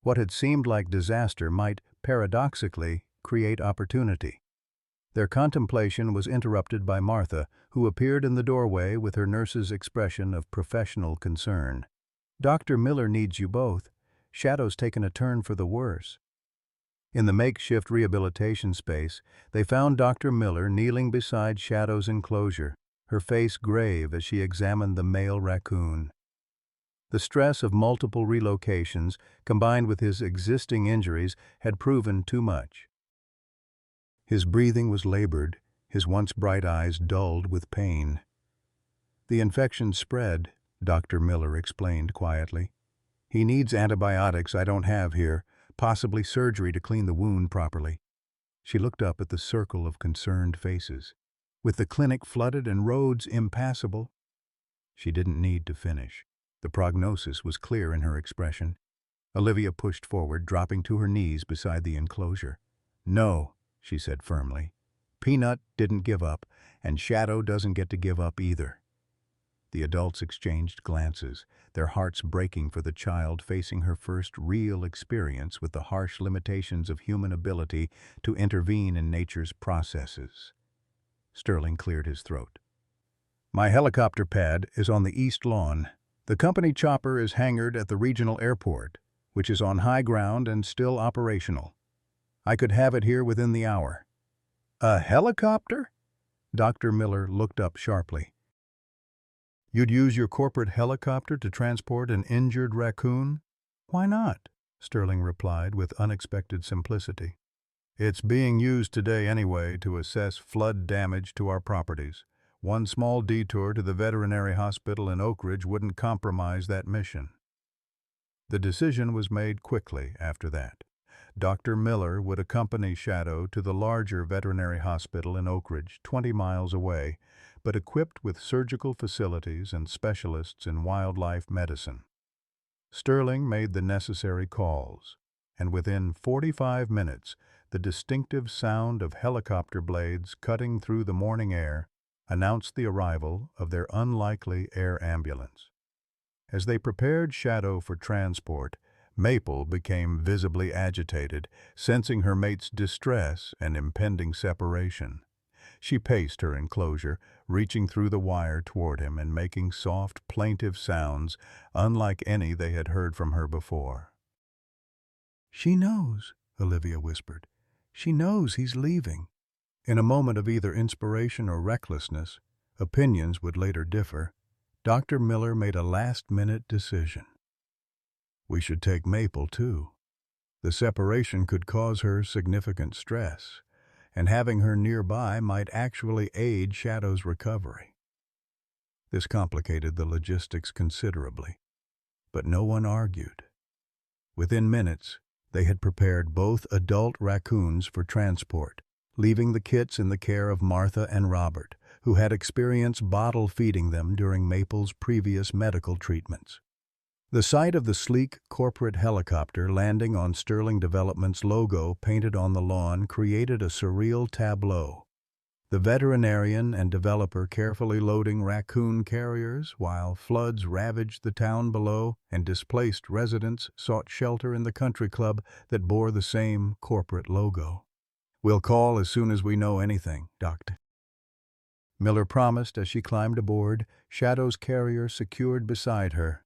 What had seemed like disaster might, paradoxically, create opportunity. Their contemplation was interrupted by Martha, who appeared in the doorway with her nurse's expression of professional concern. "Dr. Miller needs you both. Shadow's taken a turn for the worse." In the makeshift rehabilitation space, they found Dr. Miller kneeling beside Shadow's enclosure, her face grave as she examined the male raccoon. The stress of multiple relocations, combined with his existing injuries, had proven too much. His breathing was labored, his once bright eyes dulled with pain. "The infection spread," Dr. Miller explained quietly. "He needs antibiotics I don't have here, possibly surgery to clean the wound properly." She looked up at the circle of concerned faces. With the clinic flooded and roads impassable, she didn't need to finish. The prognosis was clear in her expression. Olivia pushed forward, dropping to her knees beside the enclosure. "No," she said firmly. "Peanut didn't give up, and Shadow doesn't get to give up either." The adults exchanged glances, their hearts breaking for the child facing her first real experience with the harsh limitations of human ability to intervene in nature's processes. Sterling cleared his throat. My helicopter pad is on the east lawn. The company chopper is hangared at the regional airport, which is on high ground and still operational. I could have it here within the hour. A helicopter? Dr. Miller looked up sharply. You'd use your corporate helicopter to transport an injured raccoon? Why not? Sterling replied with unexpected simplicity. It's being used today anyway to assess flood damage to our properties. One small detour to the veterinary hospital in Oak Ridge wouldn't compromise that mission. The decision was made quickly after that. Dr. Miller would accompany Shadow to the larger veterinary hospital in Oak Ridge, 20 miles away, but equipped with surgical facilities and specialists in wildlife medicine. Sterling made the necessary calls, and within 45 minutes, the distinctive sound of helicopter blades cutting through the morning air announced the arrival of their unlikely air ambulance. As they prepared Shadow for transport, Maple became visibly agitated, sensing her mate's distress and impending separation. She paced her enclosure, reaching through the wire toward him and making soft, plaintive sounds unlike any they had heard from her before. "She knows," Olivia whispered. "She knows he's leaving." In a moment of either inspiration or recklessness, opinions would later differ, Dr. Miller made a last-minute decision. We should take Maple, too. The separation could cause her significant stress, and having her nearby might actually aid Shadow's recovery. This complicated the logistics considerably, but no one argued. Within minutes, they had prepared both adult raccoons for transport, leaving the kits in the care of Martha and Robert, who had experienced bottle feeding them during Maple's previous medical treatments. The sight of the sleek corporate helicopter landing on Sterling Development's logo painted on the lawn created a surreal tableau. The veterinarian and developer carefully loading raccoon carriers while floods ravaged the town below and displaced residents sought shelter in the country club that bore the same corporate logo. "We'll call as soon as we know anything, Dr." Miller promised as she climbed aboard, Shadow's carrier secured beside her.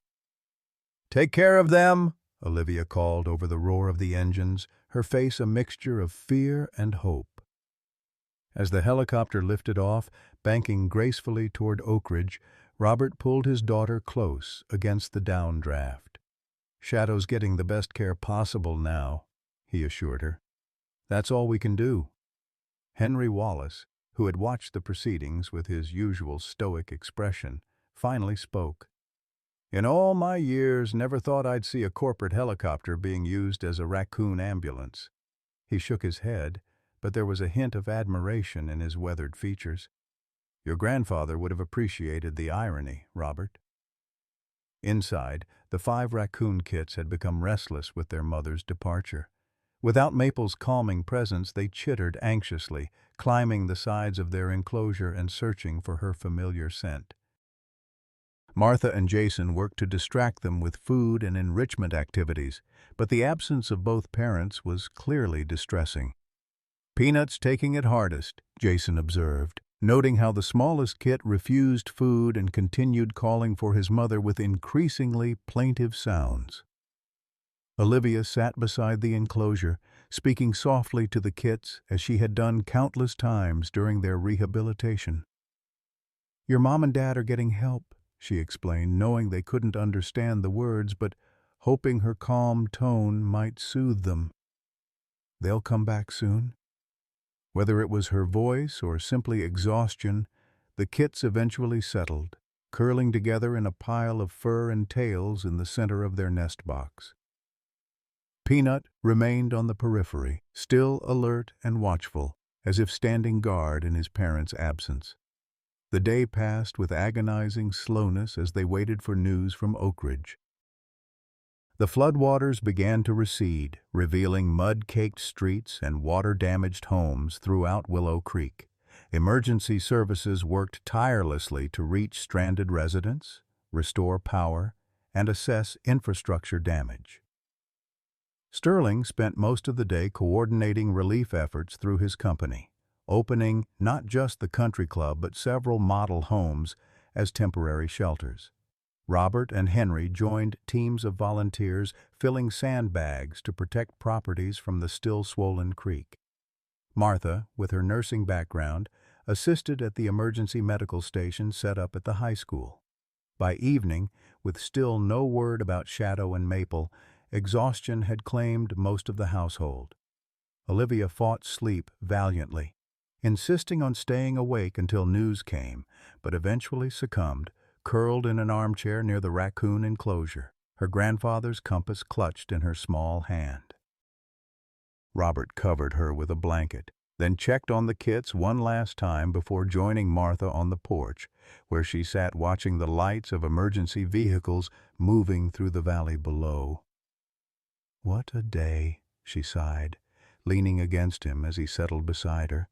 "Take care of them," Olivia called over the roar of the engines, her face a mixture of fear and hope. As the helicopter lifted off, banking gracefully toward Oak Ridge, Robert pulled his daughter close against the downdraft. "Shadow's getting the best care possible now," he assured her. "That's all we can do." Henry Wallace, who had watched the proceedings with his usual stoic expression, finally spoke. "In all my years, never thought I'd see a corporate helicopter being used as a raccoon ambulance." He shook his head, but there was a hint of admiration in his weathered features. "Your grandfather would have appreciated the irony, Robert." Inside, the 5 raccoon kits had become restless with their mother's departure. Without Maple's calming presence, they chittered anxiously, climbing the sides of their enclosure and searching for her familiar scent. Martha and Jason worked to distract them with food and enrichment activities, but the absence of both parents was clearly distressing. "Peanut's taking it hardest," Jason observed, noting how the smallest kit refused food and continued calling for his mother with increasingly plaintive sounds. Olivia sat beside the enclosure, speaking softly to the kits as she had done countless times during their rehabilitation. "Your mom and dad are getting help," she explained, knowing they couldn't understand the words, but hoping her calm tone might soothe them. "They'll come back soon." Whether it was her voice or simply exhaustion, the kits eventually settled, curling together in a pile of fur and tails in the center of their nest box. Peanut remained on the periphery, still alert and watchful, as if standing guard in his parents' absence. The day passed with agonizing slowness as they waited for news from Oak Ridge. The floodwaters began to recede, revealing mud-caked streets and water-damaged homes throughout Willow Creek. Emergency services worked tirelessly to reach stranded residents, restore power, and assess infrastructure damage. Sterling spent most of the day coordinating relief efforts through his company, opening not just the country club but several model homes as temporary shelters. Robert and Henry joined teams of volunteers filling sandbags to protect properties from the still-swollen creek. Martha, with her nursing background, assisted at the emergency medical station set up at the high school. By evening, with still no word about Shadow and Maple, exhaustion had claimed most of the household. Olivia fought sleep valiantly, insisting on staying awake until news came, but eventually succumbed, curled in an armchair near the Raccoon enclosure, her grandfather's compass clutched in her small hand. Robert covered her with a blanket, then checked on the kits one last time before joining Martha on the porch, where she sat watching the lights of emergency vehicles moving through the valley below. "What a day," she sighed, leaning against him as he settled beside her.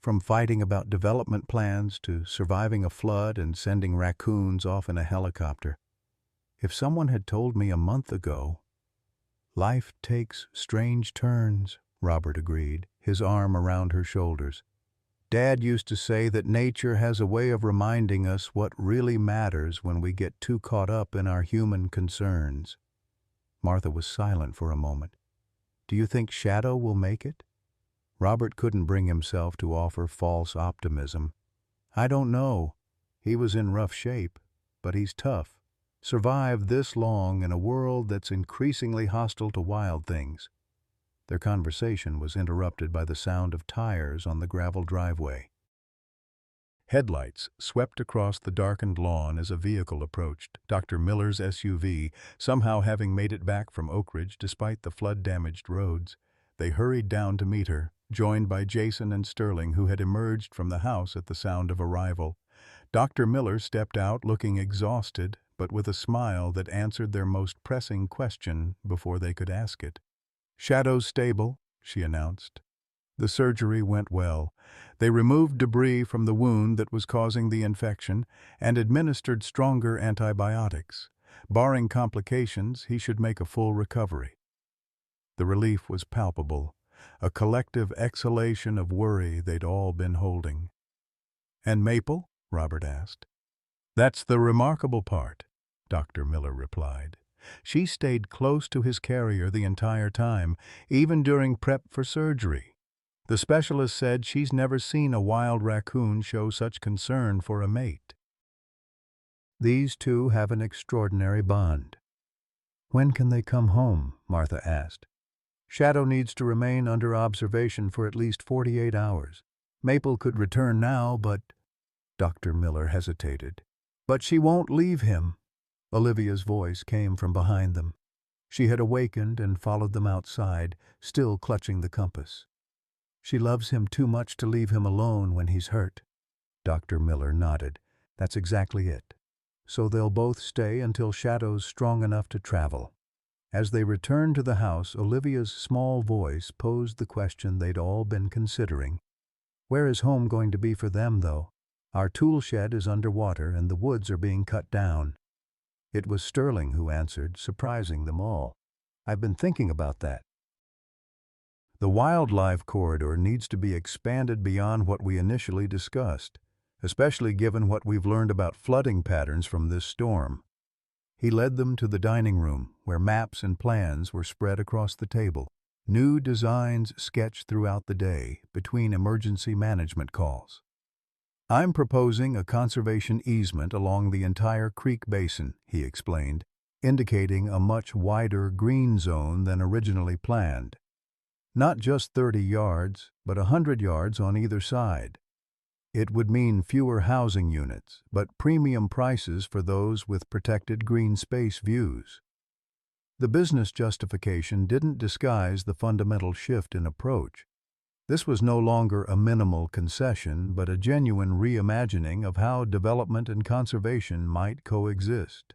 From fighting about development plans to surviving a flood and sending raccoons off in a helicopter. If someone had told me a month ago. "Life takes strange turns," Robert agreed, his arm around her shoulders. "Dad used to say that nature has a way of reminding us what really matters when we get too caught up in our human concerns." Martha was silent for a moment. "Do you think Shadow will make it?" Robert couldn't bring himself to offer false optimism. "I don't know. He was in rough shape, but he's tough. Survived this long in a world that's increasingly hostile to wild things." Their conversation was interrupted by the sound of tires on the gravel driveway. Headlights swept across the darkened lawn as a vehicle approached, Dr. Miller's SUV, somehow having made it back from Oak Ridge despite the flood-damaged roads. They hurried down to meet her, joined by Jason and Sterling, who had emerged from the house at the sound of arrival. Dr. Miller stepped out looking exhausted, but with a smile that answered their most pressing question before they could ask it. "Shadow's stable," she announced. The surgery went well. They removed debris from the wound that was causing the infection and administered stronger antibiotics. Barring complications, he should make a full recovery. The relief was palpable, a collective exhalation of worry they'd all been holding. "And Maple?" Robert asked. "That's the remarkable part," Dr. Miller replied. "She stayed close to his carrier the entire time, even during prep for surgery. The specialist said she's never seen a wild raccoon show such concern for a mate. These two have an extraordinary bond." "When can they come home?" Martha asked. "Shadow needs to remain under observation for at least 48 hours. Maple could return now, but—" Dr. Miller hesitated. "But she won't leave him." Olivia's voice came from behind them. She had awakened and followed them outside, still clutching the compass. "She loves him too much to leave him alone when he's hurt." Dr. Miller nodded. "That's exactly it. So they'll both stay until Shadow's strong enough to travel." As they returned to the house, Olivia's small voice posed the question they'd all been considering. "Where is home going to be for them, though? Our tool shed is underwater and the woods are being cut down." It was Sterling who answered, surprising them all. "I've been thinking about that. The wildlife corridor needs to be expanded beyond what we initially discussed, especially given what we've learned about flooding patterns from this storm." He led them to the dining room, where maps and plans were spread across the table, new designs sketched throughout the day between emergency management calls. "I'm proposing a conservation easement along the entire creek basin," he explained, indicating a much wider green zone than originally planned. "Not just 30 yards, but 100 yards on either side. It would mean fewer housing units, but premium prices for those with protected green space views." The business justification didn't disguise the fundamental shift in approach. This was no longer a minimal concession, but a genuine reimagining of how development and conservation might coexist.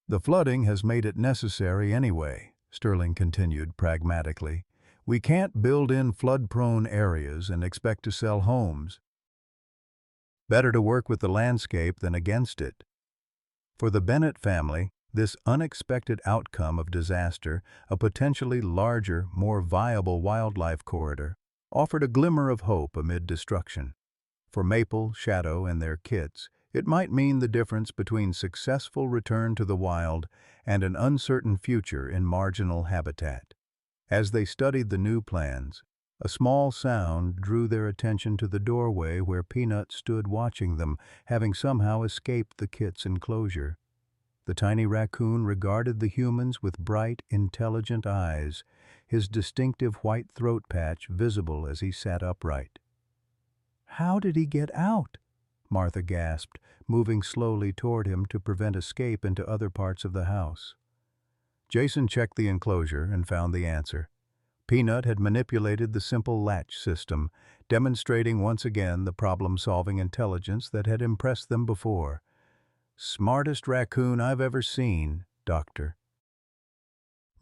"The flooding has made it necessary anyway," Sterling continued pragmatically. "We can't build in flood-prone areas and expect to sell homes. Better to work with the landscape than against it. For the Bennett family, this unexpected outcome of disaster, a potentially larger, more viable wildlife corridor, offered a glimmer of hope amid destruction. For Maple, Shadow, and their kits, it might mean the difference between successful return to the wild and an uncertain future in marginal habitat. As they studied the new plans, a small sound drew their attention to the doorway where Peanut stood watching them, having somehow escaped the kit's enclosure. The tiny raccoon regarded the humans with bright, intelligent eyes, his distinctive white throat patch visible as he sat upright. "How did he get out?" Martha gasped, moving slowly toward him to prevent escape into other parts of the house. Jason checked the enclosure and found the answer. Peanut had manipulated the simple latch system, demonstrating once again the problem-solving intelligence that had impressed them before. "Smartest raccoon I've ever seen, Doctor,"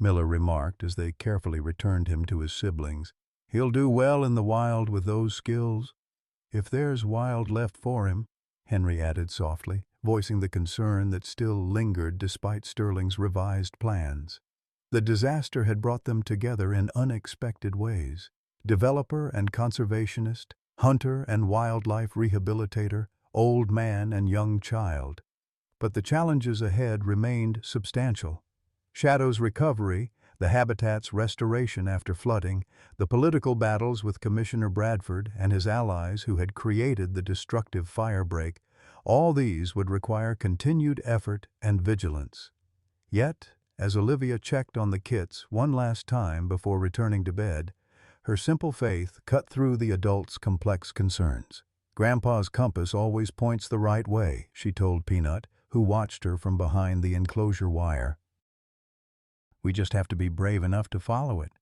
Miller remarked as they carefully returned him to his siblings. "He'll do well in the wild with those skills. If there's wild left for him," Henry added softly, voicing the concern that still lingered despite Sterling's revised plans. The disaster had brought them together in unexpected ways. Developer and conservationist, hunter and wildlife rehabilitator, old man and young child. But the challenges ahead remained substantial. Shadow's recovery, the habitat's restoration after flooding, the political battles with Commissioner Bradford and his allies who had created the destructive firebreak, all these would require continued effort and vigilance. Yet, as Olivia checked on the kits one last time before returning to bed, her simple faith cut through the adults' complex concerns. "Grandpa's compass always points the right way," she told Peanut, who watched her from behind the enclosure wire. "We just have to be brave enough to follow it."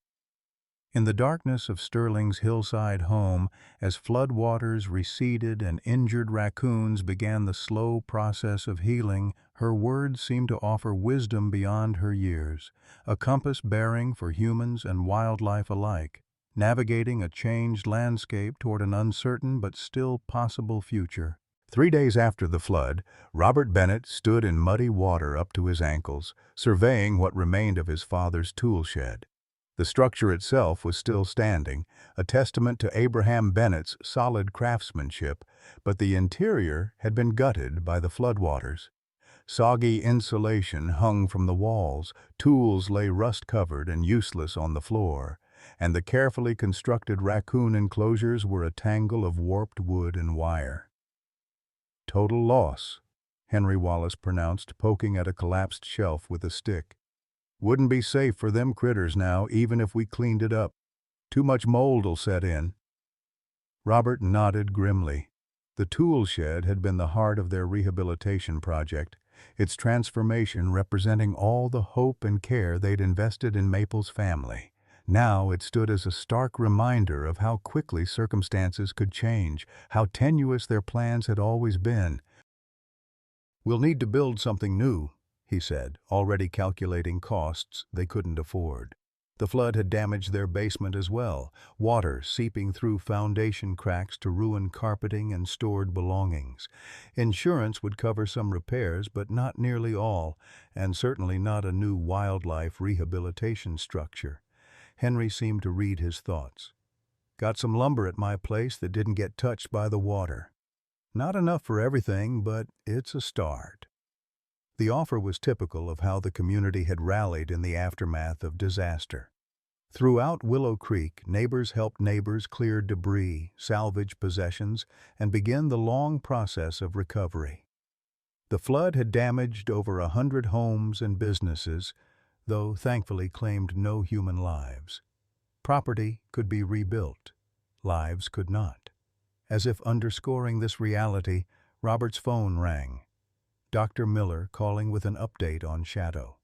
In the darkness of Sterling's hillside home, as floodwaters receded and injured raccoons began the slow process of healing, her words seemed to offer wisdom beyond her years, a compass bearing for humans and wildlife alike, navigating a changed landscape toward an uncertain but still possible future. 3 days after the flood, Robert Bennett stood in muddy water up to his ankles, surveying what remained of his father's tool shed. The structure itself was still standing, a testament to Abraham Bennett's solid craftsmanship, but the interior had been gutted by the floodwaters. Soggy insulation hung from the walls, tools lay rust-covered and useless on the floor, and the carefully constructed raccoon enclosures were a tangle of warped wood and wire. "Total loss," Henry Wallace pronounced, poking at a collapsed shelf with a stick. "Wouldn't be safe for them critters now, even if we cleaned it up. Too much mold'll set in." Robert nodded grimly. The tool shed had been the heart of their rehabilitation project, its transformation representing all the hope and care they'd invested in Maple's family. Now it stood as a stark reminder of how quickly circumstances could change, how tenuous their plans had always been. "We'll need to build something new," he said, already calculating costs they couldn't afford. The flood had damaged their basement as well, water seeping through foundation cracks to ruin carpeting and stored belongings. Insurance would cover some repairs, but not nearly all, and certainly not a new wildlife rehabilitation structure. Henry seemed to read his thoughts. "Got some lumber at my place that didn't get touched by the water. Not enough for everything, but it's a start." The offer was typical of how the community had rallied in the aftermath of disaster. Throughout Willow Creek, neighbors helped neighbors clear debris, salvage possessions, and begin the long process of recovery. The flood had damaged over 100 homes and businesses, though thankfully claimed no human lives. Property could be rebuilt. Lives could not. As if underscoring this reality, Robert's phone rang. Dr. Miller calling with an update on Shadow.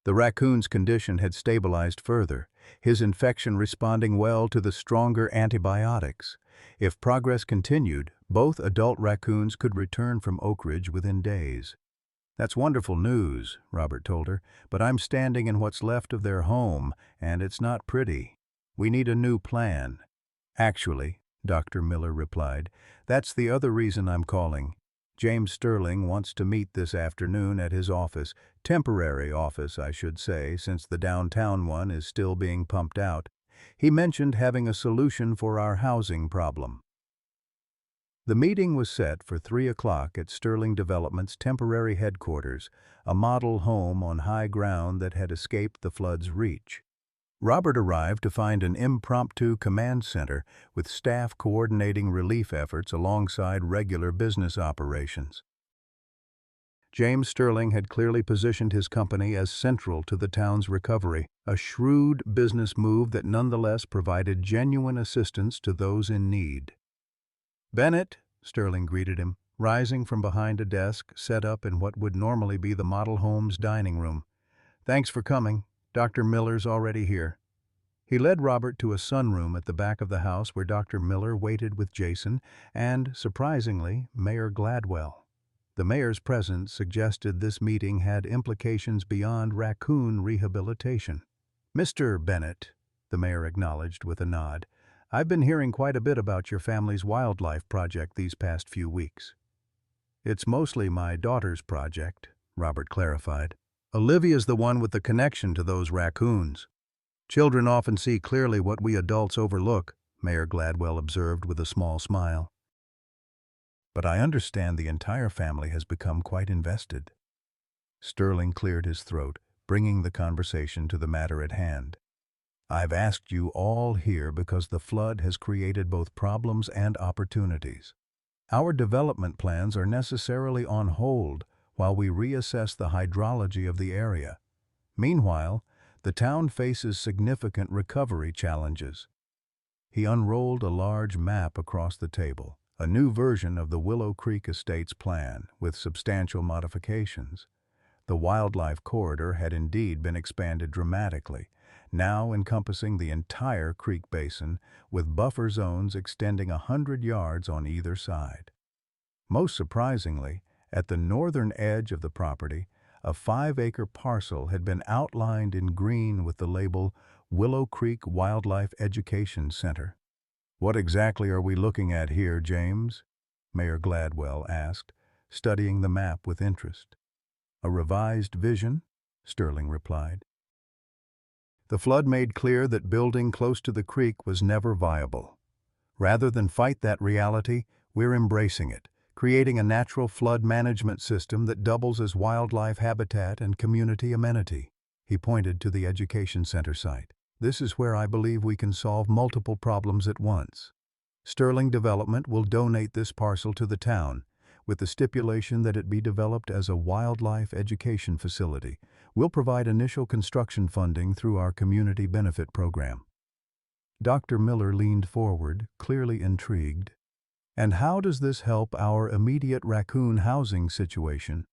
The raccoon's condition had stabilized further, his infection responding well to the stronger antibiotics. If progress continued, both adult raccoons could return from Oak Ridge within days. "That's wonderful news," Robert told her, "but I'm standing in what's left of their home, and it's not pretty. We need a new plan." Actually, Dr. Miller replied. "That's the other reason I'm calling. James Sterling wants to meet this afternoon at his office, temporary office, I should say, since the downtown one is still being pumped out. He mentioned having a solution for our housing problem." The meeting was set for 3 o'clock at Sterling Development's temporary headquarters, a model home on high ground that had escaped the flood's reach. Robert arrived to find an impromptu command center with staff coordinating relief efforts alongside regular business operations. James Sterling had clearly positioned his company as central to the town's recovery, a shrewd business move that nonetheless provided genuine assistance to those in need. "Bennett," Sterling greeted him, rising from behind a desk set up in what would normally be the model home's dining room. "Thanks for coming. Dr. Miller's already here." He led Robert to a sunroom at the back of the house where Dr. Miller waited with Jason and, surprisingly, Mayor Gladwell. The mayor's presence suggested this meeting had implications beyond Raccoon rehabilitation. "Mr. Bennett," the mayor acknowledged with a nod, "I've been hearing quite a bit about your family's wildlife project these past few weeks." "It's mostly my daughter's project," Robert clarified. "Olivia's the one with the connection to those raccoons. Children often see clearly what we adults overlook," Mayor Gladwell observed with a small smile. "But I understand the entire family has become quite invested." Sterling cleared his throat, bringing the conversation to the matter at hand. "I've asked you all here because the flood has created both problems and opportunities. Our development plans are necessarily on hold while we reassess the hydrology of the area. Meanwhile, the town faces significant recovery challenges." He unrolled a large map across the table, a new version of the Willow Creek Estates plan, with substantial modifications. The wildlife corridor had indeed been expanded dramatically, now encompassing the entire creek basin, with buffer zones extending 100 yards on either side. Most surprisingly, at the northern edge of the property, a 5-acre parcel had been outlined in green with the label Willow Creek Wildlife Education Center. "What exactly are we looking at here, James?" Mayor Gladwell asked, studying the map with interest. "A revised vision?" Sterling replied. "The flood made clear that building close to the creek was never viable. Rather than fight that reality, we're embracing it, creating a natural flood management system that doubles as wildlife habitat and community amenity." He pointed to the education center site. "This is where I believe we can solve multiple problems at once. Sterling Development will donate this parcel to the town, with the stipulation that it be developed as a wildlife education facility. We'll provide initial construction funding through our community benefit program." Dr. Miller leaned forward, clearly intrigued. "And how does this help our immediate raccoon housing situation?"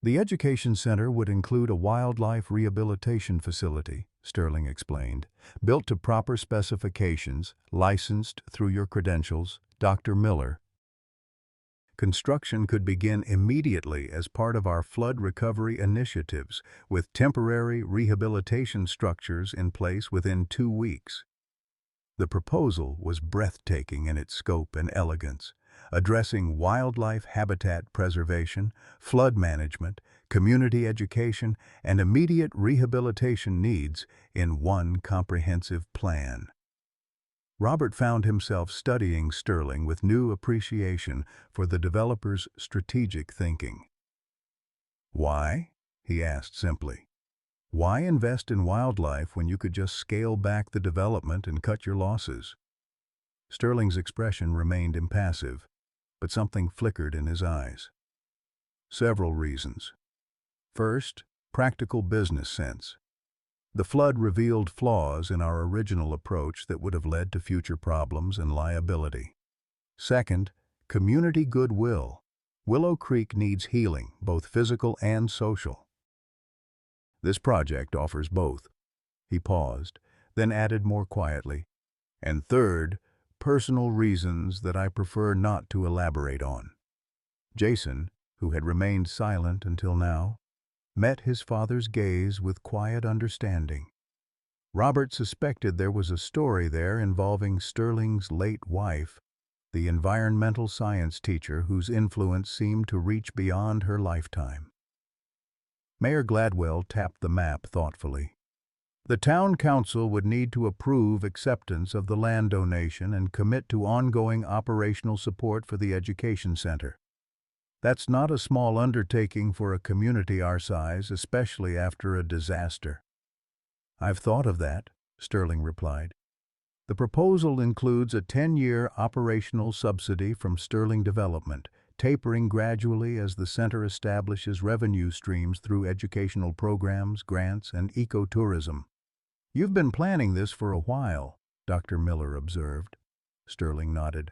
"The education center would include a wildlife rehabilitation facility," Sterling explained, "built to proper specifications, licensed through your credentials, Dr. Miller. Construction could begin immediately as part of our flood recovery initiatives, with temporary rehabilitation structures in place within 2 weeks." The proposal was breathtaking in its scope and elegance, addressing wildlife habitat preservation, flood management, community education, and immediate rehabilitation needs in one comprehensive plan. Robert found himself studying Sterling with new appreciation for the developer's strategic thinking. "Why?" he asked simply. "Why invest in wildlife when you could just scale back the development and cut your losses?" Sterling's expression remained impassive, but something flickered in his eyes. "Several reasons. First, practical business sense. The flood revealed flaws in our original approach that would have led to future problems and liability. Second, community goodwill. Willow Creek needs healing, both physical and social. This project offers both." He paused, then added more quietly, "And third, personal reasons that I prefer not to elaborate on." Jason, who had remained silent until now, met his father's gaze with quiet understanding. Robert suspected there was a story there involving Sterling's late wife, the environmental science teacher whose influence seemed to reach beyond her lifetime. Mayor Gladwell tapped the map thoughtfully. The town council would need to approve acceptance of the land donation and commit to ongoing operational support for the education center. That's not a small undertaking for a community our size, especially after a disaster. I've thought of that, Sterling replied. The proposal includes a 10-year operational subsidy from Sterling Development, tapering gradually as the center establishes revenue streams through educational programs, grants, and ecotourism. You've been planning this for a while, Dr. Miller observed. Sterling nodded.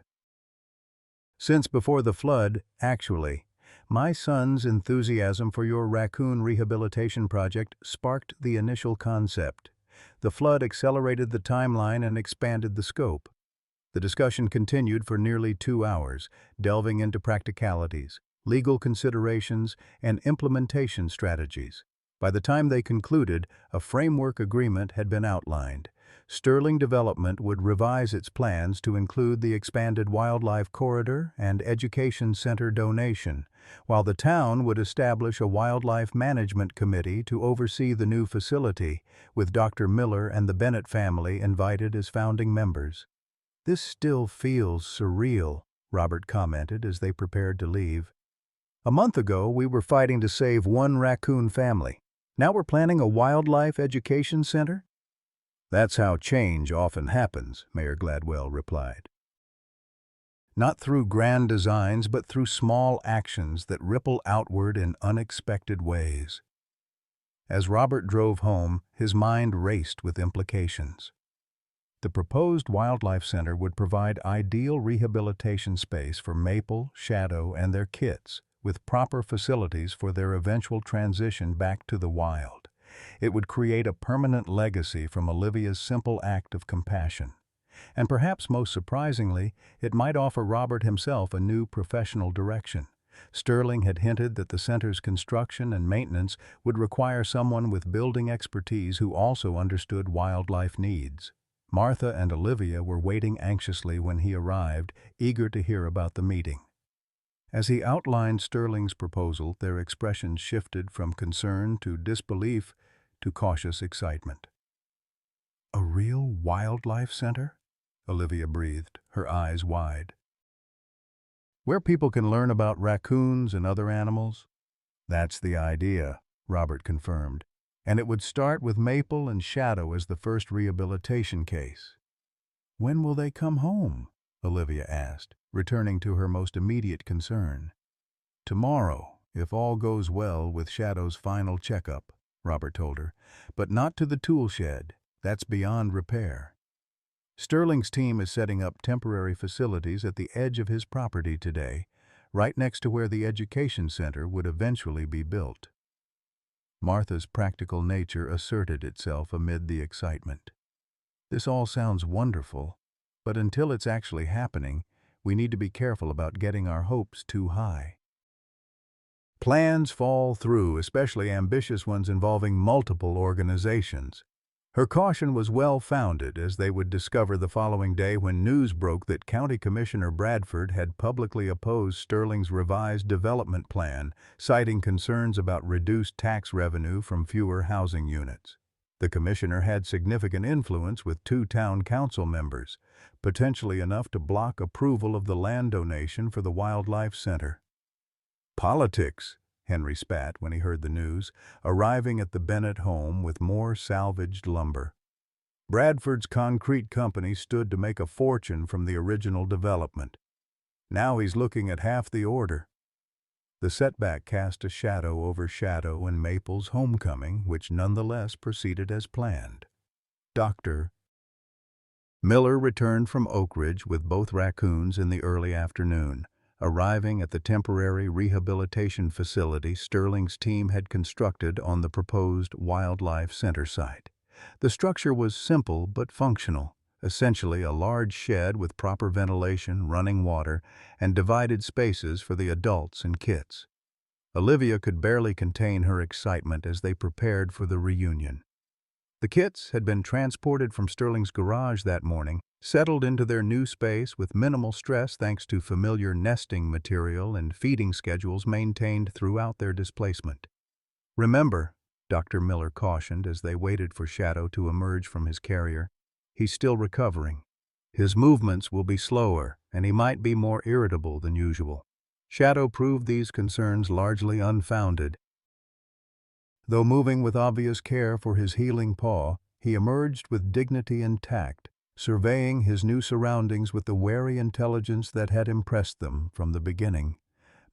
Since before the flood, actually. My son's enthusiasm for your raccoon rehabilitation project sparked the initial concept. The flood accelerated the timeline and expanded the scope. The discussion continued for nearly 2 hours, delving into practicalities, legal considerations, and implementation strategies. By the time they concluded, a framework agreement had been outlined. Sterling Development would revise its plans to include the expanded wildlife corridor and education center donation, while the town would establish a wildlife management committee to oversee the new facility, with Dr. Miller and the Bennett family invited as founding members. "This still feels surreal," Robert commented as they prepared to leave. "A month ago, we were fighting to save one raccoon family. Now we're planning a wildlife education center?" "That's how change often happens," Mayor Gladwell replied. "Not through grand designs, but through small actions that ripple outward in unexpected ways." As Robert drove home, his mind raced with implications. The proposed wildlife center would provide ideal rehabilitation space for Maple, Shadow, and their kits, with proper facilities for their eventual transition back to the wild. It would create a permanent legacy from Olivia's simple act of compassion. And perhaps most surprisingly, it might offer Robert himself a new professional direction. Sterling had hinted that the center's construction and maintenance would require someone with building expertise who also understood wildlife needs. Martha and Olivia were waiting anxiously when he arrived, eager to hear about the meeting. As he outlined Sterling's proposal, their expressions shifted from concern to disbelief to cautious excitement. "A real wildlife center?" Olivia breathed, her eyes wide. "Where people can learn about raccoons and other animals?" "That's the idea," Robert confirmed. "And it would start with Maple and Shadow as the first rehabilitation case." "When will they come home?" Olivia asked, returning to her most immediate concern. "Tomorrow, if all goes well with Shadow's final checkup," Robert told her, "but not to the tool shed. That's beyond repair. Sterling's team is setting up temporary facilities at the edge of his property today, right next to where the education center would eventually be built." Martha's practical nature asserted itself amid the excitement. "This all sounds wonderful, but until it's actually happening, we need to be careful about getting our hopes too high." "Plans fall through, especially ambitious ones involving multiple organizations." Her caution was well-founded, as they would discover the following day when news broke that County Commissioner Bradford had publicly opposed Sterling's revised development plan, citing concerns about reduced tax revenue from fewer housing units. The commissioner had significant influence with 2 town council members, potentially enough to block approval of the land donation for the wildlife center. "Politics," Henry spat when he heard the news, arriving at the Bennett home with more salvaged lumber. Bradford's concrete company stood to make a fortune from the original development. Now he's looking at half the order. The setback cast a shadow over Shadow and Maple's homecoming, which nonetheless proceeded as planned. Dr. Miller returned from Oak Ridge with both raccoons in the early afternoon. Arriving at the temporary rehabilitation facility Sterling's team had constructed on the proposed wildlife center site. The structure was simple but functional, essentially a large shed with proper ventilation, running water, and divided spaces for the adults and kits. Olivia could barely contain her excitement as they prepared for the reunion. The kits had been transported from Sterling's garage that morning, settled into their new space with minimal stress thanks to familiar nesting material and feeding schedules maintained throughout their displacement. "Remember," Dr. Miller cautioned as they waited for Shadow to emerge from his carrier, "he's still recovering. His movements will be slower, and he might be more irritable than usual." Shadow proved these concerns largely unfounded. Though moving with obvious care for his healing paw, he emerged with dignity and tact, surveying his new surroundings with the wary intelligence that had impressed them from the beginning.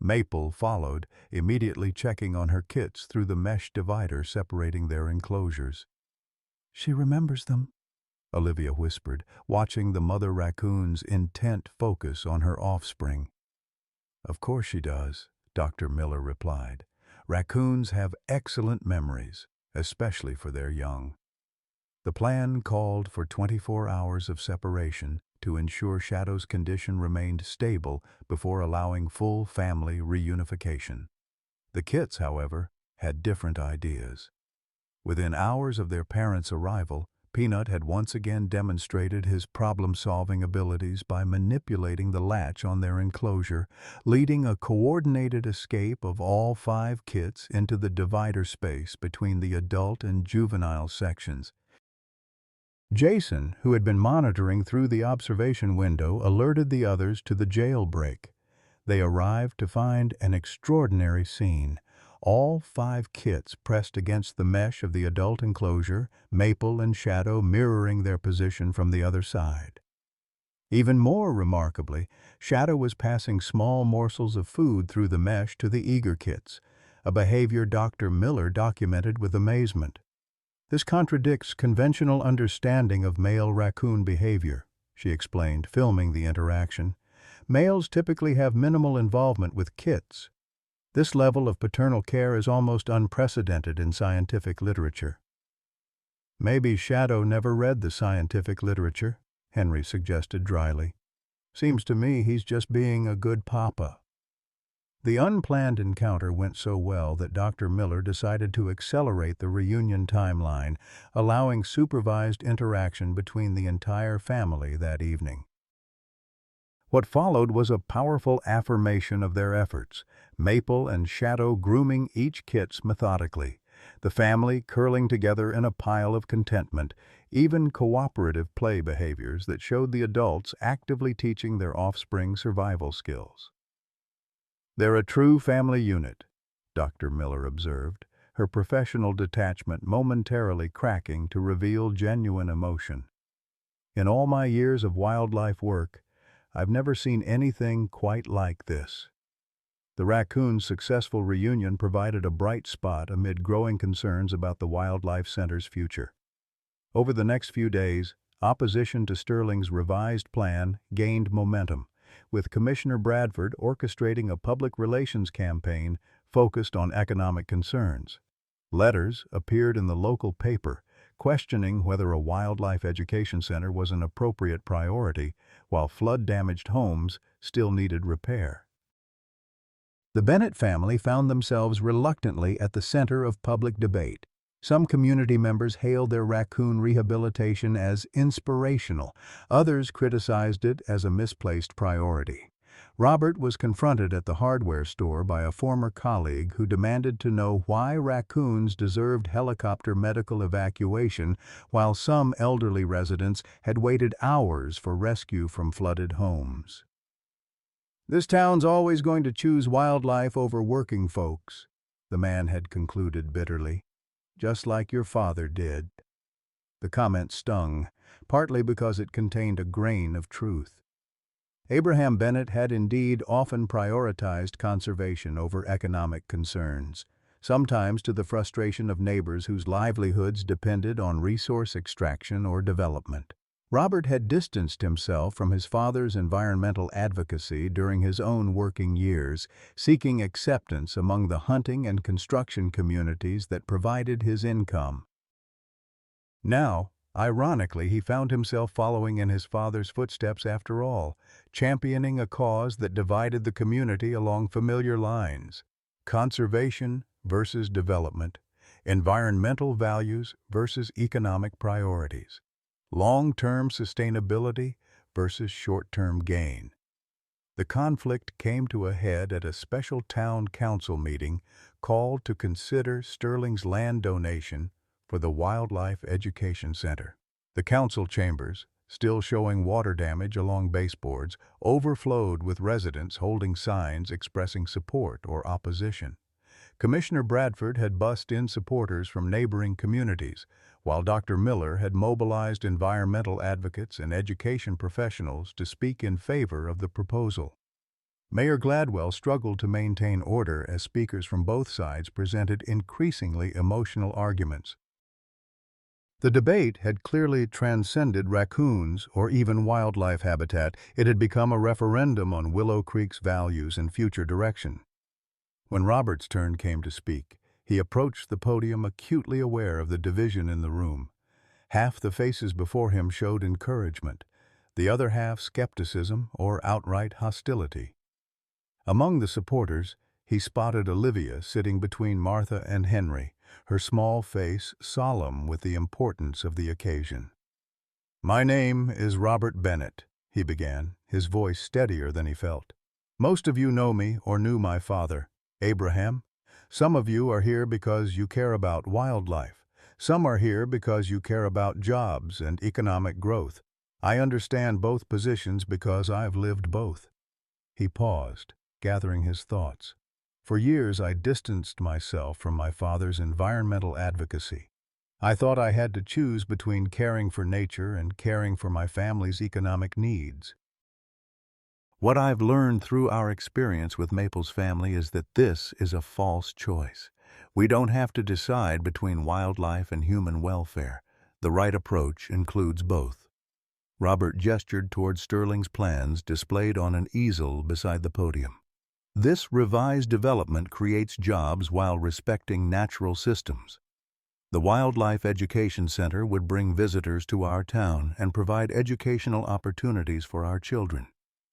Maple followed, immediately checking on her kits through the mesh divider separating their enclosures. "She remembers them," Olivia whispered, watching the mother raccoon's intent focus on her offspring. "Of course she does," Dr. Miller replied. "Raccoons have excellent memories, especially for their young." The plan called for 24 hours of separation to ensure Shadow's condition remained stable before allowing full family reunification. The kits, however, had different ideas. Within hours of their parents' arrival, Peanut had once again demonstrated his problem-solving abilities by manipulating the latch on their enclosure, leading a coordinated escape of all 5 kits into the divider space between the adult and juvenile sections. Jason, who had been monitoring through the observation window, alerted the others to the jailbreak. They arrived to find an extraordinary scene. All 5 kits pressed against the mesh of the adult enclosure, Maple and Shadow mirroring their position from the other side. Even more remarkably, Shadow was passing small morsels of food through the mesh to the eager kits, a behavior Dr. Miller documented with amazement. "This contradicts conventional understanding of male raccoon behavior," she explained, filming the interaction. "Males typically have minimal involvement with kits. This level of paternal care is almost unprecedented in scientific literature." "Maybe Shadow never read the scientific literature," Henry suggested dryly. "Seems to me he's just being a good papa." The unplanned encounter went so well that Dr. Miller decided to accelerate the reunion timeline, allowing supervised interaction between the entire family that evening. What followed was a powerful affirmation of their efforts, Maple and Shadow grooming each kits methodically, the family curling together in a pile of contentment, even cooperative play behaviors that showed the adults actively teaching their offspring survival skills. "They're a true family unit," Dr. Miller observed, her professional detachment momentarily cracking to reveal genuine emotion. "In all my years of wildlife work, I've never seen anything quite like this." The raccoon's successful reunion provided a bright spot amid growing concerns about the Wildlife Center's future. Over the next few days, opposition to Sterling's revised plan gained momentum, with Commissioner Bradford orchestrating a public relations campaign focused on economic concerns. Letters appeared in the local paper, questioning whether a wildlife education center was an appropriate priority, while flood-damaged homes still needed repair. The Bennett family found themselves reluctantly at the center of public debate. Some community members hailed their raccoon rehabilitation as inspirational. Others criticized it as a misplaced priority. Robert was confronted at the hardware store by a former colleague who demanded to know why raccoons deserved helicopter medical evacuation while some elderly residents had waited hours for rescue from flooded homes. "This town's always going to choose wildlife over working folks," the man had concluded bitterly. "Just like your father did." The comment stung, partly because it contained a grain of truth. Abraham Bennett had indeed often prioritized conservation over economic concerns, sometimes to the frustration of neighbors whose livelihoods depended on resource extraction or development. Robert had distanced himself from his father's environmental advocacy during his own working years, seeking acceptance among the hunting and construction communities that provided his income. Now, ironically, he found himself following in his father's footsteps after all, championing a cause that divided the community along familiar lines. Conservation versus development. Environmental values versus economic priorities. Long-term sustainability versus short-term gain. The conflict came to a head at a special town council meeting called to consider Sterling's land donation for the Wildlife Education Center. The council chambers, still showing water damage along baseboards, overflowed with residents holding signs expressing support or opposition. Commissioner Bradford had bussed in supporters from neighboring communities, while Dr. Miller had mobilized environmental advocates and education professionals to speak in favor of the proposal. Mayor Gladwell struggled to maintain order as speakers from both sides presented increasingly emotional arguments. The debate had clearly transcended raccoons or even wildlife habitat. It had become a referendum on Willow Creek's values and future direction. When Robert's turn came to speak, he approached the podium acutely aware of the division in the room. Half the faces before him showed encouragement, the other half skepticism or outright hostility. Among the supporters, he spotted Olivia sitting between Martha and Henry, her small face solemn with the importance of the occasion. "My name is Robert Bennett," he began, his voice steadier than he felt. "Most of you know me or knew my father, Abraham. Some of you are here because you care about wildlife. Some are here because you care about jobs and economic growth. I understand both positions because I've lived both." He paused, gathering his thoughts. For years I distanced myself from my father's environmental advocacy. I thought I had to choose between caring for nature and caring for my family's economic needs. What I've learned through our experience with Maple's family is that this is a false choice. We don't have to decide between wildlife and human welfare. The right approach includes both. Robert gestured toward Sterling's plans displayed on an easel beside the podium. This revised development creates jobs while respecting natural systems. The Wildlife Education Center would bring visitors to our town and provide educational opportunities for our children.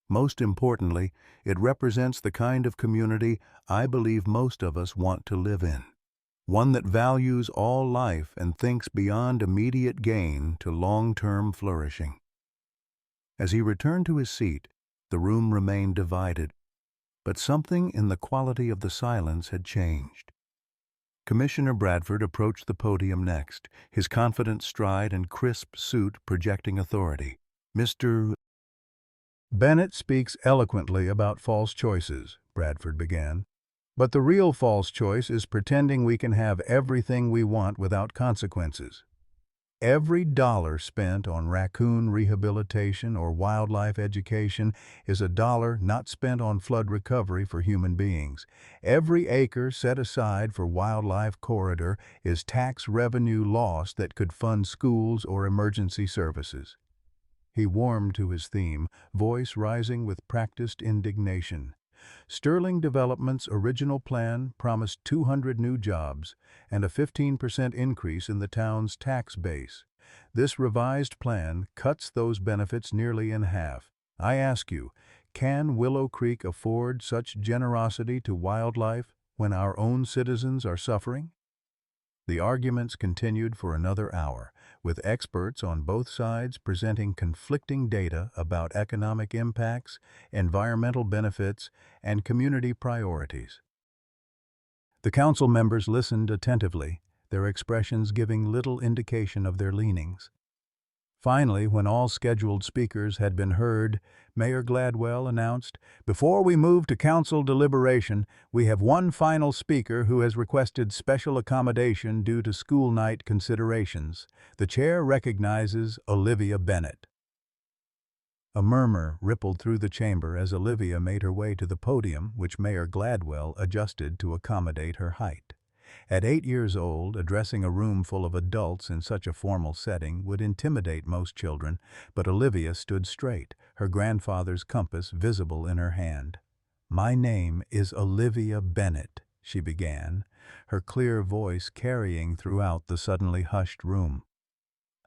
Most importantly, it represents the kind of community I believe most of us want to live in. One that values all life and thinks beyond immediate gain to long-term flourishing. As he returned to his seat, the room remained divided, but something in the quality of the silence had changed. Commissioner Bradford approached the podium next, his confident stride and crisp suit projecting authority. "Mr. Bennett speaks eloquently about false choices," Bradford began. "But the real false choice is pretending we can have everything we want without consequences. Every dollar spent on raccoon rehabilitation or wildlife education is a dollar not spent on flood recovery for human beings. Every acre set aside for wildlife corridor is tax revenue lost that could fund schools or emergency services." He warmed to his theme, voice rising with practiced indignation. Sterling Development's original plan promised 200 new jobs and a 15% increase in the town's tax base. This revised plan cuts those benefits nearly in half. I ask you, can Willow Creek afford such generosity to wildlife when our own citizens are suffering? The arguments continued for another hour, with experts on both sides presenting conflicting data about economic impacts, environmental benefits, and community priorities. The council members listened attentively, their expressions giving little indication of their leanings. Finally, when all scheduled speakers had been heard, Mayor Gladwell announced, "Before we move to council deliberation, we have one final speaker who has requested special accommodation due to school night considerations. The chair recognizes Olivia Bennett." A murmur rippled through the chamber as Olivia made her way to the podium, which Mayor Gladwell adjusted to accommodate her height. At 8 years old, addressing a room full of adults in such a formal setting would intimidate most children, but Olivia stood straight, her grandfather's compass visible in her hand. "My name is Olivia Bennett," she began, her clear voice carrying throughout the suddenly hushed room.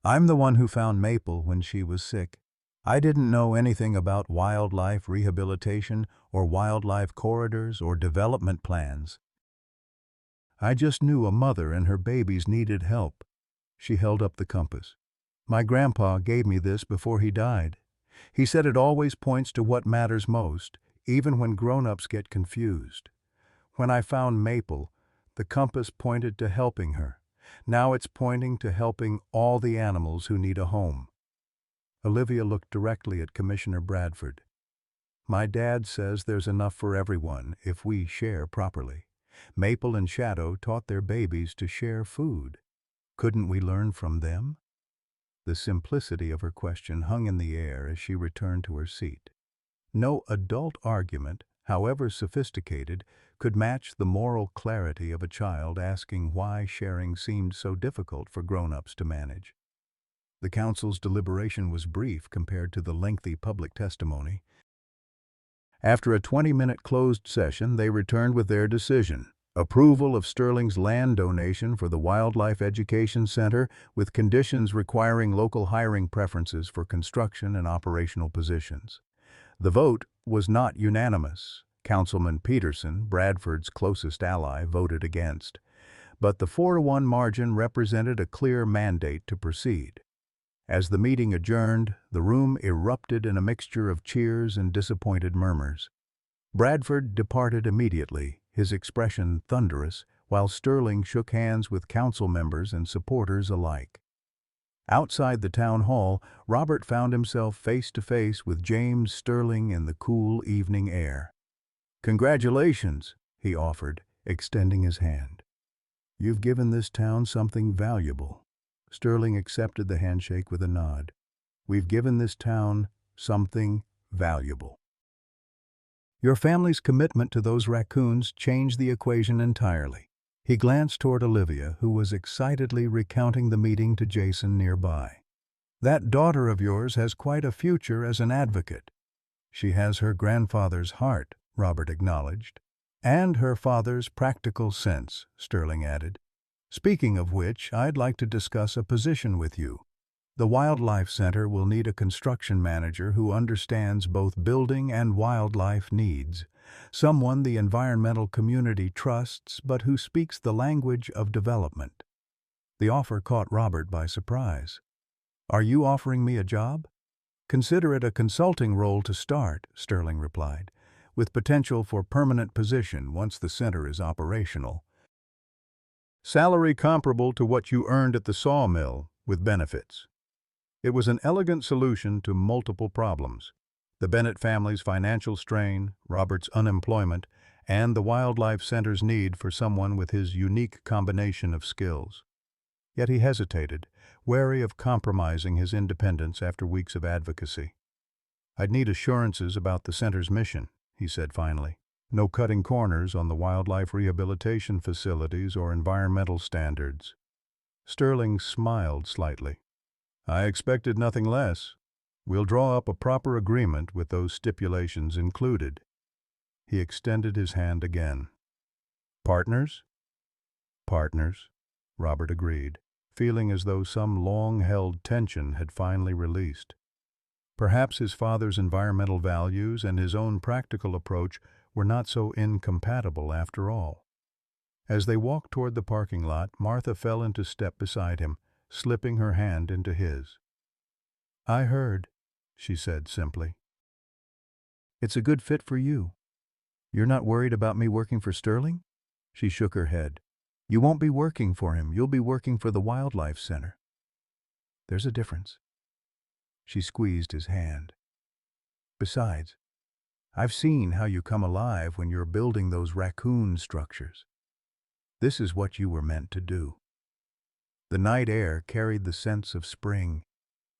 "I'm the one who found Maple when she was sick. I didn't know anything about wildlife rehabilitation or wildlife corridors or development plans. I just knew a mother and her babies needed help. She held up the compass. My grandpa gave me this before he died. He said it always points to what matters most, even when grown-ups get confused. When I found Maple, the compass pointed to helping her. Now it's pointing to helping all the animals who need a home. Olivia looked directly at Commissioner Bradford. My dad says there's enough for everyone if we share properly. Maple and Shadow taught their babies to share food. Couldn't we learn from them? The simplicity of her question hung in the air as she returned to her seat. No adult argument, however sophisticated, could match the moral clarity of a child asking why sharing seemed so difficult for grown-ups to manage. The council's deliberation was brief compared to the lengthy public testimony. After a 20-minute closed session, they returned with their decision: approval of Sterling's land donation for the Wildlife Education Center with conditions requiring local hiring preferences for construction and operational positions. The vote was not unanimous. Councilman Peterson, Bradford's closest ally, voted against. But the 4-to-1 margin represented a clear mandate to proceed. As the meeting adjourned, the room erupted in a mixture of cheers and disappointed murmurs. Bradford departed immediately, his expression thunderous, while Sterling shook hands with council members and supporters alike. Outside the town hall, Robert found himself face to face with James Sterling in the cool evening air. "Congratulations," he offered, extending his hand. "You've given this town something valuable." Sterling accepted the handshake with a nod. "We've given this town something valuable." "Your family's commitment to those raccoons changed the equation entirely." He glanced toward Olivia, who was excitedly recounting the meeting to Jason nearby. "That daughter of yours has quite a future as an advocate." "She has her grandfather's heart," Robert acknowledged. "And her father's practical sense," Sterling added. "Speaking of which, I'd like to discuss a position with you. The Wildlife Center will need a construction manager who understands both building and wildlife needs, someone the environmental community trusts but who speaks the language of development." The offer caught Robert by surprise. "Are you offering me a job?" "Consider it a consulting role to start," Sterling replied, "with potential for permanent position once the center is operational. Salary comparable to what you earned at the sawmill, with benefits." It was an elegant solution to multiple problems: the Bennett family's financial strain, Robert's unemployment, and the Wildlife Center's need for someone with his unique combination of skills. Yet he hesitated, wary of compromising his independence after weeks of advocacy. "I'd need assurances about the center's mission," he said finally. "No cutting corners on the wildlife rehabilitation facilities or environmental standards." Sterling smiled slightly. "I expected nothing less. We'll draw up a proper agreement with those stipulations included." He extended his hand again. "Partners?" "Partners," Robert agreed, feeling as though some long-held tension had finally released. Perhaps his father's environmental values and his own practical approach were not so incompatible after all. As they walked toward the parking lot, Martha fell into step beside him, slipping her hand into his. "I heard," she said simply. "It's a good fit for you. You're not worried about me working for Sterling?" She shook her head. "You won't be working for him. You'll be working for the Wildlife Center. There's a difference." She squeezed his hand. "Besides, I've seen how you come alive when you're building those raccoon structures. This is what you were meant to do." The night air carried the sense of spring,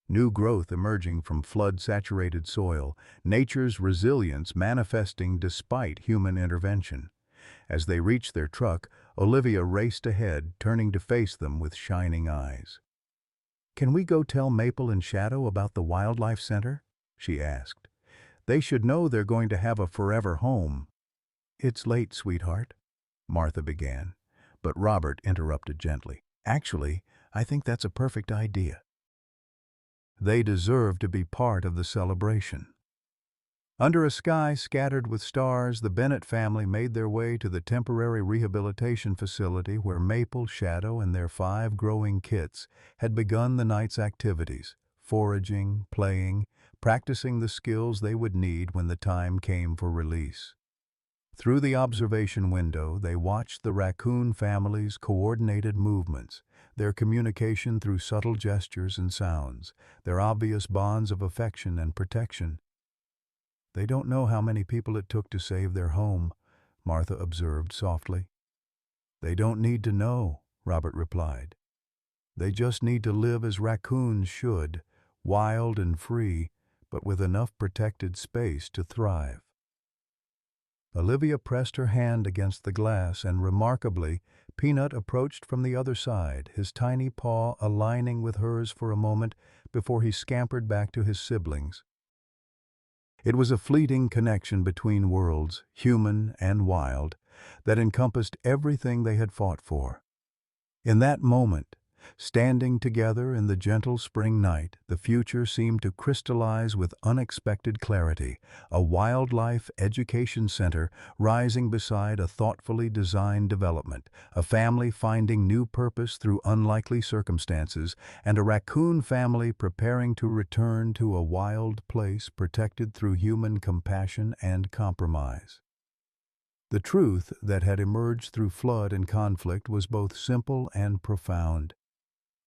new growth emerging from flood-saturated soil, nature's resilience manifesting despite human intervention. As they reached their truck, Olivia raced ahead, turning to face them with shining eyes. "Can we go tell Maple and Shadow about the Wildlife Center?" she asked. "They should know they're going to have a forever home." "It's late, sweetheart," Martha began, but Robert interrupted gently. "Actually, I think that's a perfect idea. They deserve to be part of the celebration." Under a sky scattered with stars, the Bennett family made their way to the temporary rehabilitation facility where Maple, Shadow, and their 5 growing kits had begun the night's activities, foraging, playing, practicing the skills they would need when the time came for release. Through the observation window, they watched the Raccoon family's coordinated movements, their communication through subtle gestures and sounds, their obvious bonds of affection and protection. "They don't know how many people it took to save their home," Martha observed softly. "They don't need to know," Robert replied. "They just need to live as raccoons should, wild and free, but with enough protected space to thrive." Olivia pressed her hand against the glass and, remarkably, Peanut approached from the other side, his tiny paw aligning with hers for a moment before he scampered back to his siblings. It was a fleeting connection between worlds, human and wild, that encompassed everything they had fought for. In that moment, standing together in the gentle spring night, the future seemed to crystallize with unexpected clarity, a wildlife education center rising beside a thoughtfully designed development, a family finding new purpose through unlikely circumstances, and a raccoon family preparing to return to a wild place protected through human compassion and compromise. The truth that had emerged through flood and conflict was both simple and profound.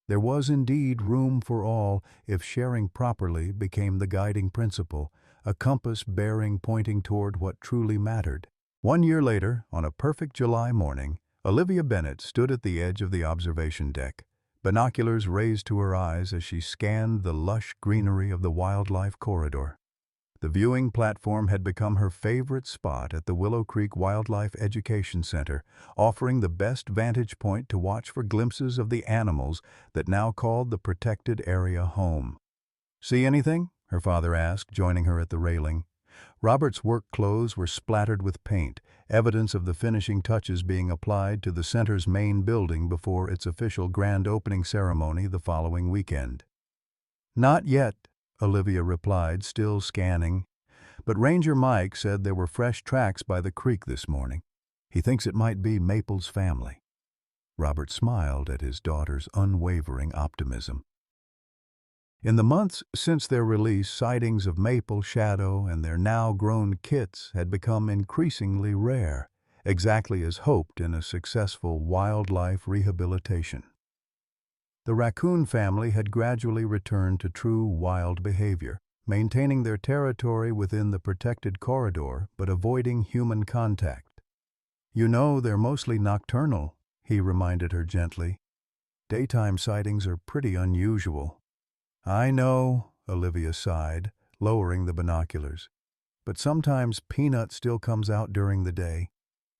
There was indeed room for all if sharing properly became the guiding principle, a compass bearing pointing toward what truly mattered. 1 year later, on a perfect July morning, Olivia Bennett stood at the edge of the observation deck, binoculars raised to her eyes as she scanned the lush greenery of the wildlife corridor. The viewing platform had become her favorite spot at the Willow Creek Wildlife Education Center, offering the best vantage point to watch for glimpses of the animals that now called the protected area home. "See anything?" her father asked, joining her at the railing. Robert's work clothes were splattered with paint, evidence of the finishing touches being applied to the center's main building before its official grand opening ceremony the following weekend. "Not yet," Olivia replied, still scanning. "But Ranger Mike said there were fresh tracks by the creek this morning. He thinks it might be Maple's family." Robert smiled at his daughter's unwavering optimism. In the months since their release, sightings of Maple, Shadow, and their now-grown kits had become increasingly rare, exactly as hoped in a successful wildlife rehabilitation. The Raccoon family had gradually returned to true wild behavior, maintaining their territory within the protected corridor but avoiding human contact. "You know, they're mostly nocturnal," he reminded her gently. "Daytime sightings are pretty unusual." "I know," Olivia sighed, lowering the binoculars. "But sometimes Peanut still comes out during the day.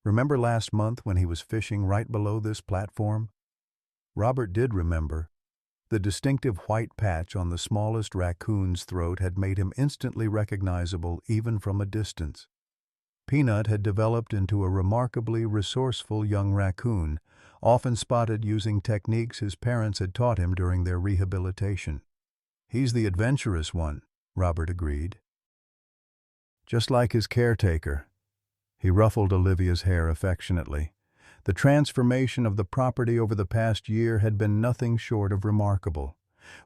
Remember last month when he was fishing right below this platform?" Robert did remember. The distinctive white patch on the smallest raccoon's throat had made him instantly recognizable even from a distance. Peanut had developed into a remarkably resourceful young raccoon, often spotted using techniques his parents had taught him during their rehabilitation. "He's the adventurous one," Robert agreed. "Just like his caretaker." He ruffled Olivia's hair affectionately. The transformation of the property over the past year had been nothing short of remarkable.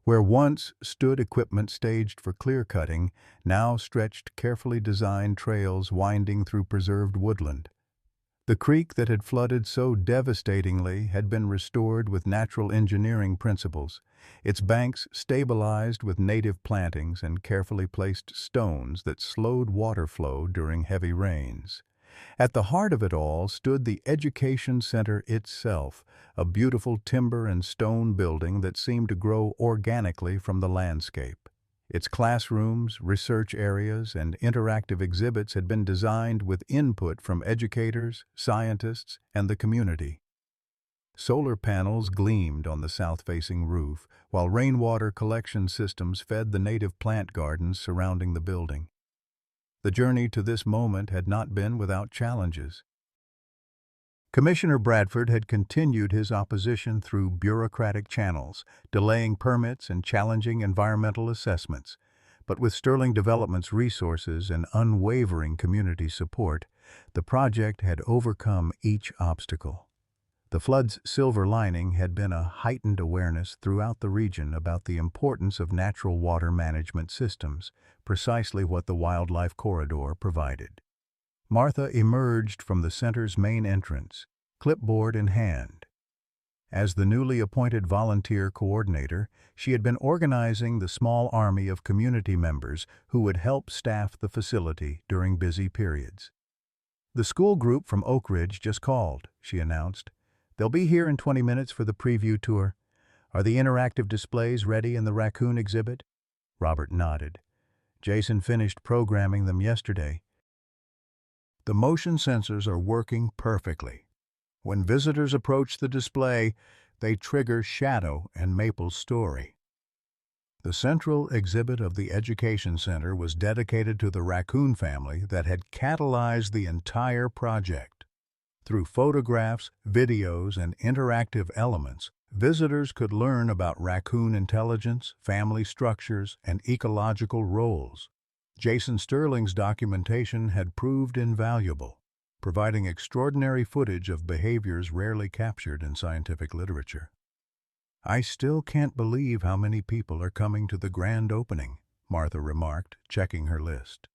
Where once stood equipment staged for clear-cutting, now stretched carefully designed trails winding through preserved woodland. The creek that had flooded so devastatingly had been restored with natural engineering principles, its banks stabilized with native plantings and carefully placed stones that slowed water flow during heavy rains. At the heart of it all stood the Education Center itself, a beautiful timber and stone building that seemed to grow organically from the landscape. Its classrooms, research areas, and interactive exhibits had been designed with input from educators, scientists, and the community. Solar panels gleamed on the south-facing roof, while rainwater collection systems fed the native plant gardens surrounding the building. The journey to this moment had not been without challenges. Commissioner Bradford had continued his opposition through bureaucratic channels, delaying permits and challenging environmental assessments. But with Sterling Development's resources and unwavering community support, the project had overcome each obstacle. The flood's silver lining had been a heightened awareness throughout the region about the importance of natural water management systems, precisely what the wildlife corridor provided. Martha emerged from the center's main entrance, clipboard in hand. As the newly appointed volunteer coordinator, she had been organizing the small army of community members who would help staff the facility during busy periods. "The school group from Oak Ridge just called," she announced. "They'll be here in 20 minutes for the preview tour. Are the interactive displays ready in the Raccoon exhibit?" Robert nodded. "Jason finished programming them yesterday. The motion sensors are working perfectly. When visitors approach the display, they trigger Shadow and Maple's story." The central exhibit of the Education Center was dedicated to the Raccoon family that had catalyzed the entire project. Through photographs, videos, and interactive elements, visitors could learn about raccoon intelligence, family structures, and ecological roles. Jason Sterling's documentation had proved invaluable, providing extraordinary footage of behaviors rarely captured in scientific literature. "I still can't believe how many people are coming to the grand opening," Martha remarked, checking her list.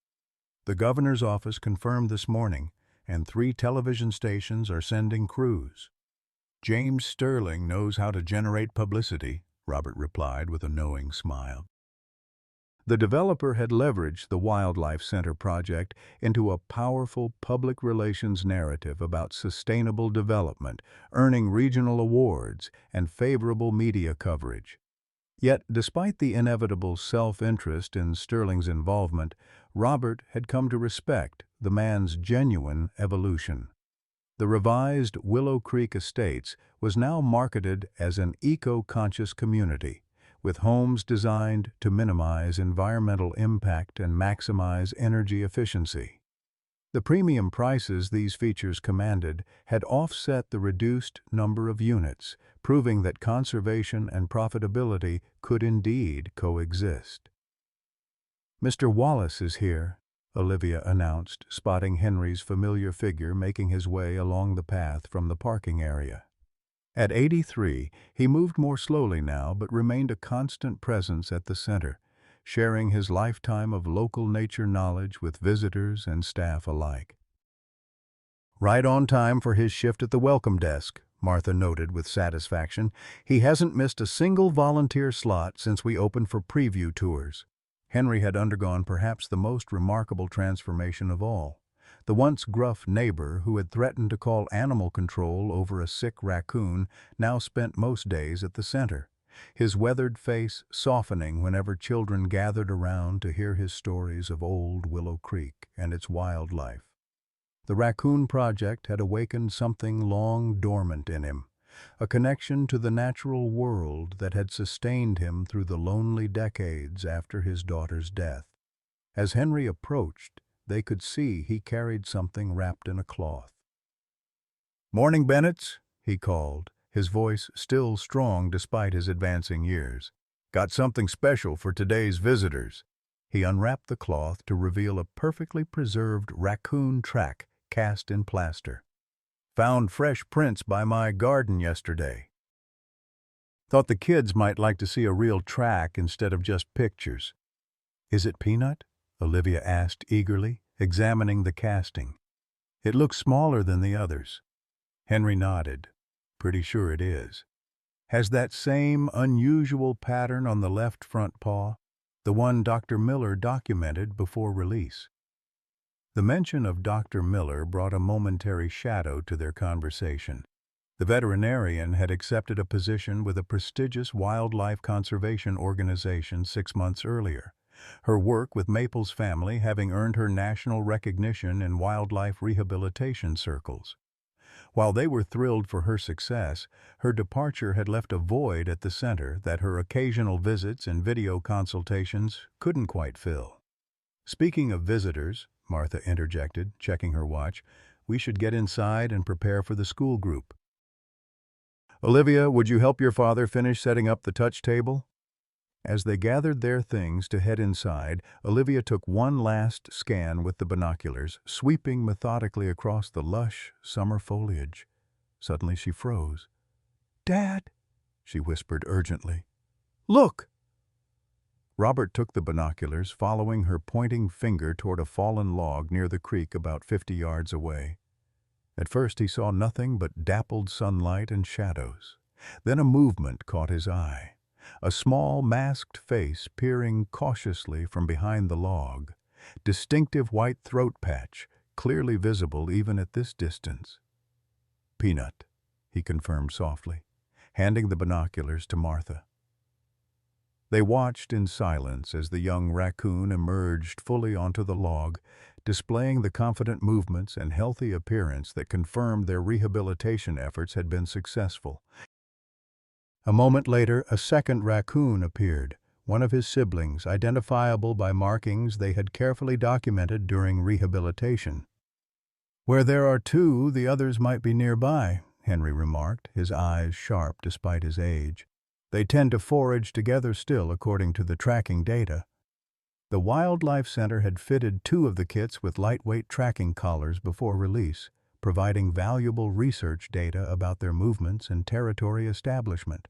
"The governor's office confirmed this morning, and 3 television stations are sending crews." "James Sterling knows how to generate publicity," Robert replied with a knowing smile. The developer had leveraged the Wildlife Center project into a powerful public relations narrative about sustainable development, earning regional awards and favorable media coverage. Yet, despite the inevitable self-interest in Sterling's involvement, Robert had come to respect the man's genuine evolution. The revised Willow Creek Estates was now marketed as an eco-conscious community, with homes designed to minimize environmental impact and maximize energy efficiency. The premium prices these features commanded had offset the reduced number of units, proving that conservation and profitability could indeed coexist. "Mr. Wallace is here," Olivia announced, spotting Henry's familiar figure making his way along the path from the parking area. At 83, he moved more slowly now but remained a constant presence at the center, sharing his lifetime of local nature knowledge with visitors and staff alike. "Right on time for his shift at the welcome desk," Martha noted with satisfaction. "He hasn't missed a single volunteer slot since we opened for preview tours." Henry had undergone perhaps the most remarkable transformation of all. The once gruff neighbor who had threatened to call animal control over a sick raccoon now spent most days at the center, his weathered face softening whenever children gathered around to hear his stories of old Willow Creek and its wildlife. The Raccoon Project had awakened something long dormant in him, a connection to the natural world that had sustained him through the lonely decades after his daughter's death. As Henry approached, they could see he carried something wrapped in a cloth. "Morning, Bennetts," he called, his voice still strong despite his advancing years. "Got something special for today's visitors." He unwrapped the cloth to reveal a perfectly preserved raccoon track cast in plaster. "Found fresh prints by my garden yesterday. Thought the kids might like to see a real track instead of just pictures." "Is it Peanut?" Olivia asked eagerly, examining the casting. "It looks smaller than the others." Henry nodded. "Pretty sure it is. Has that same unusual pattern on the left front paw, the one Dr. Miller documented before release." The mention of Dr. Miller brought a momentary shadow to their conversation. The veterinarian had accepted a position with a prestigious wildlife conservation organization 6 months earlier, her work with Maple's family having earned her national recognition in wildlife rehabilitation circles. While they were thrilled for her success, her departure had left a void at the center that her occasional visits and video consultations couldn't quite fill. "Speaking of visitors," Martha interjected, checking her watch, "we should get inside and prepare for the school group." "Olivia, would you help your father finish setting up the touch table?" As they gathered their things to head inside, Olivia took one last scan with the binoculars, sweeping methodically across the lush summer foliage. Suddenly she froze. "Dad," she whispered urgently. "Look!" Robert took the binoculars, following her pointing finger toward a fallen log near the creek about 50 yards away. At first he saw nothing but dappled sunlight and shadows. Then a movement caught his eye. A small, masked face peering cautiously from behind the log. Distinctive white throat patch, clearly visible even at this distance. "Peanut," he confirmed softly, handing the binoculars to Martha. They watched in silence as the young raccoon emerged fully onto the log, displaying the confident movements and healthy appearance that confirmed their rehabilitation efforts had been successful. A moment later, a second raccoon appeared, one of his siblings, identifiable by markings they had carefully documented during rehabilitation. "Where there are two, the others might be nearby," Henry remarked, his eyes sharp despite his age. "They tend to forage together still, according to the tracking data." The Wildlife Center had fitted 2 of the kits with lightweight tracking collars before release, providing valuable research data about their movements and territory establishment.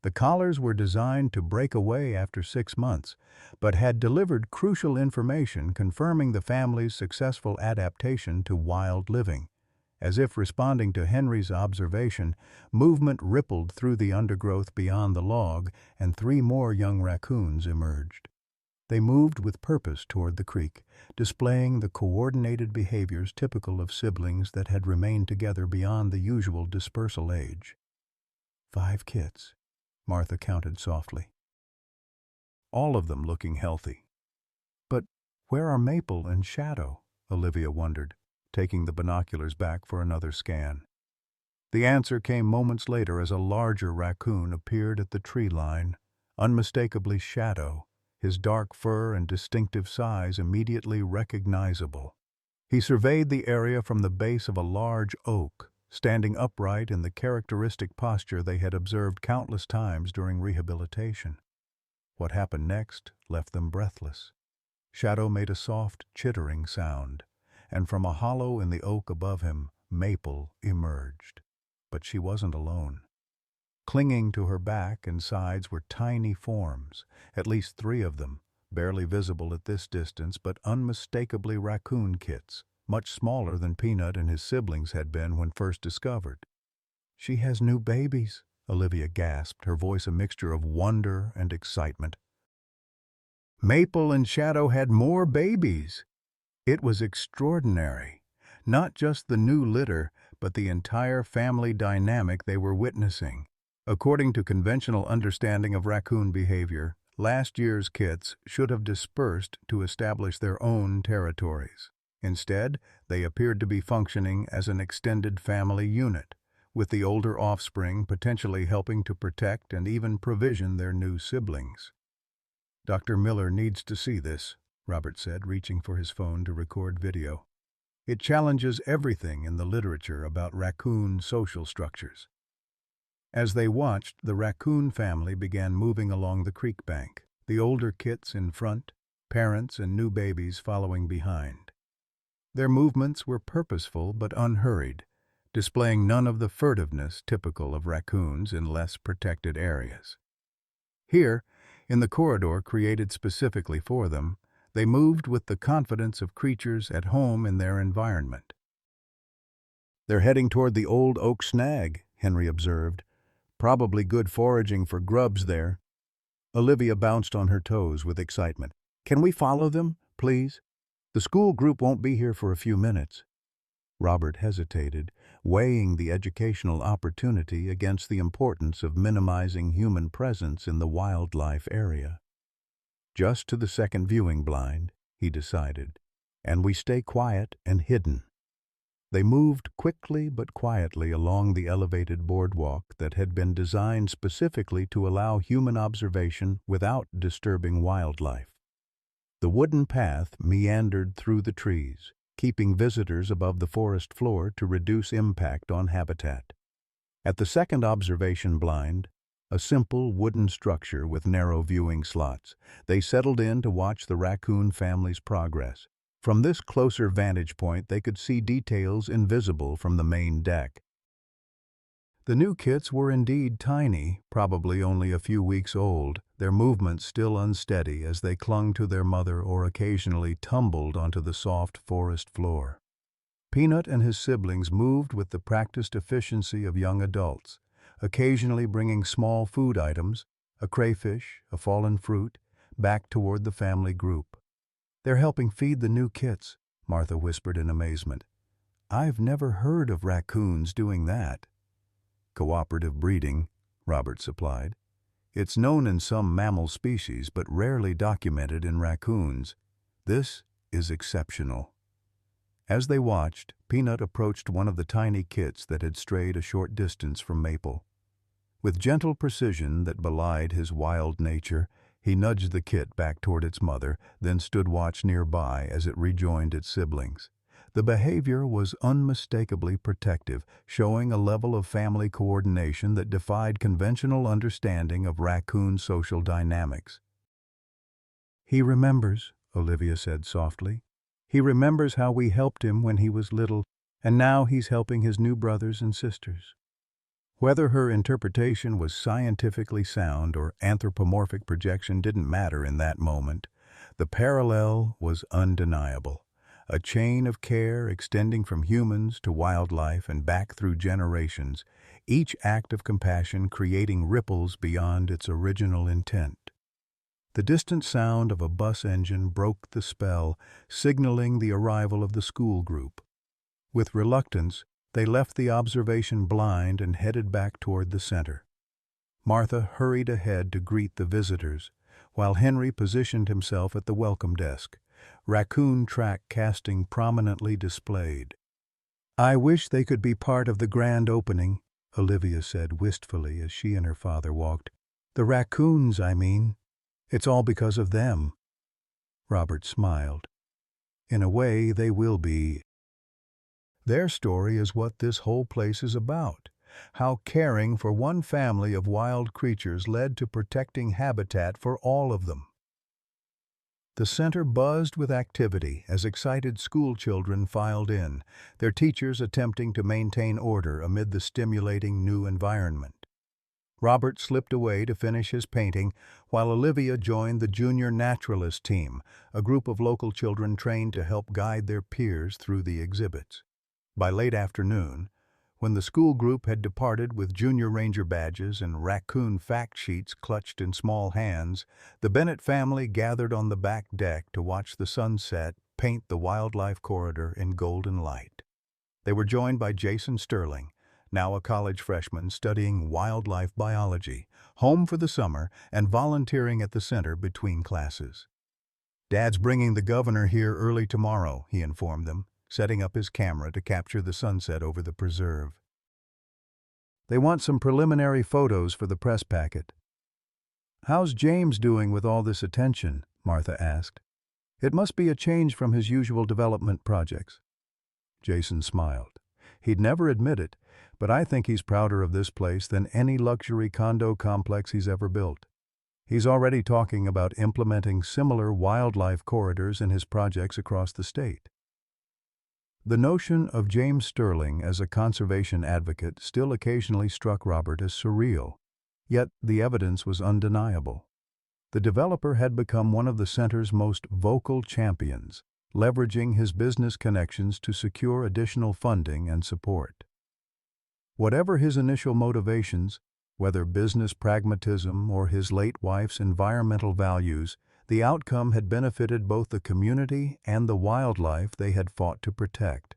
The collars were designed to break away after 6 months, but had delivered crucial information confirming the family's successful adaptation to wild living. As if responding to Henry's observation, movement rippled through the undergrowth beyond the log, and 3 more young raccoons emerged. They moved with purpose toward the creek, displaying the coordinated behaviors typical of siblings that had remained together beyond the usual dispersal age. 5 kits, Martha counted softly. All of them looking healthy. "But where are Maple and Shadow?" Olivia wondered, taking the binoculars back for another scan. The answer came moments later as a larger raccoon appeared at the tree line, unmistakably Shadow, his dark fur and distinctive size immediately recognizable. He surveyed the area from the base of a large oak, standing upright in the characteristic posture they had observed countless times during rehabilitation. What happened next left them breathless. Shadow made a soft, chittering sound, and from a hollow in the oak above him, Maple emerged. But she wasn't alone. Clinging to her back and sides were tiny forms, at least 3 of them, barely visible at this distance but unmistakably raccoon kits, much smaller than Peanut and his siblings had been when first discovered. "She has new babies," Olivia gasped, her voice a mixture of wonder and excitement. Maple and Shadow had more babies! It was extraordinary. Not just the new litter, but the entire family dynamic they were witnessing. According to conventional understanding of raccoon behavior, last year's kits should have dispersed to establish their own territories. Instead, they appeared to be functioning as an extended family unit, with the older offspring potentially helping to protect and even provision their new siblings. "Dr. Miller needs to see this," Robert said, reaching for his phone to record video. "It challenges everything in the literature about raccoon social structures." As they watched, the raccoon family began moving along the creek bank, the older kits in front, parents and new babies following behind. Their movements were purposeful but unhurried, displaying none of the furtiveness typical of raccoons in less protected areas. Here, in the corridor created specifically for them, they moved with the confidence of creatures at home in their environment. "They're heading toward the old oak snag," Henry observed. "Probably good foraging for grubs there." Olivia bounced on her toes with excitement. "Can we follow them, please? The school group won't be here for a few minutes." Robert hesitated, weighing the educational opportunity against the importance of minimizing human presence in the wildlife area. "Just to the second viewing blind," he decided, "and we stay quiet and hidden." They moved quickly but quietly along the elevated boardwalk that had been designed specifically to allow human observation without disturbing wildlife. The wooden path meandered through the trees, keeping visitors above the forest floor to reduce impact on habitat. At the second observation blind, a simple wooden structure with narrow viewing slots. They settled in to watch the Raccoon family's progress. From this closer vantage point, they could see details invisible from the main deck. The new kits were indeed tiny, probably only a few weeks old, their movements still unsteady as they clung to their mother or occasionally tumbled onto the soft forest floor. Peanut and his siblings moved with the practiced efficiency of young adults, occasionally bringing small food items, a crayfish, a fallen fruit, back toward the family group. "They're helping feed the new kits," Martha whispered in amazement. "I've never heard of raccoons doing that." "Cooperative breeding," Robert supplied. "It's known in some mammal species but rarely documented in raccoons. This is exceptional." As they watched, Peanut approached one of the tiny kits that had strayed a short distance from Maple. With gentle precision that belied his wild nature, he nudged the kit back toward its mother, then stood watch nearby as it rejoined its siblings. The behavior was unmistakably protective, showing a level of family coordination that defied conventional understanding of raccoon social dynamics. "He remembers," Olivia said softly. "He remembers how we helped him when he was little, and now he's helping his new brothers and sisters." Whether her interpretation was scientifically sound or anthropomorphic projection didn't matter in that moment. The parallel was undeniable. A chain of care extending from humans to wildlife and back through generations, each act of compassion creating ripples beyond its original intent. The distant sound of a bus engine broke the spell, signaling the arrival of the school group. With reluctance, they left the observation blind and headed back toward the center. Martha hurried ahead to greet the visitors, while Henry positioned himself at the welcome desk, raccoon track casting prominently displayed. "I wish they could be part of the grand opening," Olivia said wistfully as she and her father walked. "The raccoons, I mean. It's all because of them." Robert smiled. "In a way, they will be. Their story is what this whole place is about. How caring for one family of wild creatures led to protecting habitat for all of them." The center buzzed with activity as excited school children filed in, their teachers attempting to maintain order amid the stimulating new environment. Robert slipped away to finish his painting, while Olivia joined the junior naturalist team, a group of local children trained to help guide their peers through the exhibits. By late afternoon, when the school group had departed with junior ranger badges and raccoon fact sheets clutched in small hands, the Bennett family gathered on the back deck to watch the sunset paint the wildlife corridor in golden light. They were joined by Jason Sterling, now a college freshman studying wildlife biology, home for the summer and volunteering at the center between classes. "Dad's bringing the governor here early tomorrow," he informed them, setting up his camera to capture the sunset over the preserve. "They want some preliminary photos for the press packet." "How's James doing with all this attention?" Martha asked. "It must be a change from his usual development projects." Jason smiled. "He'd never admit it, but I think he's prouder of this place than any luxury condo complex he's ever built. He's already talking about implementing similar wildlife corridors in his projects across the state." The notion of James Sterling as a conservation advocate still occasionally struck Robert as surreal, yet the evidence was undeniable. The developer had become one of the center's most vocal champions, leveraging his business connections to secure additional funding and support. Whatever his initial motivations, whether business pragmatism or his late wife's environmental values, the outcome had benefited both the community and the wildlife they had fought to protect.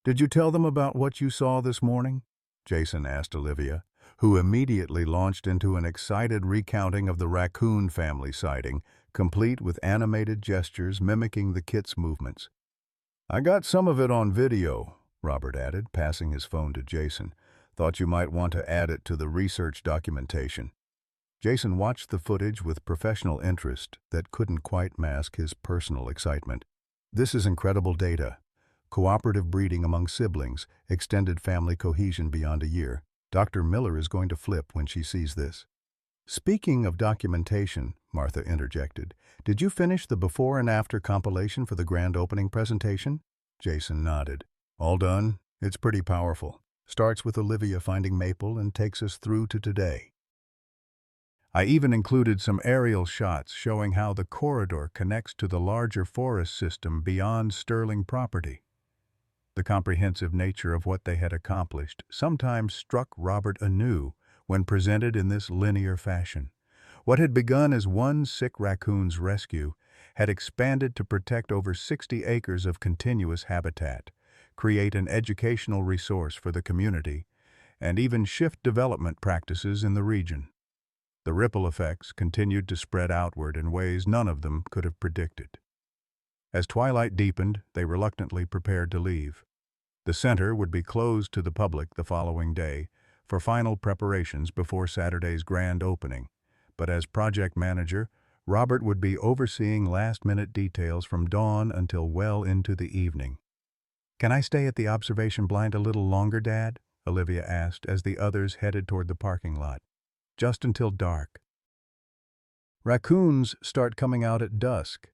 "Did you tell them about what you saw this morning?" Jason asked Olivia, who immediately launched into an excited recounting of the Raccoon family sighting, complete with animated gestures mimicking the kit's movements. "I got some of it on video," Robert added, passing his phone to Jason. "Thought you might want to add it to the research documentation." Jason watched the footage with professional interest that couldn't quite mask his personal excitement. "This is incredible data. Cooperative breeding among siblings, extended family cohesion beyond a year. Dr. Miller is going to flip when she sees this. Speaking of documentation, Martha interjected, did you finish the before and after compilation for the grand opening presentation? Jason nodded. All done. It's pretty powerful. Starts with Olivia finding Maple and takes us through to today. I even included some aerial shots showing how the corridor connects to the larger forest system beyond Sterling property. The comprehensive nature of what they had accomplished sometimes struck Robert anew when presented in this linear fashion. What had begun as one sick raccoon's rescue had expanded to protect over 60 acres of continuous habitat, create an educational resource for the community, and even shift development practices in the region. The ripple effects continued to spread outward in ways none of them could have predicted. As twilight deepened, they reluctantly prepared to leave. The center would be closed to the public the following day for final preparations before Saturday's grand opening, but as project manager, Robert would be overseeing last-minute details from dawn until well into the evening. "Can I stay at the observation blind a little longer, Dad?" Olivia asked as the others headed toward the parking lot. "Just until dark." "Raccoons start coming out at dusk."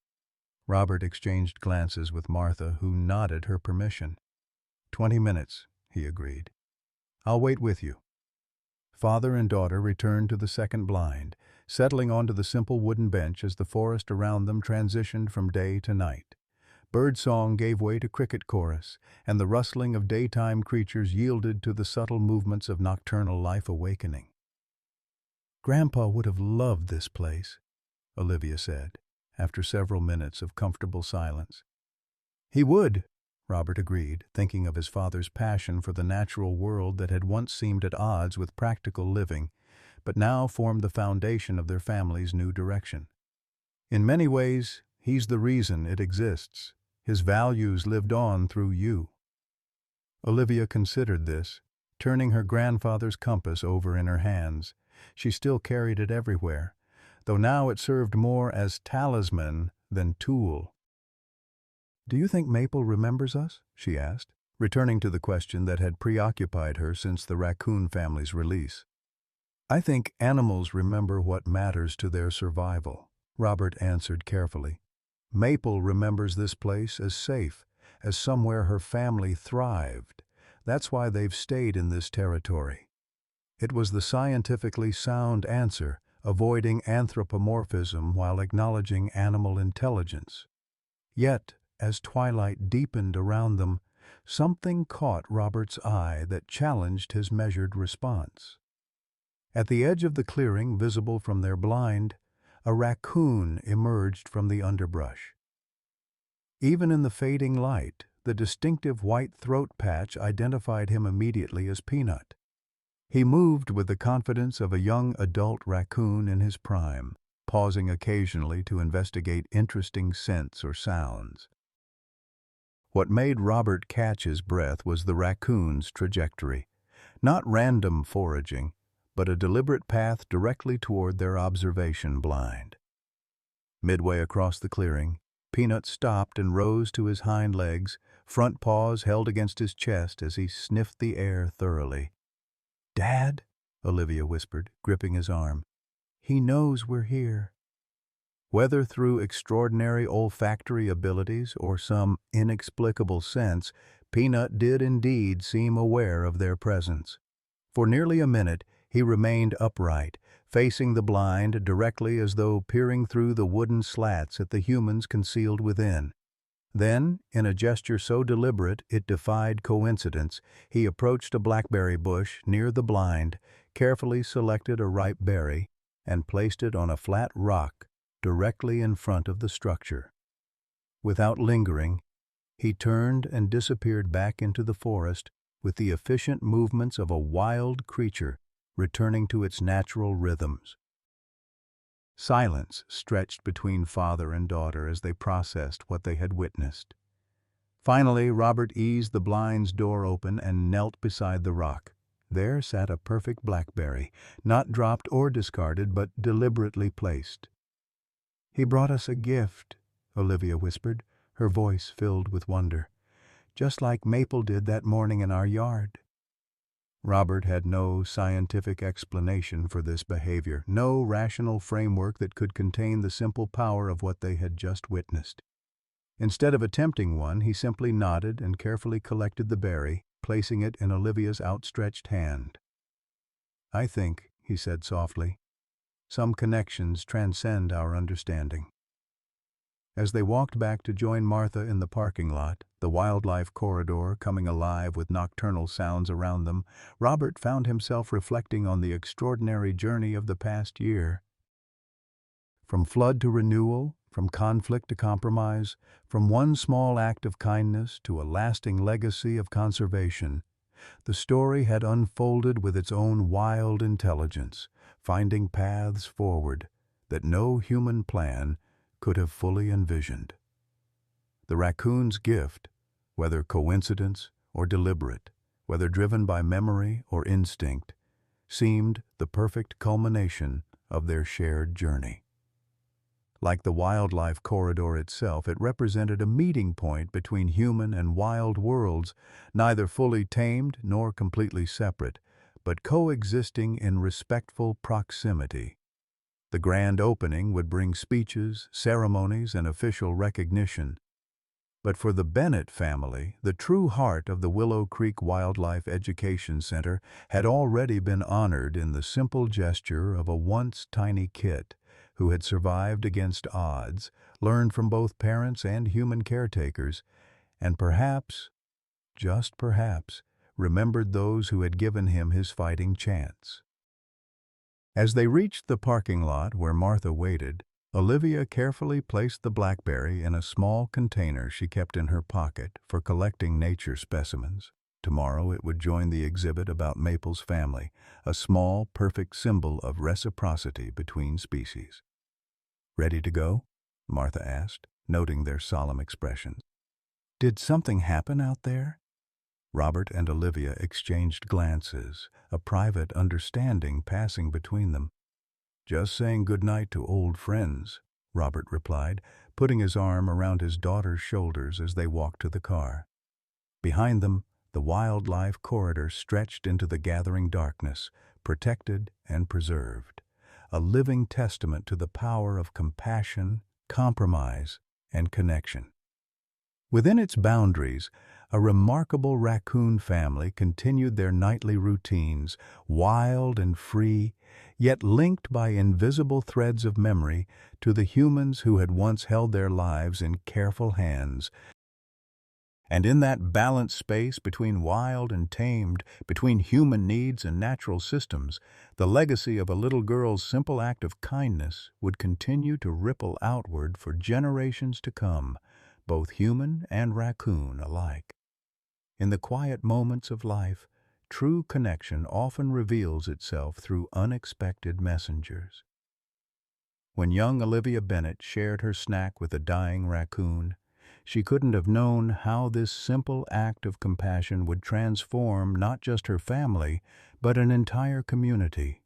Robert exchanged glances with Martha, who nodded her permission. 20 minutes, he agreed. "I'll wait with you." Father and daughter returned to the second blind, settling onto the simple wooden bench as the forest around them transitioned from day to night. Birdsong gave way to cricket chorus, and the rustling of daytime creatures yielded to the subtle movements of nocturnal life awakening. "Grandpa would have loved this place," Olivia said, after several minutes of comfortable silence. "He would," Robert agreed, thinking of his father's passion for the natural world that had once seemed at odds with practical living, but now formed the foundation of their family's new direction. "In many ways, he's the reason it exists. His values lived on through you." Olivia considered this, turning her grandfather's compass over in her hands. She still carried it everywhere, though now it served more as talisman than tool. "Do you think Maple remembers us?" she asked, returning to the question that had preoccupied her since the raccoon family's release. "I think animals remember what matters to their survival," Robert answered carefully. "Maple remembers this place as safe, as somewhere her family thrived. That's why they've stayed in this territory." It was the scientifically sound answer, avoiding anthropomorphism while acknowledging animal intelligence. Yet, as twilight deepened around them, something caught Robert's eye that challenged his measured response. At the edge of the clearing, visible from their blind, a raccoon emerged from the underbrush. Even in the fading light, the distinctive white throat patch identified him immediately as Peanut. He moved with the confidence of a young adult raccoon in his prime, pausing occasionally to investigate interesting scents or sounds. What made Robert catch his breath was the raccoon's trajectory. Not random foraging, but a deliberate path directly toward their observation blind. Midway across the clearing, Peanut stopped and rose to his hind legs, front paws held against his chest as he sniffed the air thoroughly. "Dad," Olivia whispered, gripping his arm, "he knows we're here." Whether through extraordinary olfactory abilities or some inexplicable sense, Peanut did indeed seem aware of their presence. For nearly a minute, he remained upright, facing the blind directly as though peering through the wooden slats at the humans concealed within. Then, in a gesture so deliberate it defied coincidence, he approached a blackberry bush near the blind, carefully selected a ripe berry, and placed it on a flat rock directly in front of the structure. Without lingering, he turned and disappeared back into the forest with the efficient movements of a wild creature returning to its natural rhythms. Silence stretched between father and daughter as they processed what they had witnessed. Finally, Robert eased the blind's door open and knelt beside the rock. There sat a perfect blackberry, not dropped or discarded, but deliberately placed. "He brought us a gift," Olivia whispered, her voice filled with wonder. "Just like Maple did that morning in our yard." Robert had no scientific explanation for this behavior, no rational framework that could contain the simple power of what they had just witnessed. Instead of attempting one, he simply nodded and carefully collected the berry, placing it in Olivia's outstretched hand. "I think," he said softly, "some connections transcend our understanding." As they walked back to join Martha in the parking lot, the wildlife corridor coming alive with nocturnal sounds around them, Robert found himself reflecting on the extraordinary journey of the past year. From flood to renewal, from conflict to compromise, from one small act of kindness to a lasting legacy of conservation, the story had unfolded with its own wild intelligence, finding paths forward that no human plan could have fully envisioned. The raccoon's gift, whether coincidence or deliberate, whether driven by memory or instinct, seemed the perfect culmination of their shared journey. Like the wildlife corridor itself, it represented a meeting point between human and wild worlds, neither fully tamed nor completely separate, but coexisting in respectful proximity. The grand opening would bring speeches, ceremonies, and official recognition. But for the Bennett family, the true heart of the Willow Creek Wildlife Education Center had already been honored in the simple gesture of a once tiny kit who had survived against odds, learned from both parents and human caretakers, and perhaps, just perhaps, remembered those who had given him his fighting chance. As they reached the parking lot where Martha waited, Olivia carefully placed the blackberry in a small container she kept in her pocket for collecting nature specimens. Tomorrow it would join the exhibit about Maple's family, a small, perfect symbol of reciprocity between species. "Ready to go?" Martha asked, noting their solemn expressions. "Did something happen out there?" Robert and Olivia exchanged glances, a private understanding passing between them. "Just saying goodnight to old friends," Robert replied, putting his arm around his daughter's shoulders as they walked to the car. Behind them, the wildlife corridor stretched into the gathering darkness, protected and preserved, a living testament to the power of compassion, compromise, and connection. Within its boundaries, a remarkable raccoon family continued their nightly routines, wild and free, yet linked by invisible threads of memory to the humans who had once held their lives in careful hands. And in that balanced space between wild and tamed, between human needs and natural systems, the legacy of a little girl's simple act of kindness would continue to ripple outward for generations to come, both human and raccoon alike. In the quiet moments of life, true connection often reveals itself through unexpected messengers. When young Olivia Bennett shared her snack with a dying raccoon, she couldn't have known how this simple act of compassion would transform not just her family, but an entire community.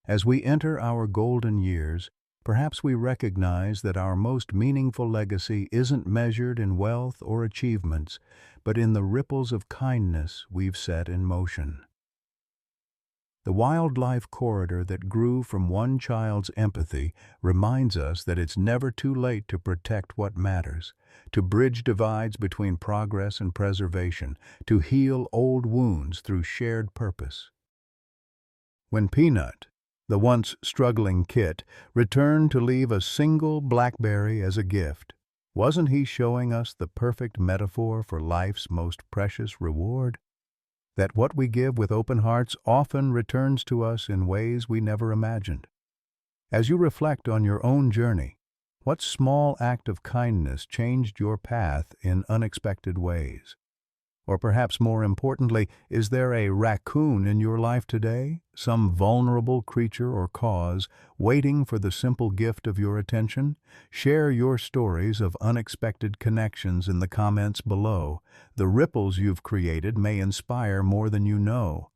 As we enter our golden years, perhaps we recognize that our most meaningful legacy isn't measured in wealth or achievements, but in the ripples of kindness we've set in motion. The wildlife corridor that grew from one child's empathy reminds us that it's never too late to protect what matters, to bridge divides between progress and preservation, to heal old wounds through shared purpose. When Peanut, the once struggling kit, returned to leave a single blackberry as a gift, wasn't he showing us the perfect metaphor for life's most precious reward? That what we give with open hearts often returns to us in ways we never imagined. As you reflect on your own journey, what small act of kindness changed your path in unexpected ways? Or perhaps more importantly, is there a raccoon in your life today, some vulnerable creature or cause, waiting for the simple gift of your attention? Share your stories of unexpected connections in the comments below. The ripples you've created may inspire more than you know.